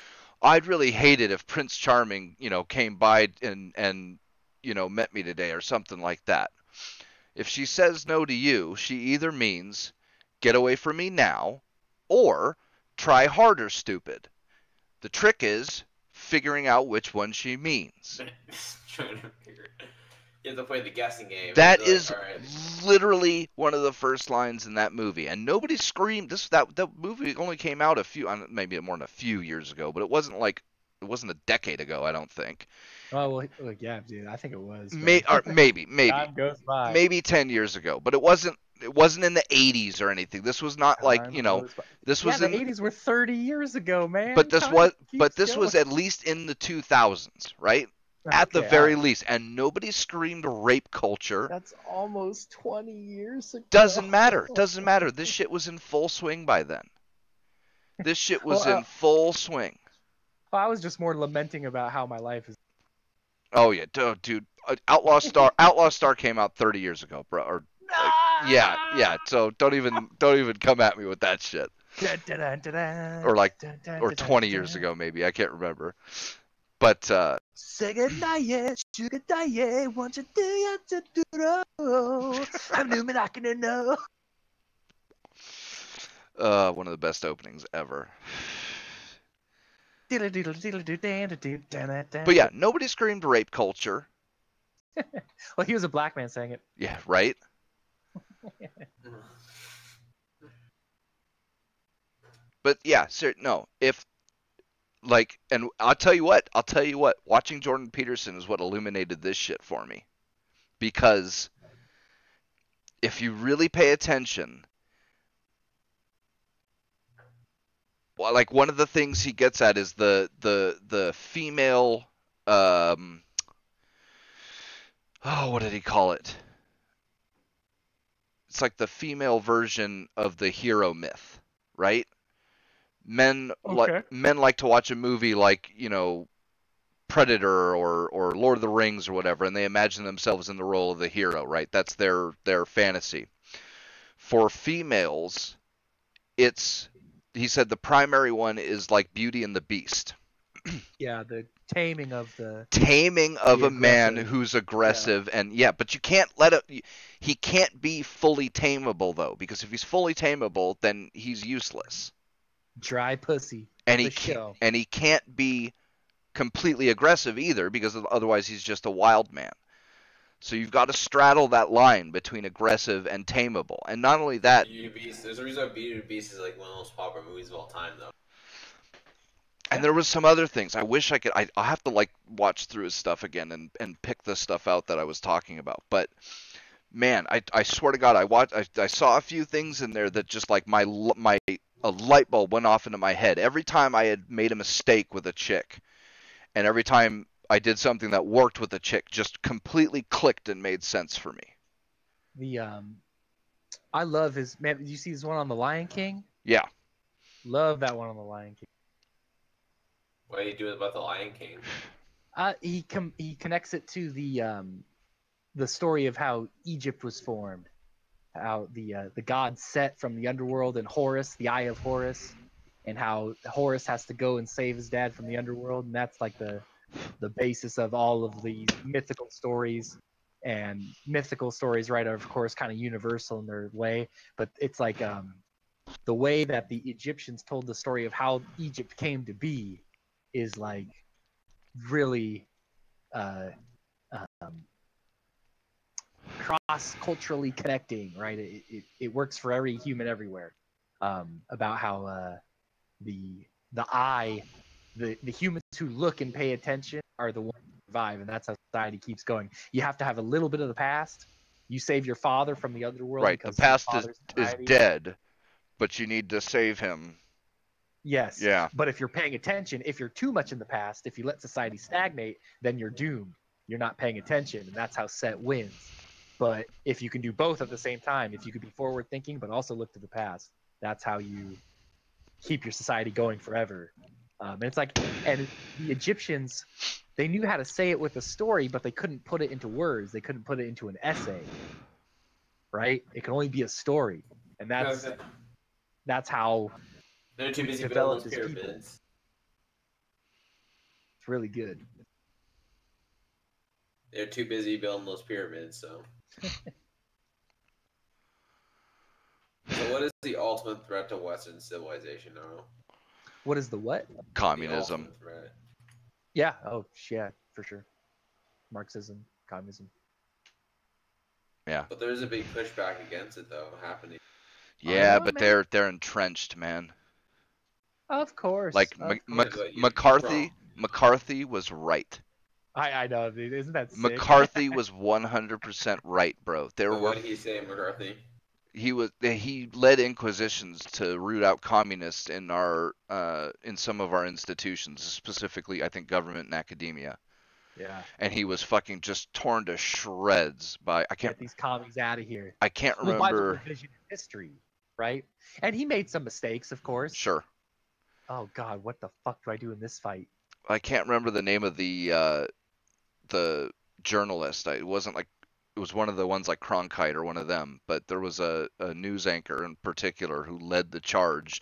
"I'd really hate it if Prince Charming, came by and met me today," or something like that. If she says no to you, she either means get away from me now, or try harder, stupid. The trick is figuring out which one she means. You have to play the guessing game. That is literally one of the first lines in that movie, and nobody screamed. That movie only came out maybe more than a few years ago, but it wasn't a decade ago, I don't think. Oh well, yeah, dude, I think it was. Maybe Time goes by. Maybe 10 years ago, but it wasn't in the 80s or anything. This was not this was the 80s were 30 years ago, man. But this was at least in the 2000s, right? At the very least, and nobody screamed rape culture. That's almost 20 years ago. Doesn't matter. This shit was in full swing by then. This shit was in full swing. I was just more lamenting about how my life is. Oh yeah, dude. Outlaw Star came out 30 years ago, bro. Or yeah. So don't even come at me with that shit. Or 20 years ago, maybe. I can't remember. But say goodnight, sugar diet, want you to do I'm doing I can know. One of the best openings ever. But yeah, nobody screamed rape culture. Well, he was a black man saying it. Yeah, right? But yeah, no, and I'll tell you what, watching Jordan Peterson is what illuminated this shit for me. Because if you really pay attention, like one of the things he gets at is the female, what did he call it? It's like the female version of the hero myth, right? Men like to watch a movie like, Predator or Lord of the Rings or whatever, and they imagine themselves in the role of the hero, right? That's their fantasy. For females, he said the primary one is like Beauty and the Beast. Yeah, the taming of the A man aggressive. who's aggressive but you can't he can't be fully tameable though, because if he's fully tameable, then he's useless. Dry pussy. And The show. he can't be completely aggressive either, because otherwise he's just a wild man. So you've got to straddle that line between aggressive and tameable. And not only that, Beauty and the Beast. There's a reason why Beauty and the Beast is like one of the most popular movies of all time, though. and there was some other things. I wish I could. I'll have to like watch through his stuff again and pick the stuff out that I was talking about. But man, I swear to God, I saw a few things in there that just like a light bulb went off into my head every time I had made a mistake with a chick, and every time I did something that worked with a chick, just completely clicked and made sense for me. I love his man. Did you see this one on The Lion King? Yeah. Love that one on The Lion King. What are you doing about the Lion King? He connects it to the story of how Egypt was formed, how the god Set from the underworld, and Horus, the Eye of Horus, and how Horus has to go and save his dad from the underworld, and that's like the basis of all of these mythical stories. And mythical stories, right, are of course kind of universal in their way, but it's like the way that the Egyptians told the story of how Egypt came to be is like really cross-culturally connecting, right? It works for every human everywhere. About how the eye, the humans who look and pay attention are the ones who survive, and that's how society keeps going. You have to have a little bit of the past. You save your father from the underworld, Right. The because past is society. dead, but you need to save him. Yes. Yeah. But if you're paying attention, if you're too much in the past, if you let society stagnate, then you're doomed. You're not paying attention, and that's how Set wins. But if you can do both at the same time, if you could be forward thinking but also look to the past, that's how you keep your society going forever. And it's like, and the Egyptians, they knew how to say it with a story, but they couldn't put it into words. They couldn't put it into an essay, right? It can only be a story, and that's how They're too busy building developed those his people. pyramids. It's really good. They're too busy building those pyramids, so. So what is the ultimate threat to Western civilization, Naro? What is the what? Communism. The ultimate threat. Yeah. Oh, yeah, for sure. Marxism, communism. Yeah. But there's a big pushback against it, though, happening. Yeah, know, but man. they're entrenched, man. Of course. Like of McCarthy was right. I know, dude. Isn't that sick? McCarthy was 100% right, bro. So what did he say, McCarthy? He led inquisitions to root out communists in some of our institutions, specifically I think government and academia. Yeah. And he was fucking just torn to shreds by Get these commies out of here. I can't Well, by the remember. revision of history, right? And he made some mistakes, of course. Sure. Oh God, what the fuck do I do in this fight? I can't remember the name of the journalist. It wasn't like it was one of the ones like Cronkite or one of them, but there was a news anchor in particular who led the charge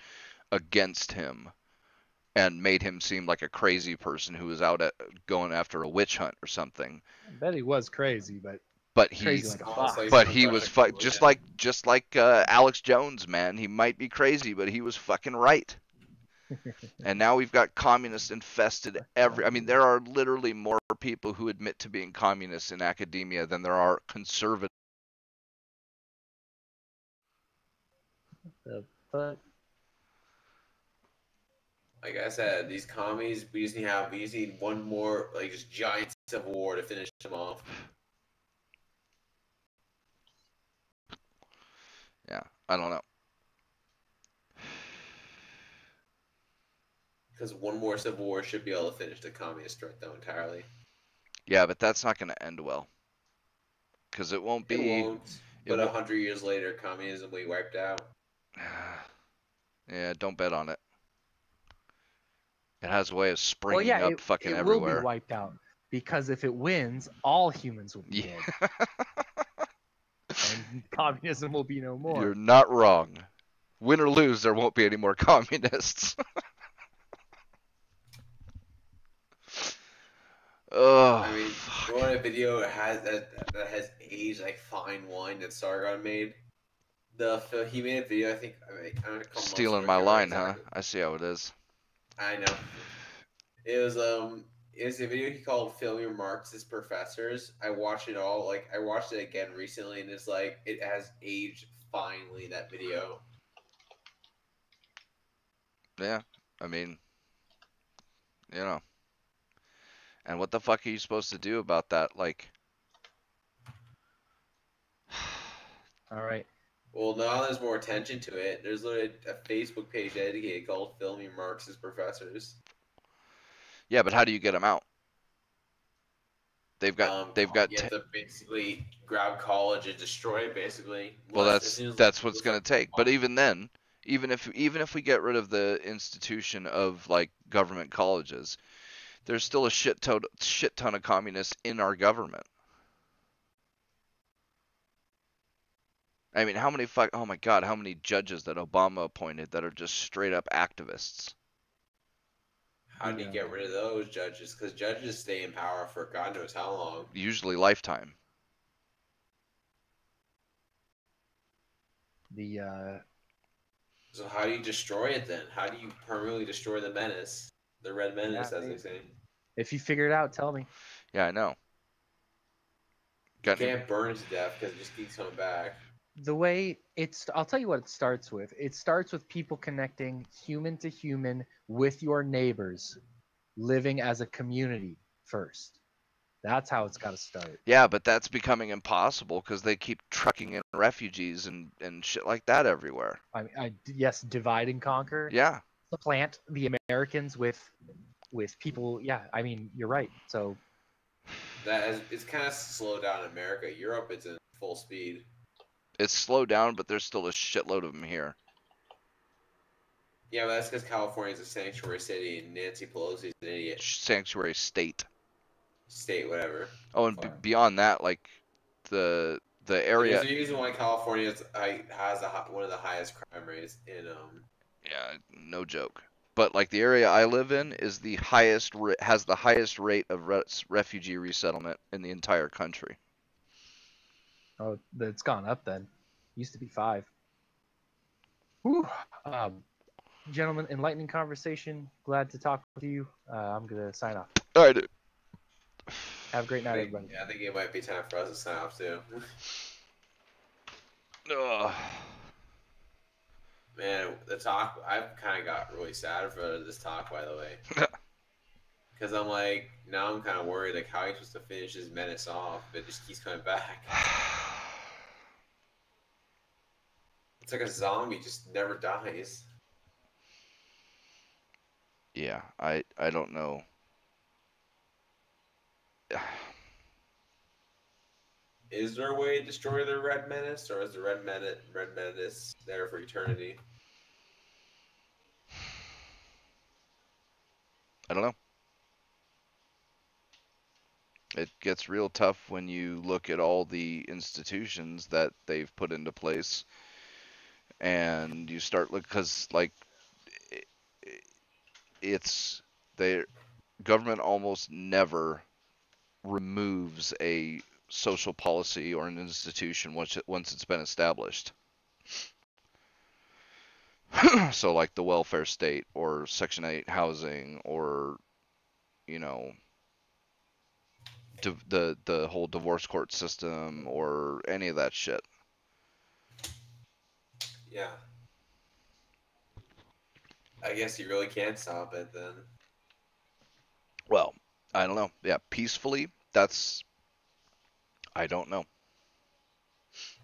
against him and made him seem like a crazy person who was out going after a witch hunt or something. I bet he was crazy, but he like a fox. was just like Alex Jones, man. He might be crazy, but he was fucking right. And now we've got communists infested I mean, there are literally more people who admit to being communists in academia than there are conservative. But Like I said, these commies, we just need one more, like, just giant civil war to finish them off. Yeah, I don't know. Because one more civil war should be able to finish the communist threat, though, entirely. Yeah, but that's not going to end well. Because it won't be. It won't. But 100 years later, communism will be wiped out. Yeah, don't bet on it. It has a way of Well, springing yeah, up fucking it will be everywhere. wiped out because if it wins, all humans will be Yeah. dead, and communism will be no more. You're not wrong. Win or lose, there won't be any more communists. Oh, I mean, you want a video that has aged like fine wine that Sargon made? He made a video. I think I don't know, a couple stealing months my ago, I line, can't remember huh? I see how it is. I know. It was a video he called "Film Your Marxist Professors." I watched it all. Like I watched it again recently, and it's like it has aged finely. That video. Yeah, I mean, you know. And what the fuck are you supposed to do about that? Like, All right. Well, now there's more attention to it. There's literally a Facebook page dedicated called "Film Your Marxist Professors." yeah, but how do you get them out? They've got You have to basically grab college and destroy it. Basically, well, that's what's gonna take. But even then, even if we get rid of the institution of like government colleges, there's still a shit ton of communists in our government. I mean, oh my God, how many judges that Obama appointed that are just straight up activists? How do you get rid of those judges? Because judges stay in power for God knows how long. Usually lifetime. So how do you destroy it then? How do you permanently destroy the menace? The Red Menace, as they say. If you figure it out, tell me. Yeah, I know. You can't burn it to death because it just keeps coming back. The way I'll tell you what it starts with. It starts with people connecting human to human with your neighbors, living as a community first. That's how it's got to start. Yeah, but that's becoming impossible because they keep trucking in refugees and shit like that everywhere. Yes, divide and conquer. Yeah. Supplant the Americans with people. Yeah, I mean, you're right. So it's kind of slowed down in America. Europe, it's in full speed. It's slowed down, but there's still a shitload of them here. Yeah, but that's because California is a sanctuary city and Nancy Pelosi is an idiot. Sanctuary state. State, whatever. Oh, and beyond that, like the area. There's a reason why California has one of the highest crime rates in Yeah, no joke. But like the area I live in is has the highest rate of refugee resettlement in the entire country. Oh, it's gone up then. Used to be 5. Whew. Gentlemen, enlightening conversation. Glad to talk with you. I'm gonna sign off. All right. Have a great night, everybody. Yeah, I think it might be time for us to sign off too. Man, the talk, I've kind of got really sad for this talk, by the way. Because I'm like, now I'm kind of worried, like, how are you supposed to finish this menace off? It just keeps coming back. It's like a zombie, just never dies. Yeah, I don't know. Is there a way to destroy the Red Menace, or is the Red Menace there for eternity? I don't know. It gets real tough when you look at all the institutions that they've put into place, and you start because like their government almost never removes a social policy or an institution once it's been established. So like the welfare state or Section 8 housing or the whole divorce court system or any of that shit. Yeah. I guess you really can't stop it then. Well, I don't know. Yeah, peacefully, I don't know.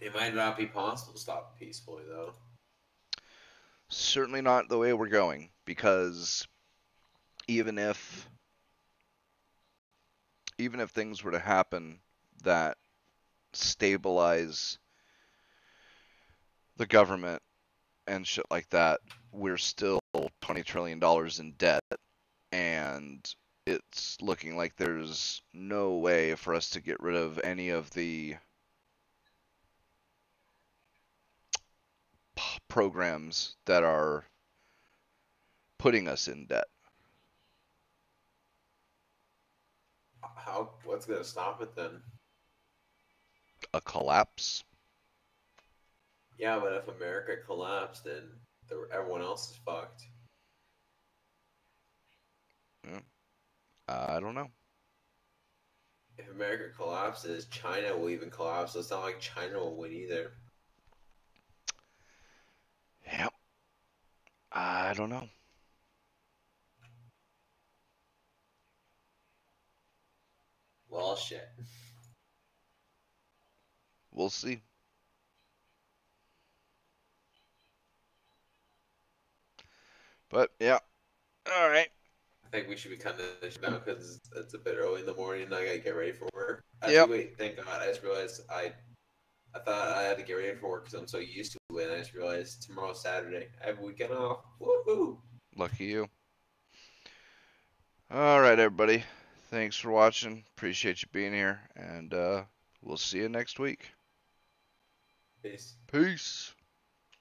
It might not be possible to stop it peacefully, though. Certainly not the way we're going, because even if things were to happen that stabilize the government and shit like that, we're still $20 trillion in debt, and it's looking like there's no way for us to get rid of any of the programs that are putting us in debt. What's gonna stop it then? A collapse? Yeah, but if America collapsed, then everyone else is fucked. I don't know. If America collapses, China will even collapse. So it's not like China will win either. Yep. I don't know. Well, shit. We'll see. But yeah. All right. I think we should be cutting this now because it's a bit early in the morning and I gotta get ready for work. Actually, Yep. wait, thank God. I just realized I thought I had to get ready for work because I'm so used to it. And I just realized tomorrow's Saturday. I have a weekend off. Woohoo! Lucky you. All right, everybody. Thanks for watching. Appreciate you being here. And we'll see you next week. Peace. Peace.